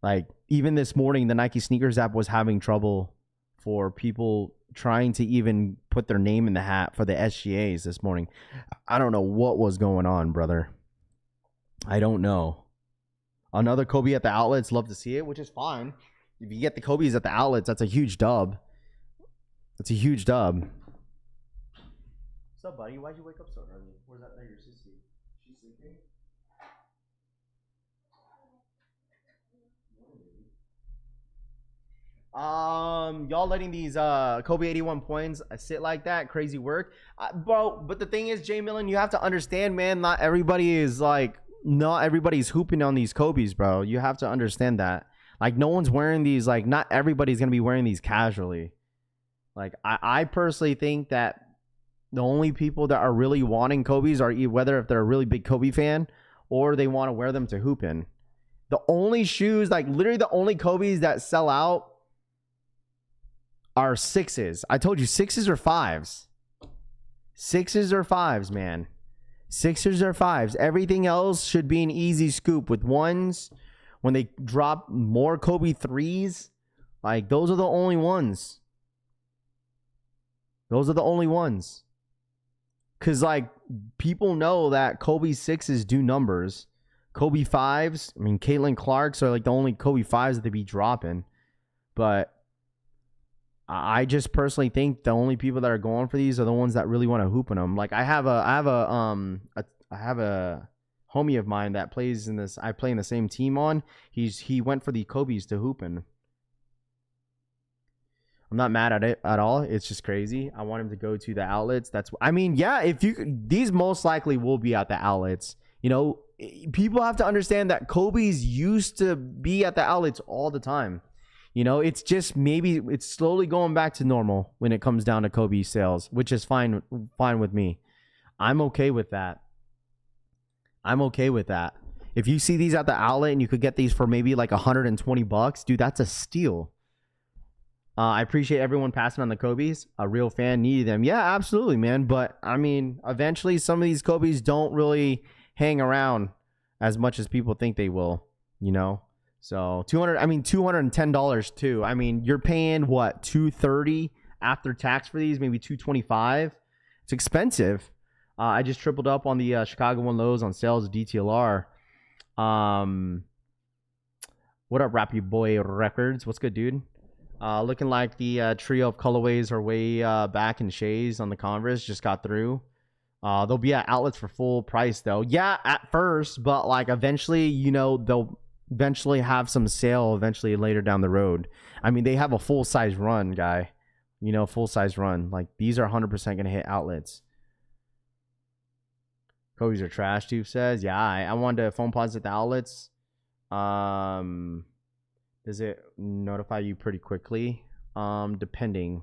Like, even this morning, the Nike Sneakers app was having trouble for people trying to even put their name in the hat for the SGAs this morning. I don't know what was going on, brother. I don't know. Another Kobe at the outlets, love to see it, which is fine. If you get the Kobe's at the outlets, that's a huge dub. That's a huge dub. What's up, buddy? Why'd you wake up so early? Where's that your sister? She's sleeping? Y'all letting these Kobe 81 points sit like that, crazy work, bro. But the thing is, Jay Millen, you have to understand, man, not everybody's hooping on these Kobe's, bro. You have to understand that. Like, no one's wearing these. Like, not everybody's gonna be wearing these casually. Like, I personally think that the only people that are really wanting Kobe's are whether if they're a really big Kobe fan or they want to wear them to hoop in. The only shoes, like literally the only Kobe's that sell out are 6s. I told you 6s or 5s. 6s or 5s, man. 6s or 5s. Everything else should be an easy scoop with 1s. When they drop more Kobe 3s, like those are the only ones. Those are the only ones. Because like people know that Kobe 6s do numbers. Kobe 5s, I mean, Caitlin Clark's are like the only Kobe 5s that they be dropping. But I just personally think the only people that are going for these are the ones that really want to hoop in them. Like I have a homie of mine that plays in this. I play in the same team on. He went for the Kobe's to hoop in. I'm not mad at it at all. It's just crazy. I want him to go to the outlets. Yeah. These most likely will be at the outlets. You know, people have to understand that Kobe's used to be at the outlets all the time. You know, it's just maybe it's slowly going back to normal when it comes down to Kobe sales, which is fine with me. I'm okay with that. If you see these at the outlet and you could get these for maybe like $120, dude, that's a steal. I appreciate everyone passing on the Kobe's. A real fan needed them. Yeah, absolutely, man. But I mean, eventually some of these Kobe's don't really hang around as much as people think they will, you know? So $210 too. I mean, you're paying what, $230 after tax for these, maybe $225. It's expensive. I just tripled up on the Chicago One Lows on sales of DTLR. What up, Rappy Boy Records? What's good, dude? Looking like the trio of colorways are way back in Shai's on the Converse. Just got through. They'll be at outlets for full price though. Yeah, at first, but like eventually, you know, they'll eventually have some sale eventually later down the road. I mean, they have a full size run, guy. You know, full size run. Like these are 100% gonna hit outlets. Kobe's are trash, Tube says. Yeah, I wanted to phone pause at the outlets. Does it notify you pretty quickly? Depending.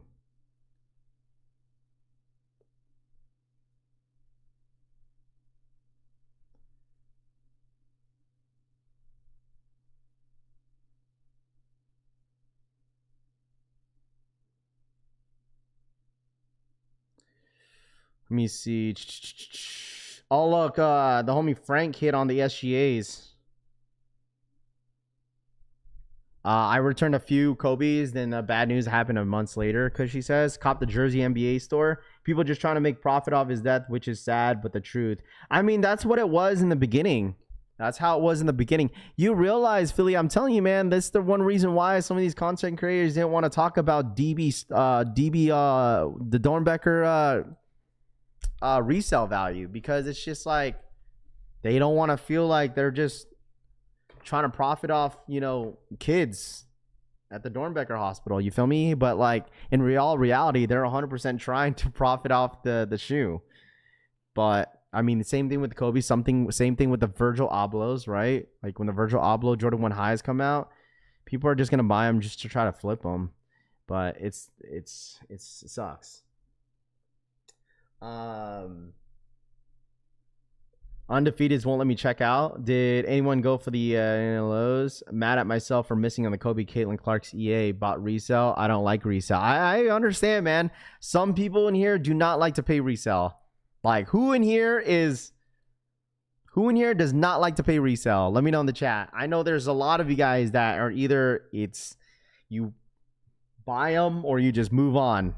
Let me see. Oh, look, the homie Frank hit on the SGAs. I returned a few Kobe's, then bad news happened a month later, because she says, cop the Jersey NBA store. People just trying to make profit off his death, which is sad, but the truth. I mean, that's what it was in the beginning. That's how it was in the beginning. You realize, Philly, I'm telling you, man, that's the one reason why some of these content creators didn't want to talk about the Dornbecker resale value, because it's just like they don't want to feel like they're just trying to profit off, you know, kids at the Dornbecker hospital. You feel me? But like in reality, they're 100% trying to profit off the shoe. But I mean, the same thing with the Kobe. Same thing with the Virgil Ablohs, right? Like when the Virgil Abloh Jordan 1 highs come out, people are just gonna buy them just to try to flip them. But it sucks. Undefeated won't let me check out. Did anyone go for the lows? Mad at myself for missing on the Kobe Caitlin Clark's EA. Bought resale. I don't like resale. I understand, man. Some people in here do not like to pay resale. Like who in here does not like to pay resale? Let me know in the chat. I know there's a lot of you guys that are either it's you buy them or you just move on.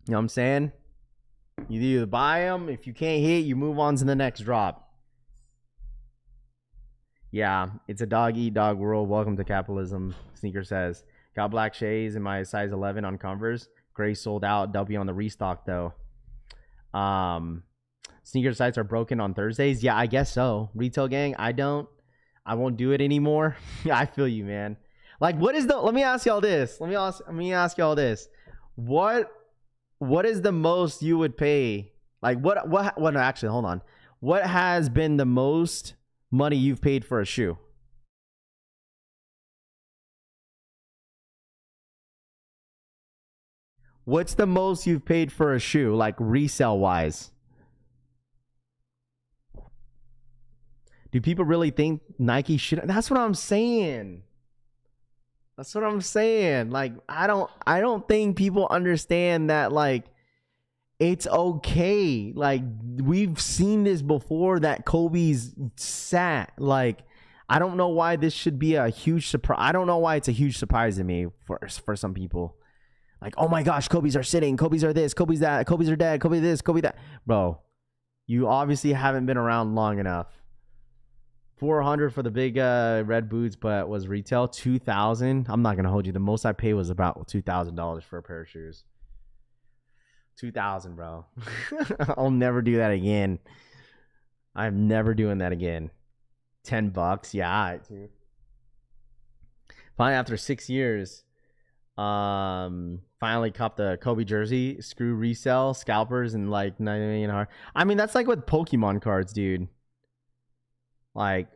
You know what I'm saying? You either buy them. If you can't hit, you move on to the next drop. Yeah, it's a dog-eat-dog world. Welcome to capitalism, Sneaker says. Got black shades in my size 11 on Converse. Gray sold out. W on the restock, though. Sneaker sites are broken on Thursdays. Yeah, I guess so. Retail gang, I won't do it anymore. I feel you, man. Like, what is the... Let me ask y'all this. Let me ask y'all this. What is the most you would pay? Like what actually, hold on. What has been the most money you've paid for a shoe? What's the most you've paid for a shoe, like resale wise? Do people really think Nike should? That's what I'm saying. That's what I'm saying. Like, I don't think people understand that, like, it's okay. Like, we've seen this before that Kobe's sat. Like, I don't know why this should be a huge surprise. I don't know why it's a huge surprise to me for some people. Like, oh my gosh, Kobe's are sitting. Kobe's are this. Kobe's that. Kobe's are dead. Kobe this. Kobe that. Bro, you obviously haven't been around long enough. $400 for the big red boots, but was retail $2,000. I'm not gonna hold you. The most I paid was about $2,000 for a pair of shoes. $2,000, bro. I'll never do that again. I'm never doing that again. $10, yeah, all right, too. Finally, after 6 years, finally copped the Kobe jersey. Screw resell, scalpers, and like 9 million. I mean, that's like with Pokemon cards, dude. Like,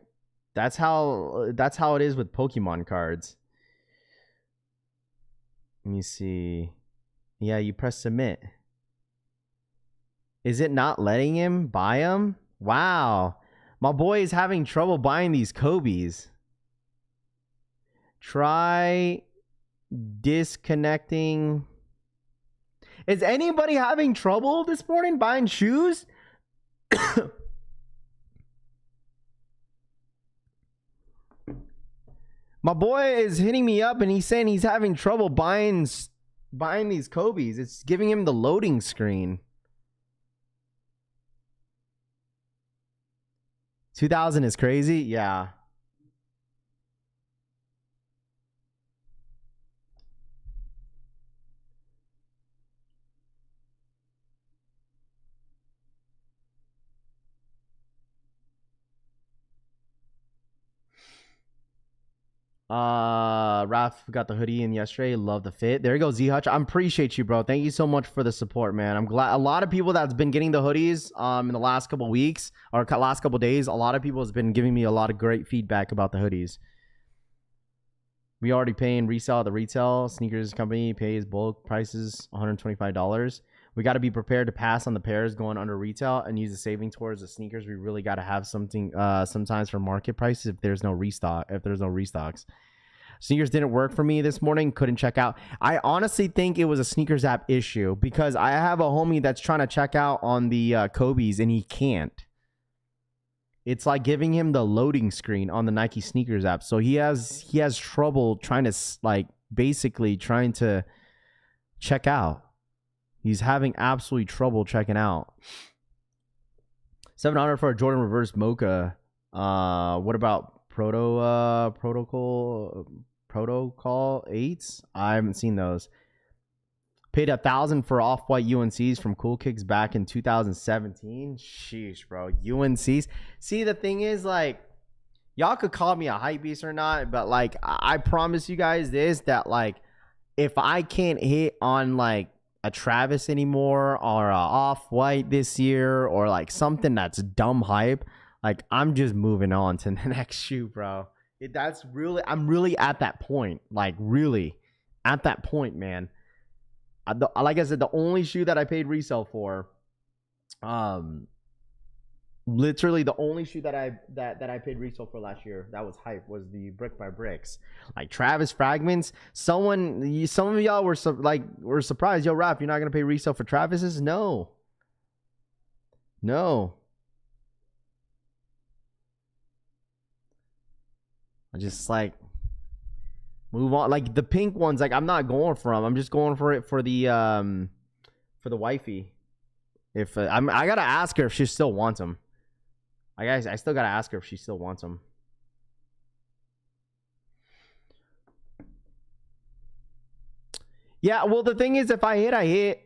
that's how it is with Pokemon cards. Let me see. Yeah, you press submit. Is it not letting him buy them? Wow. My boy is having trouble buying these Kobe's. Try disconnecting. Is anybody having trouble this morning buying shoes? My boy is hitting me up and he's saying he's having trouble buying these Kobe's. It's giving him the loading screen. 2000 is crazy? Yeah. Raph got the hoodie in yesterday. Love the fit. There you go, Z Hutch. I appreciate you, bro. Thank you so much for the support, man. I'm glad a lot of people that's been getting the hoodies in the last couple weeks or last couple days. A lot of people has been giving me a lot of great feedback about the hoodies. We already paying resale at the retail sneakers company pays bulk prices $125. We got to be prepared to pass on the pairs going under retail and use the saving towards the sneakers. We really got to have something sometimes for market prices if there's no restocks. Sneakers didn't work for me this morning. Couldn't check out. I honestly think it was a sneakers app issue because I have a homie that's trying to check out on the Kobe's and he can't. It's like giving him the loading screen on the Nike sneakers app. So he has trouble trying to basically trying to check out. He's having absolutely trouble checking out. 700 for a Jordan Reverse Mocha. What about Protocol 8s? I haven't seen those. Paid $1,000 for off-white UNCs from Cool Kicks back in 2017. Sheesh, bro. UNCs. See, the thing is, like, y'all could call me a hypebeast or not, but, like, I promise you guys this, that, like, if I can't hit on, like, a Travis anymore or a off-white this year or, like, something that's dumb hype, like, I'm just moving on to the next shoe, bro. I'm really at that point. Like, really at that point, man. Like I said, the only shoe that I paid resale for, literally the only shoe that I paid resale for last year that was hype was the Brick by Bricks. Like Travis Fragments. Some of y'all were surprised. Yo, Raph, you're not gonna pay resale for Travis's? No. I just like move on. Like the pink ones, like I'm not going for them. I'm just going for it for the wifey. If I gotta ask her if she still wants them. I still gotta ask her if she still wants them. Yeah, well the thing is, if I hit, I hit.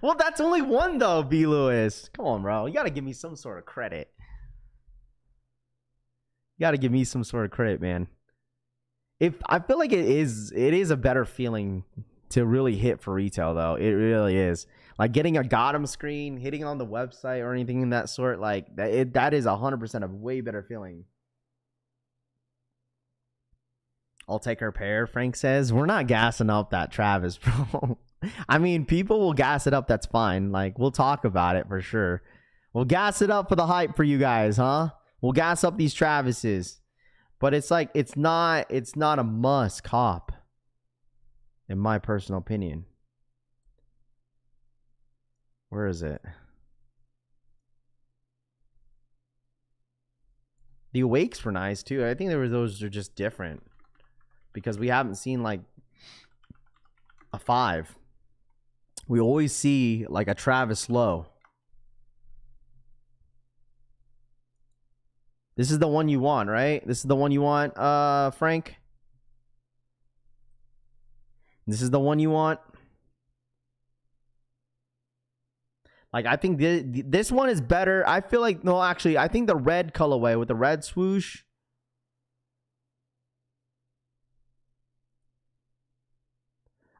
Well, that's only one though, B. Lewis. Come on, bro. You gotta give me some sort of credit. You gotta give me some sort of credit, man. If I feel like it is a better feeling to really hit for retail, though. It really is. Like getting a Gotham screen, hitting on the website or anything in that sort, like that is 100% a way better feeling. I'll take her pair, Frank says. We're not gassing up that Travis, bro. I mean, people will gas it up. That's fine. Like, we'll talk about it for sure. We'll gas it up for the hype for you guys, huh? We'll gas up these Travises. But it's like, it's not a must cop, in my personal opinion. Where is it? The Awakes were nice too. I think those are just different because we haven't seen like a 5. We always see like a Travis Low. This is the one you want, right? This is the one you want, Frank? This is the one you want? Like, I think this one is better. I feel like, no, actually, I think the red colorway with the red swoosh.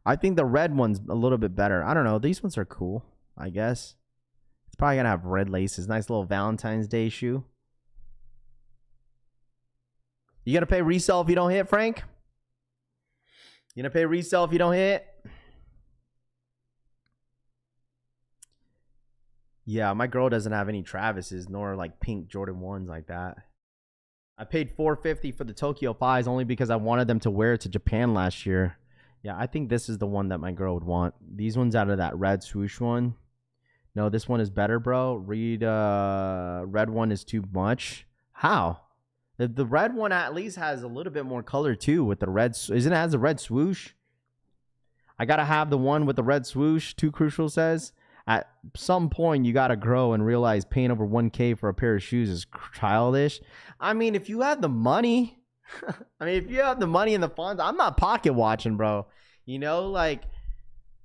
I think the red one's a little bit better. I don't know. These ones are cool, I guess. It's probably going to have red laces. Nice little Valentine's Day shoe. You going to pay resale if you don't hit, Frank? You going to pay resale if you don't hit? Yeah, my girl doesn't have any Travises nor like pink Jordan 1s like that. I paid $450 for the Tokyo 5s only because I wanted them to wear it to Japan last year. Yeah, I think this is the one that my girl would want. These ones out of that red swoosh one. No, this one is better, bro. Red one is too much. How? The red one at least has a little bit more color too with the red. Isn't it has a red swoosh? I gotta have the one with the red swoosh. Too Crucial says. At some point, you gotta grow and realize paying over $1K for a pair of shoes is childish. I mean, if you have the money, if you have the money and the funds, I'm not pocket watching, bro. You know, like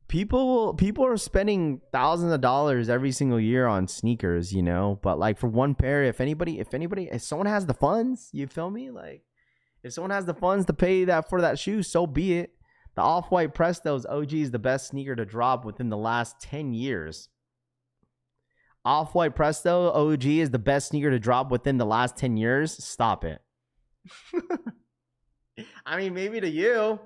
people are spending thousands of dollars every single year on sneakers, you know. But like for one pair, if someone has the funds, you feel me? Like if someone has the funds to pay that for that shoe, so be it. The Off-White Presto's OG is the best sneaker to drop within the last 10 years. Off-White Presto OG is the best sneaker to drop within the last 10 years. Stop it. I mean, maybe to you.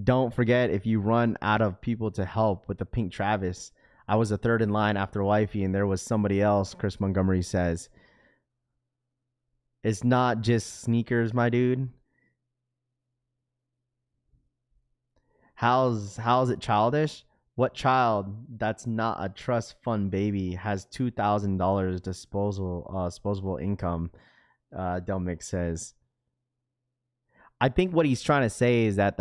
Don't forget, if you run out of people to help with the pink Travis, I was a third in line after wifey and there was somebody else, Chris Montgomery says. It's not just sneakers, my dude. How's it childish? What child that's not a trust fund baby has $2,000 disposable income? Delmix says. I think what he's trying to say is that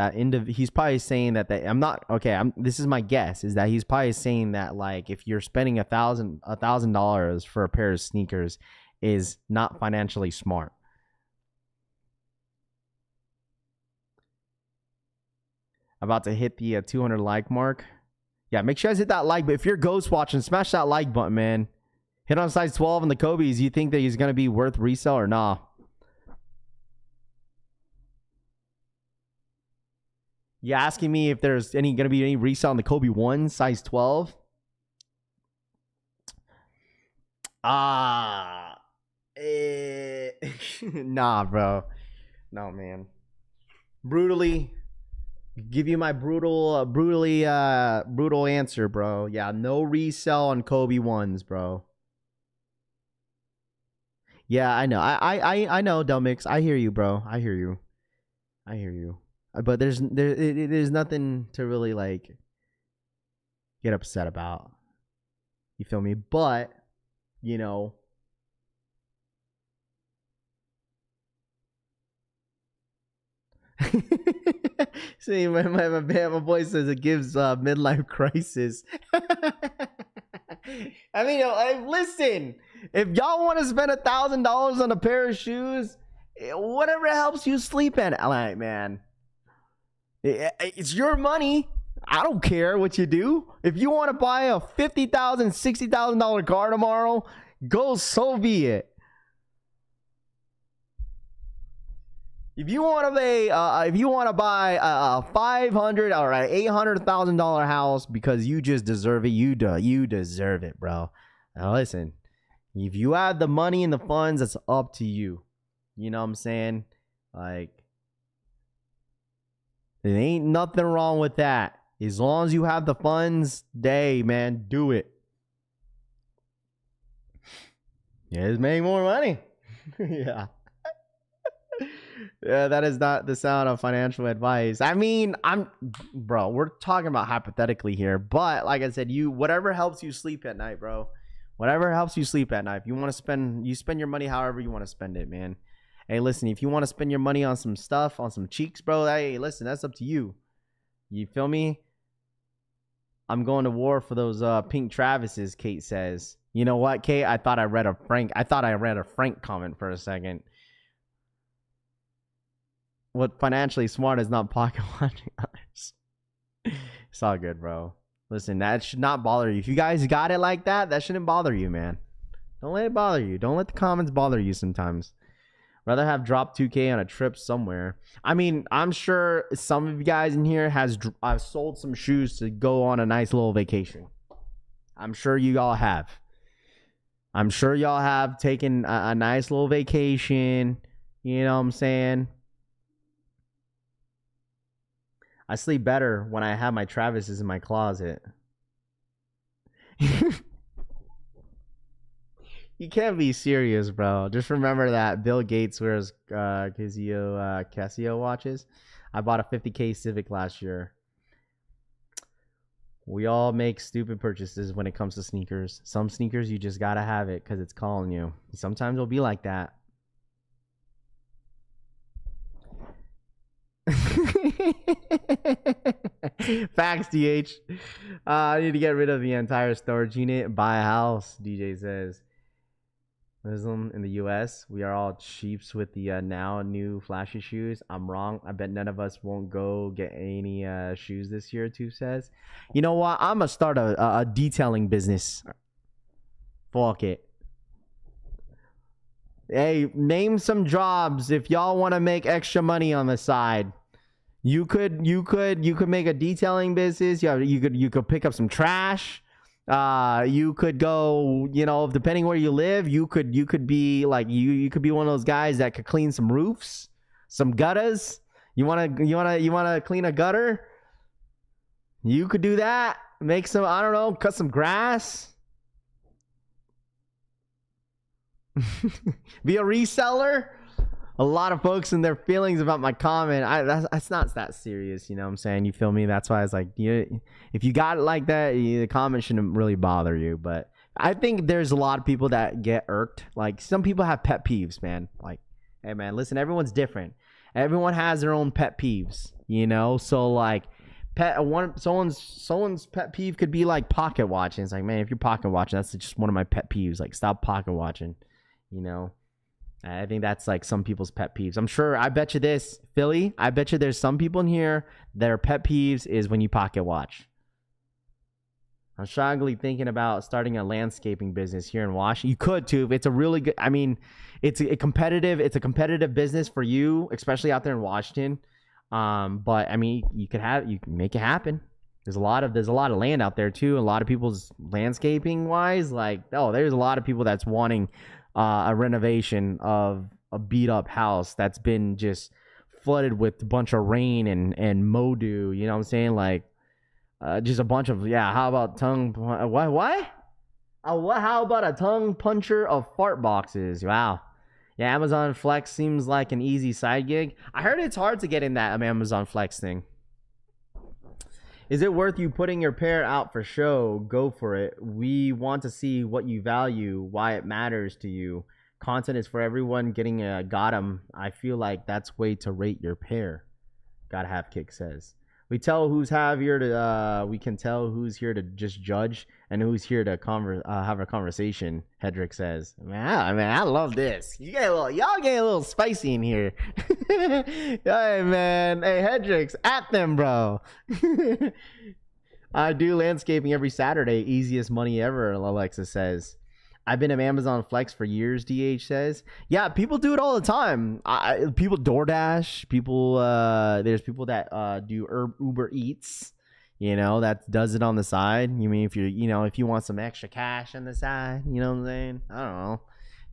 he's probably saying that this is my guess, is that he's probably saying that like if you're spending $1,000 for a pair of sneakers is not financially smart. About to hit the 200 like mark. Yeah, make sure you guys hit that like. But if you're ghost watching, smash that like button, man. Hit on size 12 in the Kobe's. You think that he's gonna be worth resale or nah? You asking me if there's gonna be any resale on the Kobe 1 size 12? Nah, bro. No, man. Brutally give you my brutal answer, bro. Yeah, no resell on Kobe 1s, bro. Yeah, I know. I know, Delmix. I hear you, bro. I hear you. But there's nothing to really like get upset about. You feel me? But, you know, see, my boy says it gives midlife crisis. I mean, listen, if y'all want to spend $1,000 on a pair of shoes, whatever helps you sleep at night, man. It's your money. I don't care what you do. If you want to buy a $50,000, $60,000 car tomorrow, go, so be it. If you want to buy a $500 or an $800,000 house because you just deserve it, you deserve it, bro. Now listen, if you have the money and the funds, it's up to you. You know what I'm saying? Like, there ain't nothing wrong with that. As long as you have the funds, man, do it. Yeah, just make more money. Yeah. Yeah, that is not the sound of financial advice. I mean, bro, we're talking about hypothetically here, but like I said, whatever helps you sleep at night, bro. Whatever helps you sleep at night. If you want to spend your money however you want to spend it, man. Hey, listen, if you want to spend your money on some stuff, on some cheeks, bro, hey, listen, that's up to you. You feel me? I'm going to war for those pink Travises, Kate says. You know what, Kate? I thought I read a Frank comment for a second. What financially smart is not pocket watching others. It's all good, bro. Listen, that should not bother you. If you guys got it like that, that shouldn't bother you, man. Don't let it bother you. Don't let the comments bother you sometimes. Rather have dropped 2K on a trip somewhere. I mean, I'm sure some of you guys in here I've sold some shoes to go on a nice little vacation. I'm sure you all have. I'm sure y'all have taken a nice little vacation. You know what I'm saying? I sleep better when I have my Travises in my closet. You can't be serious, bro. Just remember that Bill Gates wears Casio watches. I bought a $50K Civic last year. We all make stupid purchases when it comes to sneakers. Some sneakers you just gotta have it because it's calling you. Sometimes it'll be like that. Facts, DH. I need to get rid of the entire storage unit and buy a house, DJ says. Muslim in the US, we are all cheaps with the now new flashy shoes. I'm wrong. I bet none of us won't go get any shoes this year, Tube says. You know what? I'm gonna start a detailing business. Fuck it. Hey, name some jobs if y'all want to make extra money on the side. You could make a detailing business. You could pick up some trash. You could go, you know, depending where you live, you could be like you could be one of those guys that could clean some roofs, some gutters. You wanna clean a gutter? You could do that. Make some, I don't know, cut some grass. Be a reseller. A lot of folks and their feelings about my comment. That's not that serious, you know what I'm saying? You feel me? That's why I was like, if you got it like that, the comment shouldn't really bother you. But I think there's a lot of people that get irked. Like, some people have pet peeves, man. Like, hey, man, listen, everyone's different. Everyone has their own pet peeves, you know? So, like, someone's pet peeve could be like pocket watching. It's like, man, if you're pocket watching, that's just one of my pet peeves. Like, stop pocket watching, you know? I think that's like some people's pet peeves. I'm sure, I bet you this, Philly, I bet you there's some people in here, their pet peeves is when you pocket watch. I'm strongly thinking about starting a landscaping business here in Washington. You could too. It's a really good, I mean, it's a competitive business for you, especially out there in Washington. But I mean, you can make it happen. There's a lot of land out there too. A lot of people's landscaping wise, like, oh, there's a lot of people that's wanting a renovation of a beat up house that's been just flooded with a bunch of rain and mildew. You know what I'm saying? Like, just a bunch of, how about what? How about a tongue puncher of fart boxes? Wow. Yeah, Amazon Flex seems like an easy side gig. I heard it's hard to get in that Amazon Flex thing. Is it worth you putting your pair out for show? Go for it. We want to see what you value, why it matters to you. Content is for everyone. Getting a got 'em. I feel like that's way to rate your pair. Gotta have kick says. We can tell who's here to just judge and who's here to have a conversation. Hedrick says, I love this. Y'all get a little spicy in here. Hey man, hey Hedricks, at them, bro. I do landscaping every Saturday. Easiest money ever, Alexa says. I've been at Amazon Flex for years, DH says. Yeah, people do it all the time. People DoorDash. There's people that do Uber Eats. You know, that does it on the side. You mean if you want some extra cash on the side, you know what I'm saying? I don't know.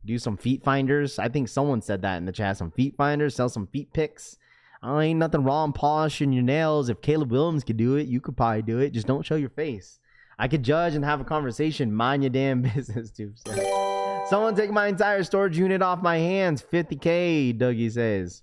Do some feet finders. I think someone said that in the chat. Some feet finders. Sell some feet pics. Ain't nothing wrong polishing your nails. If Caleb Williams could do it, you could probably do it. Just don't show your face. I could judge and have a conversation. Mind your damn business, dude. Someone take my entire storage unit off my hands. 50K, Dougie says.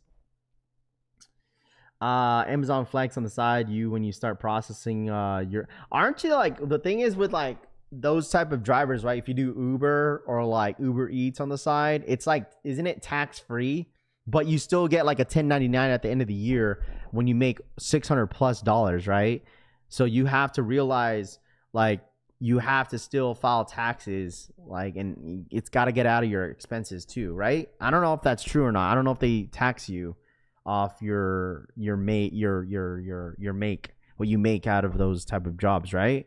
Amazon Flex on the side. When you start processing aren't you like, the thing is with like those type of drivers, right? If you do Uber or like Uber Eats on the side, it's like, isn't it tax free? But you still get like a 1099 at the end of the year when you make $600+ right? So you have to realize, like, you have to still file taxes, like, and it's got to get out of your expenses too, right? I don't know if that's true or not. I don't know if they tax you off your make, what you make out of those type of jobs, right?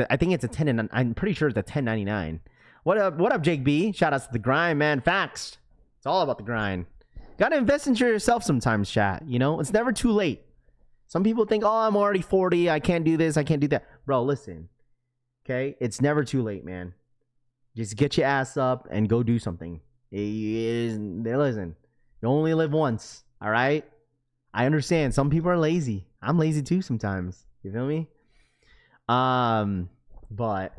I think it's a 10, and I'm pretty sure it's a 1099. What up, Jake B? Shout outs to the grind, man. Facts. It's all about the grind. Gotta invest into yourself sometimes, chat. You know, it's never too late. Some people think, oh, I'm already 40. I can't do this. I can't do that. Bro, listen. Okay? It's never too late, man. Just get your ass up and go do something. Listen. You only live once. All right? I understand. Some people are lazy. I'm lazy too sometimes. You feel me? But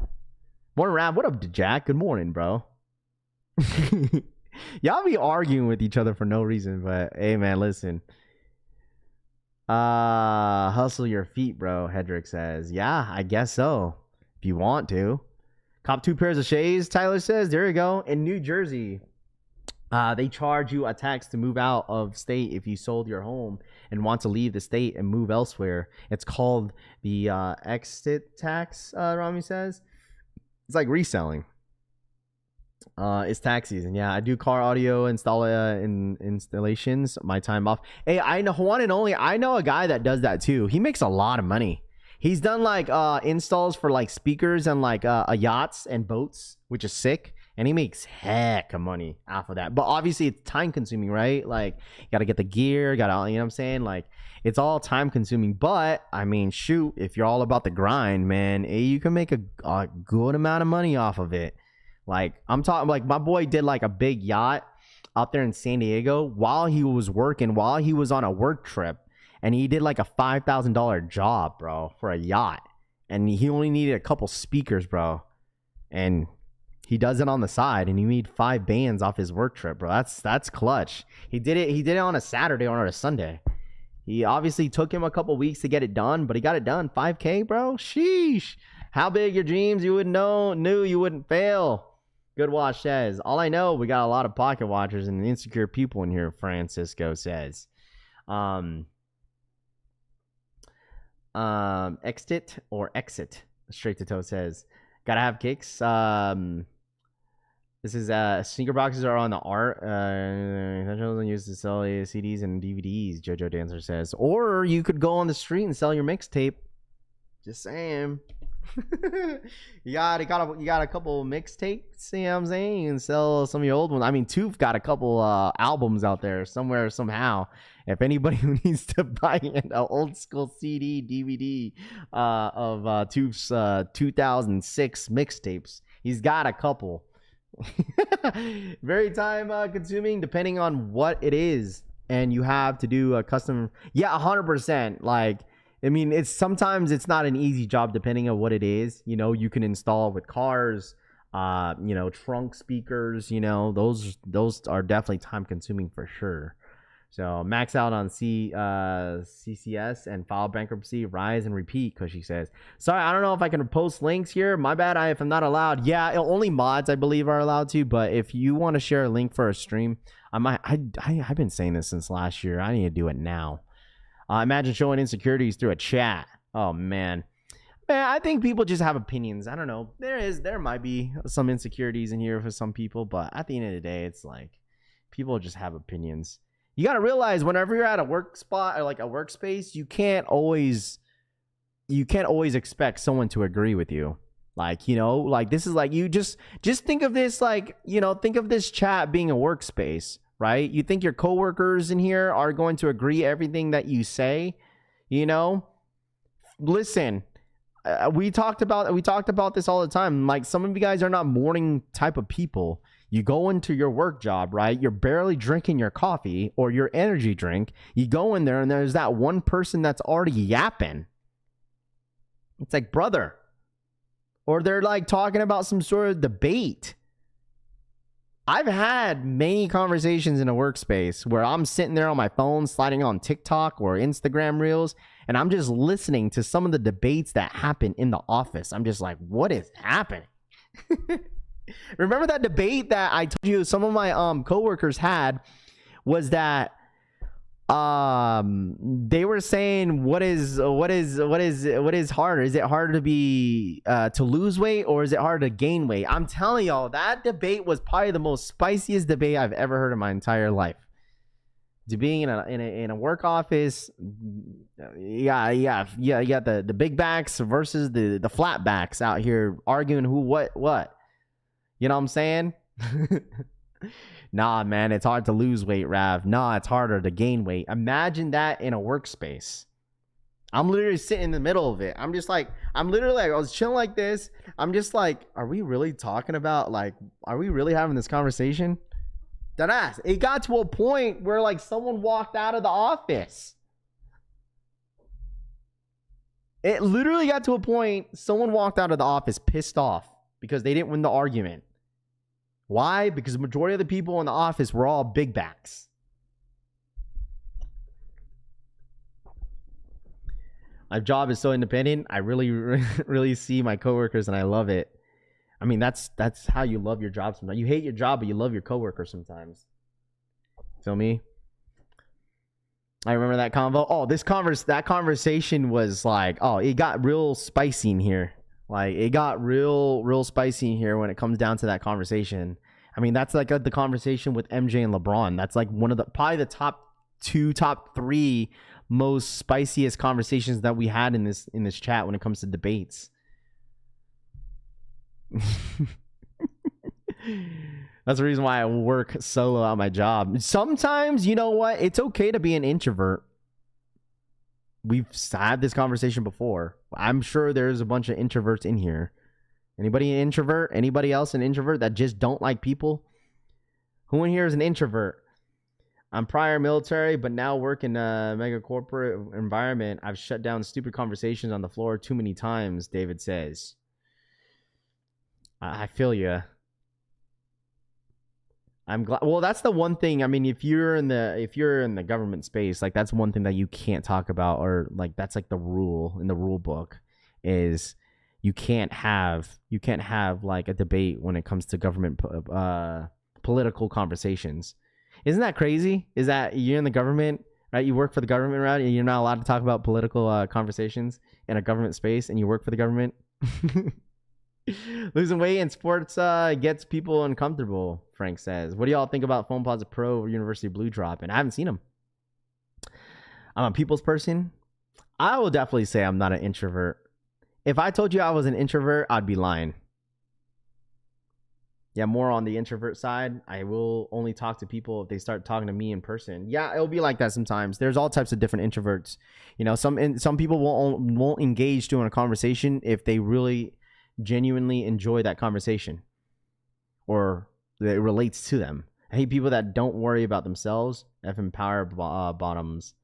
morning, Rap. What up, Jack? Good morning, bro. Y'all be arguing with each other for no reason, but hey, man, listen. Hustle your feet, bro. Hedrick says, yeah, I guess so. If you want to. Cop 2 pairs of Shays, Tyler says. There you go. In New Jersey, they charge you a tax to move out of state if you sold your home and want to leave the state and move elsewhere. It's called the exit tax, Rami says. It's like reselling. It's tax season. Yeah, I do car audio installations. My time off. Hey, I know one and only. I know a guy that does that too. He makes a lot of money. He's done like installs for like speakers and like yachts and boats, which is sick. And he makes heck of money off of that. But obviously it's time consuming, right? Like you got to get the gear, you know what I'm saying? Like it's all time consuming. But I mean, shoot, if you're all about the grind, man, you can make a good amount of money off of it. Like I'm talking, like my boy did like a big yacht out there in San Diego while he was working, while he was on a work trip, and he did like a $5,000 job, bro, for a yacht, and he only needed a couple speakers, bro, and he does it on the side, and he made 5 bands off his work trip, bro. That's clutch. He did it on a Saturday or a Sunday. He obviously took him a couple weeks to get it done, but he got it done. 5K, bro. Sheesh. How big your dreams you wouldn't know, knew you wouldn't fail. Good watch says. All I know, we got a lot of pocket watchers and insecure people in here, Francisco says. Exit or exit, straight to toe says. Gotta have kicks. This is sneaker boxes are on the art. Essentials used to sell CDs and DVDs, Jojo Dancer says. Or you could go on the street and sell your mixtape. Just saying. you got a couple mixtapes, you know what I'm saying? You can sell some of your old ones. I mean, Tooth got a couple albums out there somewhere, somehow. If anybody who needs to buy an old school CD, DVD of Tooth's 2006 mixtapes, he's got a couple. Very time consuming, depending on what it is, and you have to do a custom. Yeah, 100%. Like, I mean, sometimes it's not an easy job depending on what it is. You know, you can install with cars, trunk speakers. You know, those are definitely time consuming for sure. So max out on CCS and file bankruptcy, rise and repeat. Because she says, sorry, I don't know if I can post links here. My bad. If I'm not allowed. Yeah, only mods I believe are allowed to. But if you want to share a link for a stream, I might. I've been saying this since last year. I need to do it now. Imagine showing insecurities through a chat. Oh man, I think people just have opinions. I don't know. There might be some insecurities in here for some people, but at the end of the day, it's like people just have opinions. You got to realize whenever you're at a work spot or like a workspace, you can't always expect someone to agree with you. Like, you know, like this is like, you just think of this, like, you know, think of this chat being a workspace, right? You think your coworkers in here are going to agree everything that you say, you know? Listen, we talked about this all the time. Like, some of you guys are not morning type of people. You go into your work job, right? You're barely drinking your coffee or your energy drink. You go in there and there's that one person that's already yapping. It's like, brother. Or they're like talking about some sort of debate. I've had many conversations in a workspace where I'm sitting there on my phone, sliding on TikTok or Instagram Reels, and I'm just listening to some of the debates that happen in the office. I'm just like, what is happening? Remember that debate that I told you some of my coworkers had, was that they were saying what is harder? Is it harder to be to lose weight, or is it harder to gain weight? I'm telling y'all, that debate was probably the most spiciest debate I've ever heard in my entire life. To being in a work office, you got the big backs versus the flat backs out here arguing who what. You know what I'm saying? Nah, man, it's hard to lose weight, Rav. Nah, it's harder to gain weight. Imagine that in a workspace. I'm literally sitting in the middle of it. I was chilling like this. I'm just like, are we really talking about, like, are we really having this conversation? Deadass. It got to a point where, like, someone walked out of the office. It literally got to a point, someone walked out of the office pissed off because they didn't win the argument. Why? Because the majority of the people in the office were all big backs. My job is so independent. I really, really see my coworkers and I love it. I mean, that's how you love your job sometimes. You hate your job, but you love your coworkers sometimes. Feel me? I remember that convo. Oh, that conversation was like, oh, it got real spicy in here. Like, it got real spicy in here when it comes down to that conversation. I mean, that's like the conversation with MJ and LeBron. That's like one of probably the top 3 most spiciest conversations that we had in this chat when it comes to debates. That's the reason why I work solo at my job. Sometimes, you know what? It's okay to be an introvert. We've had this conversation before. I'm sure there's a bunch of introverts in here. Anybody an introvert? Anybody else an introvert that just don't like people? Who in here is an introvert? I'm prior military, but now work in a mega corporate environment. I've shut down stupid conversations on the floor too many times, David says. I feel you. I'm glad. Well, that's the one thing. I mean, if you're in the government space, like that's one thing that you can't talk about, or like that's like the rule in the rule book is you can't have like a debate when it comes to government political conversations. Isn't that crazy? Is that you're in the government, right? You work for the government, right? And you're not allowed to talk about political conversations in a government space, and you work for the government. Losing weight in sports gets people uncomfortable, Frank says. What do y'all think about Phone Plaza Pro or University Blue Drop? And I haven't seen them. I'm a people's person. I will definitely say I'm not an introvert. If I told you I was an introvert, I'd be lying. Yeah, more on the introvert side. I will only talk to people if they start talking to me in person. Yeah, it'll be like that sometimes. There's all types of different introverts. You know, some people won't engage during a conversation if they really genuinely enjoy that conversation or it relates to them. I hate people that don't worry about themselves. Effing power bottoms.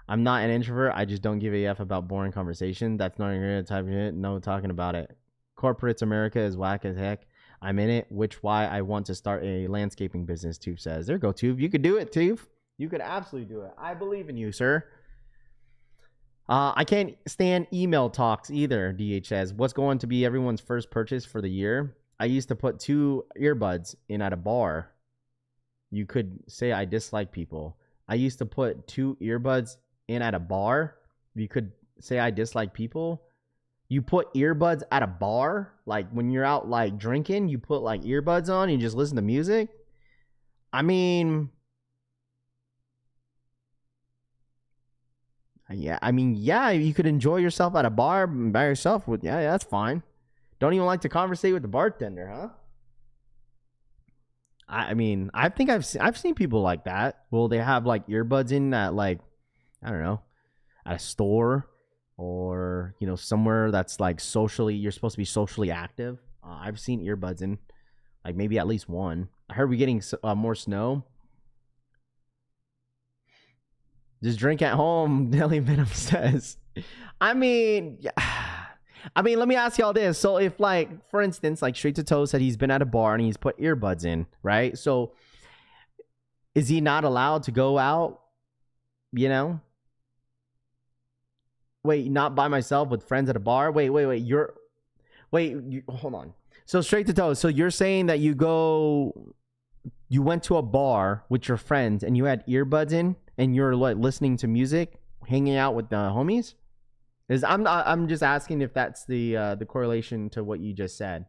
I'm not an introvert. I just don't give a F about boring conversation. That's not a type of shit. No talking about it. Corporates America is whack as heck. I'm in it, which why I want to start a landscaping business, Tube says. There you go, Tube. You could do it, Tube. You could absolutely do it. I believe in you, sir. I can't stand email talks either, DH says. What's going to be everyone's first purchase for the year? I used to put 2 earbuds in at a bar. You could say I dislike people. I used to put 2 earbuds in at a bar. You could say I dislike people. You put earbuds at a bar? Like when you're out like drinking, you put like earbuds on and you just listen to music? I mean... Yeah, you could enjoy yourself at a bar by yourself. Yeah, that's fine. Don't even like to conversate with the bartender, huh? I mean, I think I've seen people like that. Well, they have like earbuds in at like, I don't know, at a store or, you know, somewhere that's like socially, you're supposed to be socially active. I've seen earbuds in like maybe at least one. I heard we're getting more snow. Just drink at home, Nelly Venom says. I mean, let me ask y'all this. So if like, for instance, like Straight to Toe said he's been at a bar and he's put earbuds in, right? So is he not allowed to go out, you know? Wait, not by myself with friends at a bar? Wait, hold on. So Straight to Toe, so you're saying that you went to a bar with your friends and you had earbuds in? And you're like listening to music, hanging out with the homies? I'm just asking if that's the correlation to what you just said.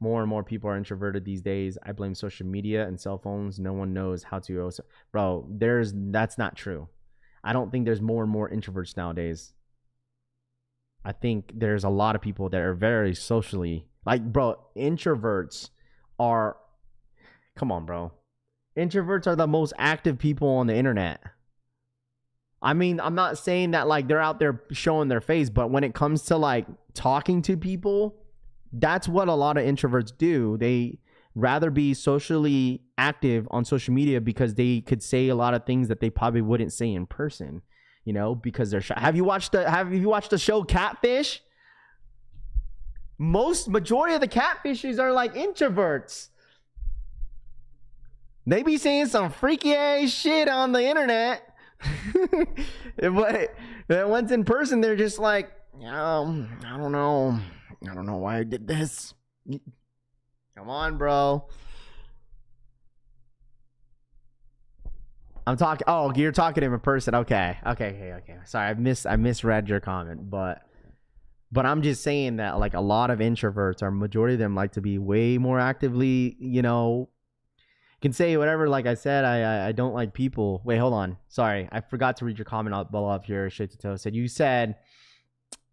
More and more people are introverted these days. I blame social media and cell phones. No one knows how to. Bro, that's not true. I don't think there's more and more introverts nowadays. I think there's a lot of people that are very socially like, bro, introverts are. Come on, bro. Introverts are the most active people on the internet. I mean, I'm not saying that like they're out there showing their face, but when it comes to like talking to people, that's what a lot of introverts do. They rather be socially active on social media because they could say a lot of things that they probably wouldn't say in person, you know, because they're shy. Have you watched the show Catfish? Majority of the catfishes are like introverts. They be saying some freaky ass shit on the internet, Once in person, they're just like, I don't know why I did this. Come on, bro. I'm talking. Oh, you're talking to him in person. Okay. Sorry, I misread your comment, but I'm just saying that like a lot of introverts, or majority of them, like to be way more actively, can say whatever. Like I said, I don't like people. Wait, hold on. Sorry, I forgot to read your comment off here. Shit to toe said you said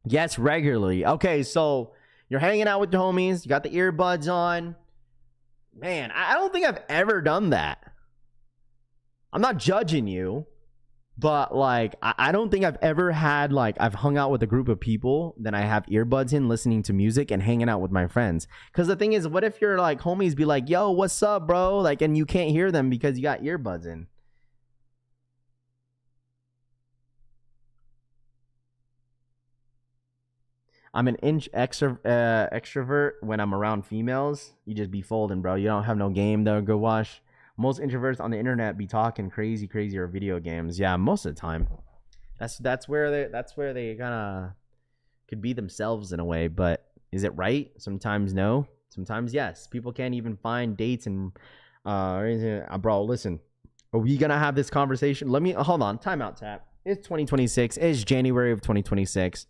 yes regularly. Okay, so you're hanging out with your homies. You got the earbuds on. Man, I don't think I've ever done that. I'm not judging you, but like I don't think I've ever had like I've hung out with a group of people, then I have earbuds in, listening to music and hanging out with my friends. Because the thing is, what if your like homies be like, "Yo, what's up, bro?" Like, and you can't hear them because you got earbuds in. I'm an extrovert when I'm around females. You just be folding, bro. You don't have no game though. Go watch. Most introverts on the internet be talking crazy or video games. Yeah, most of the time. That's where they kind of could be themselves in a way. But is it right? Sometimes no. Sometimes yes. People can't even find dates and bro, listen. Are we gonna have this conversation? Let me hold on. Time out, tap. It's 2026. It's January of 2026.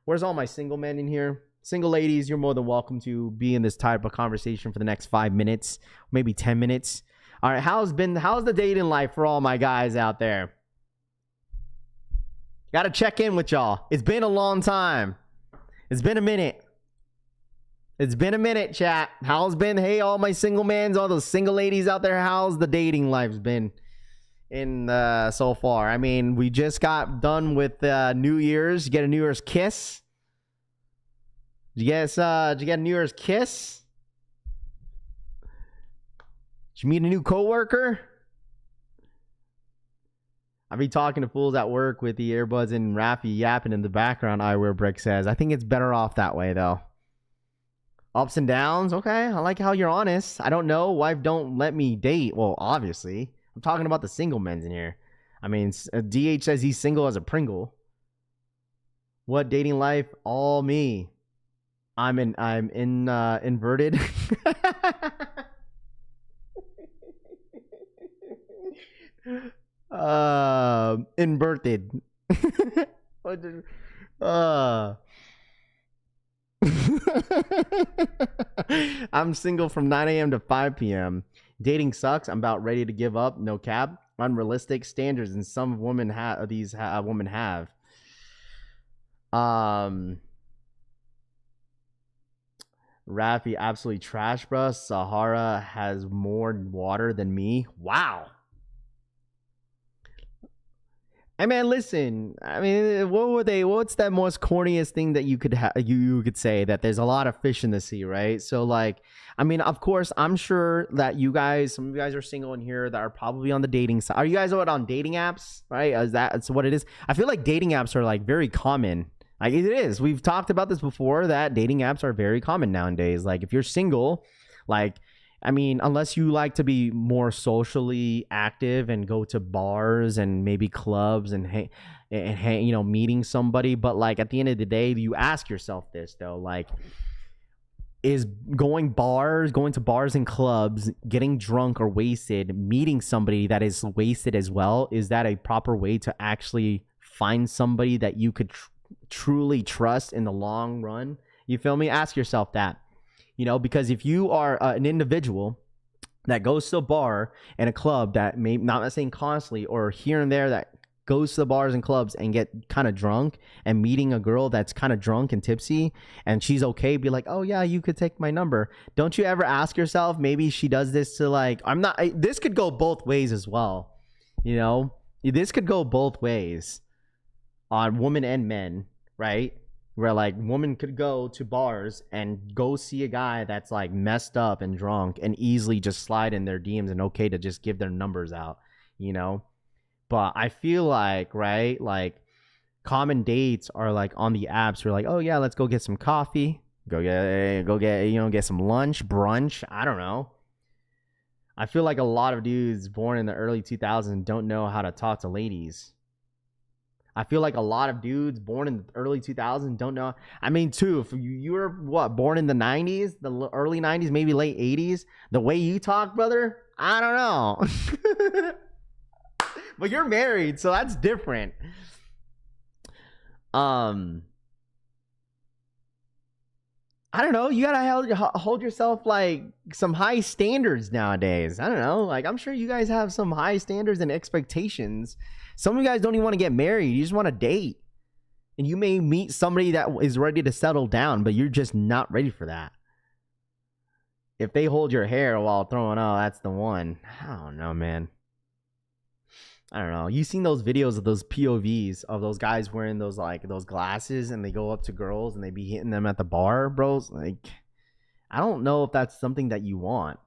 Where's all my single men in here? Single ladies, you're more than welcome to be in this type of conversation for the next 5 minutes, maybe 10 minutes. All right, how's the dating life for all my guys out there? Gotta check in with y'all. It's been a long time. It's been a minute. Chat. Hey, all my single mans, all those single ladies out there, how's the dating life's been in so far? I mean, we just got done with New Year's. You get a New Year's kiss? Did you get a New Year's kiss? Did you meet a new coworker? I be talking to fools at work with the earbuds and Raffy yapping in the background. Eyewear Brick says, I think it's better off that way though. Ups and downs. Okay, I like how you're honest. I don't know. Wife don't let me date. Well, obviously. I'm talking about the single men's in here. I mean, DH says he's single as a Pringle. What dating life? All me. I'm inverted. Inverted. I'm single from 9 a.m. to 5 p.m. Dating sucks. I'm about ready to give up. No cap. Unrealistic standards, and some women have these. Women have. Raffy, absolutely trash, bro. Sahara has more water than me. Wow. Hey man, listen. I mean, what's that most corniest thing that you could you could say? That there's a lot of fish in the sea, right? So like, I mean, of course, I'm sure that some of you guys are single in here that are probably on the dating side. Are you guys on dating apps, right? That's what it is. I feel like dating apps are like very common. Like it is. We've talked about this before, that dating apps are very common nowadays. Like if you're single, like, I mean, unless you like to be more socially active and go to bars and maybe clubs and hang, meeting somebody. But like at the end of the day, you ask yourself this though, like, is going to bars and clubs, getting drunk or wasted, meeting somebody that is wasted as well, is that a proper way to actually find somebody that you could truly trust in the long run? You feel me? Ask yourself that. Because if you are an individual that goes to a bar and a club that may not saying constantly or here and there, that goes to the bars and clubs and get kind of drunk, and meeting a girl that's kind of drunk and tipsy and she's okay, be like, oh yeah, you could take my number. Don't you ever ask yourself, maybe she does this to like, this could go both ways as well. This could go both ways on women and men, right? Where like women could go to bars and go see a guy that's like messed up and drunk and easily just slide in their DMs and okay to just give their numbers out, But I feel like, right, like common dates are like on the apps. We're like, oh yeah, let's go get some coffee, go get some lunch, brunch. I don't know. I feel like a lot of dudes born in the early 2000s don't know how to talk to ladies. I feel like a lot of dudes born in the early 2000s don't know. I mean, too, if you were born in the 90s, the early 90s, maybe late 80s, the way you talk, brother, I don't know. But you're married, so that's different. I don't know. You gotta hold yourself like some high standards nowadays. I don't know. Like, I'm sure you guys have some high standards and expectations. Some of you guys don't even want to get married. You just want to date. And you may meet somebody that is ready to settle down, but you're just not ready for that. If they hold your hair while throwing, oh, that's the one. I don't know, man. I don't know. You seen those videos of those POVs of those guys wearing those glasses and they go up to girls and they be hitting them at the bar, bros? Like, I don't know if that's something that you want.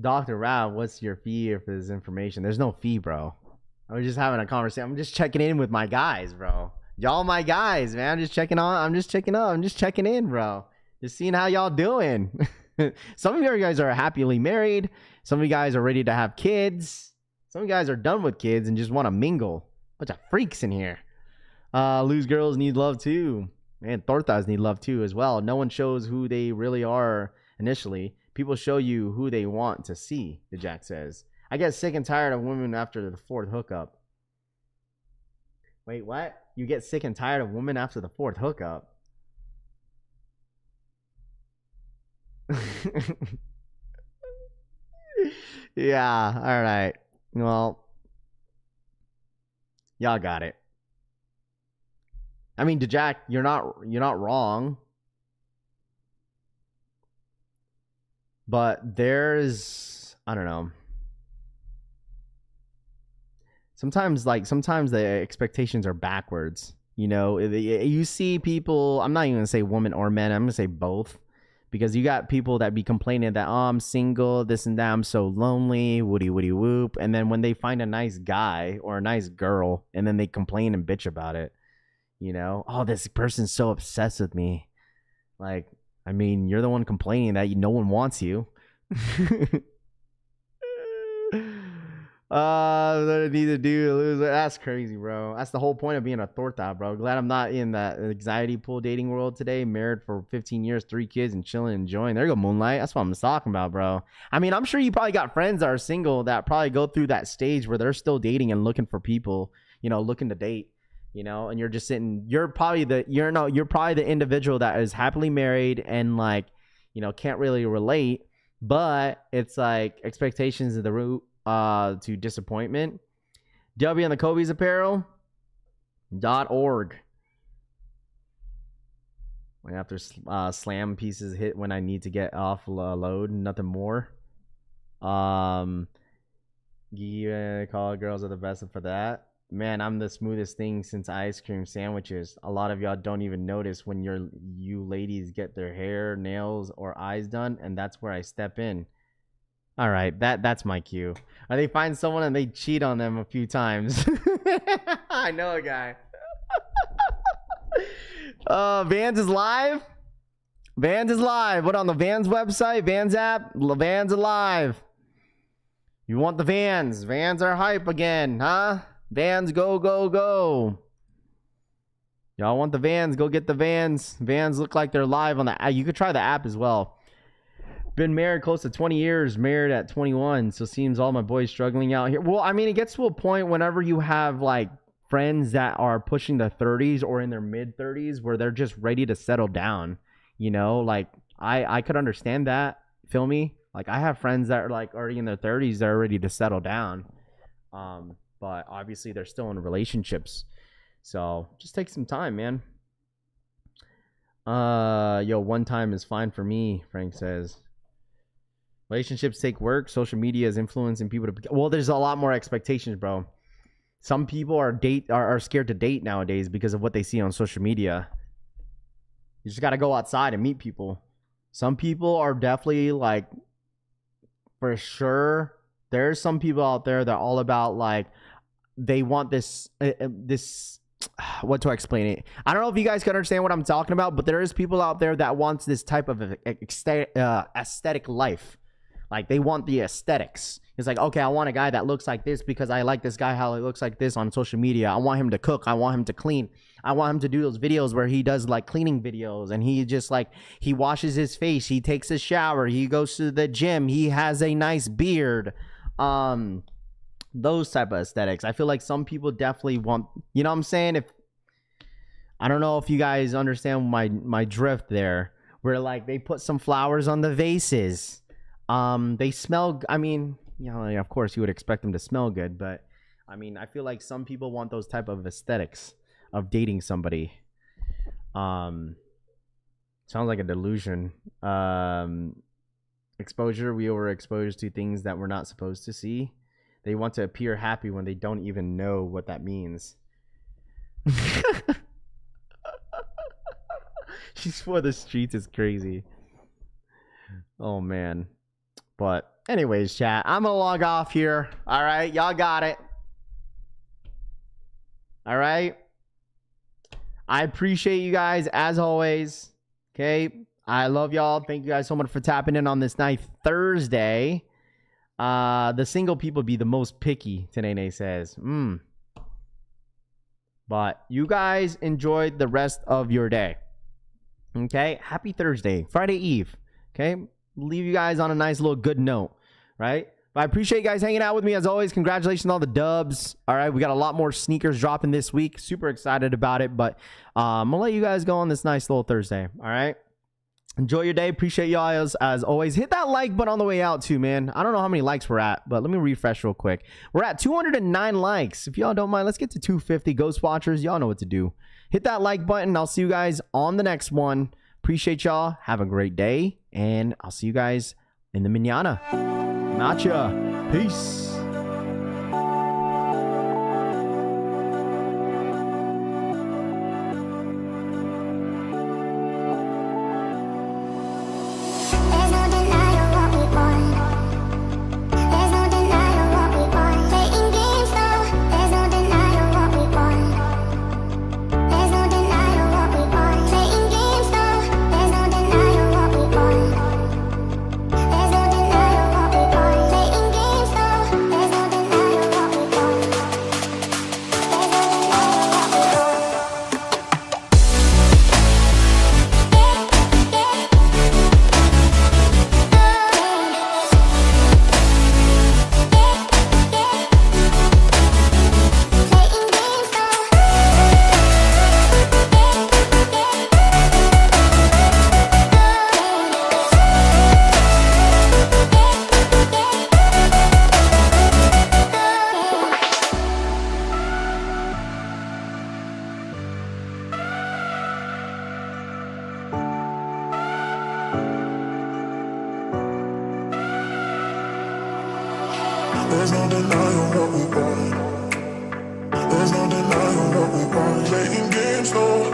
Dr. Rav, what's your fee for this information? There's no fee, bro. I was just having a conversation. I'm just checking in with my guys, bro. Y'all my guys, man. I'm just checking in, bro. Just seeing how y'all doing. Some of you guys are happily married. Some of you guys are ready to have kids. Some of you guys are done with kids and just want to mingle. Bunch of freaks in here. Loose girls need love too. Man, tortas need love too as well. No one shows who they really are initially. People show you who they want to see, the Jack says. I get sick and tired of women after the fourth hookup. Wait, what? You get sick and tired of women after the fourth hookup? Yeah, all right. Well, y'all got it. I mean, Jack, you're not wrong. But there's, I don't know. Sometimes the expectations are backwards. You know, you see people, I'm not even going to say women or men, I'm going to say both. Because you got people that be complaining that, oh, I'm single, this and that, I'm so lonely, woody whoop. And then when they find a nice guy or a nice girl, and then they complain and bitch about it. You know, oh, this person's so obsessed with me. Like, I mean, you're the one complaining that no one wants you. What I need to do, that's crazy, bro. That's the whole point of being a torta, bro. Glad I'm not in that anxiety pool dating world today. Married for 15 years, 3 kids, and chilling, enjoying. There you go, Moonlight. That's what I'm talking about, bro. I mean, I'm sure you probably got friends that are single that probably go through that stage where they're still dating and looking for people, you know, looking to date, you know, and you're just sitting. You're probably the individual that is happily married and, like, you know, can't really relate, but it's like expectations of the root to disappointment. W on the Kobe's apparel.org. After slam pieces hit when I need to get off load, nothing more. Yeah, call girls are the best for that. Man, I'm the smoothest thing since ice cream sandwiches. A lot of y'all don't even notice when you ladies get their hair, nails, or eyes done, and that's where I step in. All right, that's my cue. Or they find someone and they cheat on them a few times. I know a guy. Vans is live. Vans is live. What, on the Vans website? Vans app? Vans are live. You want the Vans? Vans are hype again, huh? Vans, go, go, go. Y'all want the Vans? Go get the Vans. Vans look like they're live on the app. You could try the app as well. Been married close to 20 years, married at 21, so seems all my boys struggling out here. Well, I mean, it gets to a point whenever you have, like, friends that are pushing the 30s or in their mid-30s where they're just ready to settle down, you know? Like, I could understand that. Feel me? Like, I have friends that are, like, already in their 30s that are ready to settle down. But obviously they're still in relationships. So, just take some time, man. Yo, one time is fine for me, Frank says. Relationships take work. Social media is influencing people to... Well, there's a lot more expectations, bro. Some people are scared to date nowadays because of what they see on social media. You just got to go outside and meet people. Some people are definitely, like, for sure, there's some people out there that are all about, like, they want this what to explain it. I don't know if you guys can understand what I'm talking about, but there is people out there that wants this type of aesthetic life. Like, they want the aesthetics, It's like, okay, I want a guy that looks like this because I like this guy how he looks like this on social media. I want him to cook. I want him to clean. I want him to do those videos where he does like cleaning videos and he just like, he washes his face. He takes a shower. He goes to the gym. He has a nice beard. Those type of aesthetics. I feel like some people definitely want, you know what I'm saying? I don't know if you guys understand my drift there, where like they put some flowers on the vases. They smell, I mean, you know, of course you would expect them to smell good, but I mean, I feel like some people want those type of aesthetics of dating somebody. Sounds like a delusion. Exposure, we overexposed to things that we're not supposed to see. They want to appear happy when they don't even know what that means. She's for the streets is crazy. Oh man. But anyways, chat, I'm gonna log off here. All right, y'all got it. All right, I appreciate you guys as always. Okay, I love y'all. Thank you guys so much for tapping in on this nice Thursday. The single people be the most picky, Tanene says. But you guys enjoyed the rest of your day. Okay, happy Thursday, Friday Eve. Okay, leave you guys on a nice little good note, right? But I appreciate you guys hanging out with me as always. Congratulations on all the dubs. All right, we got a lot more sneakers dropping this week. Super excited about it. But I'm gonna let you guys go on this nice little Thursday. All right, enjoy your day. Appreciate y'all as always. Hit that like button on the way out too, man. I don't know how many likes we're at, but let me refresh real quick. We're at 209 likes. If y'all don't mind, let's get to 250. Ghost Watchers, y'all know what to do. Hit that like button. I'll see you guys on the next one. Appreciate y'all. Have a great day. And I'll see you guys in the manana. Nacha. Peace. There's no denying what we want. There's no denying what we want. Playing games, no.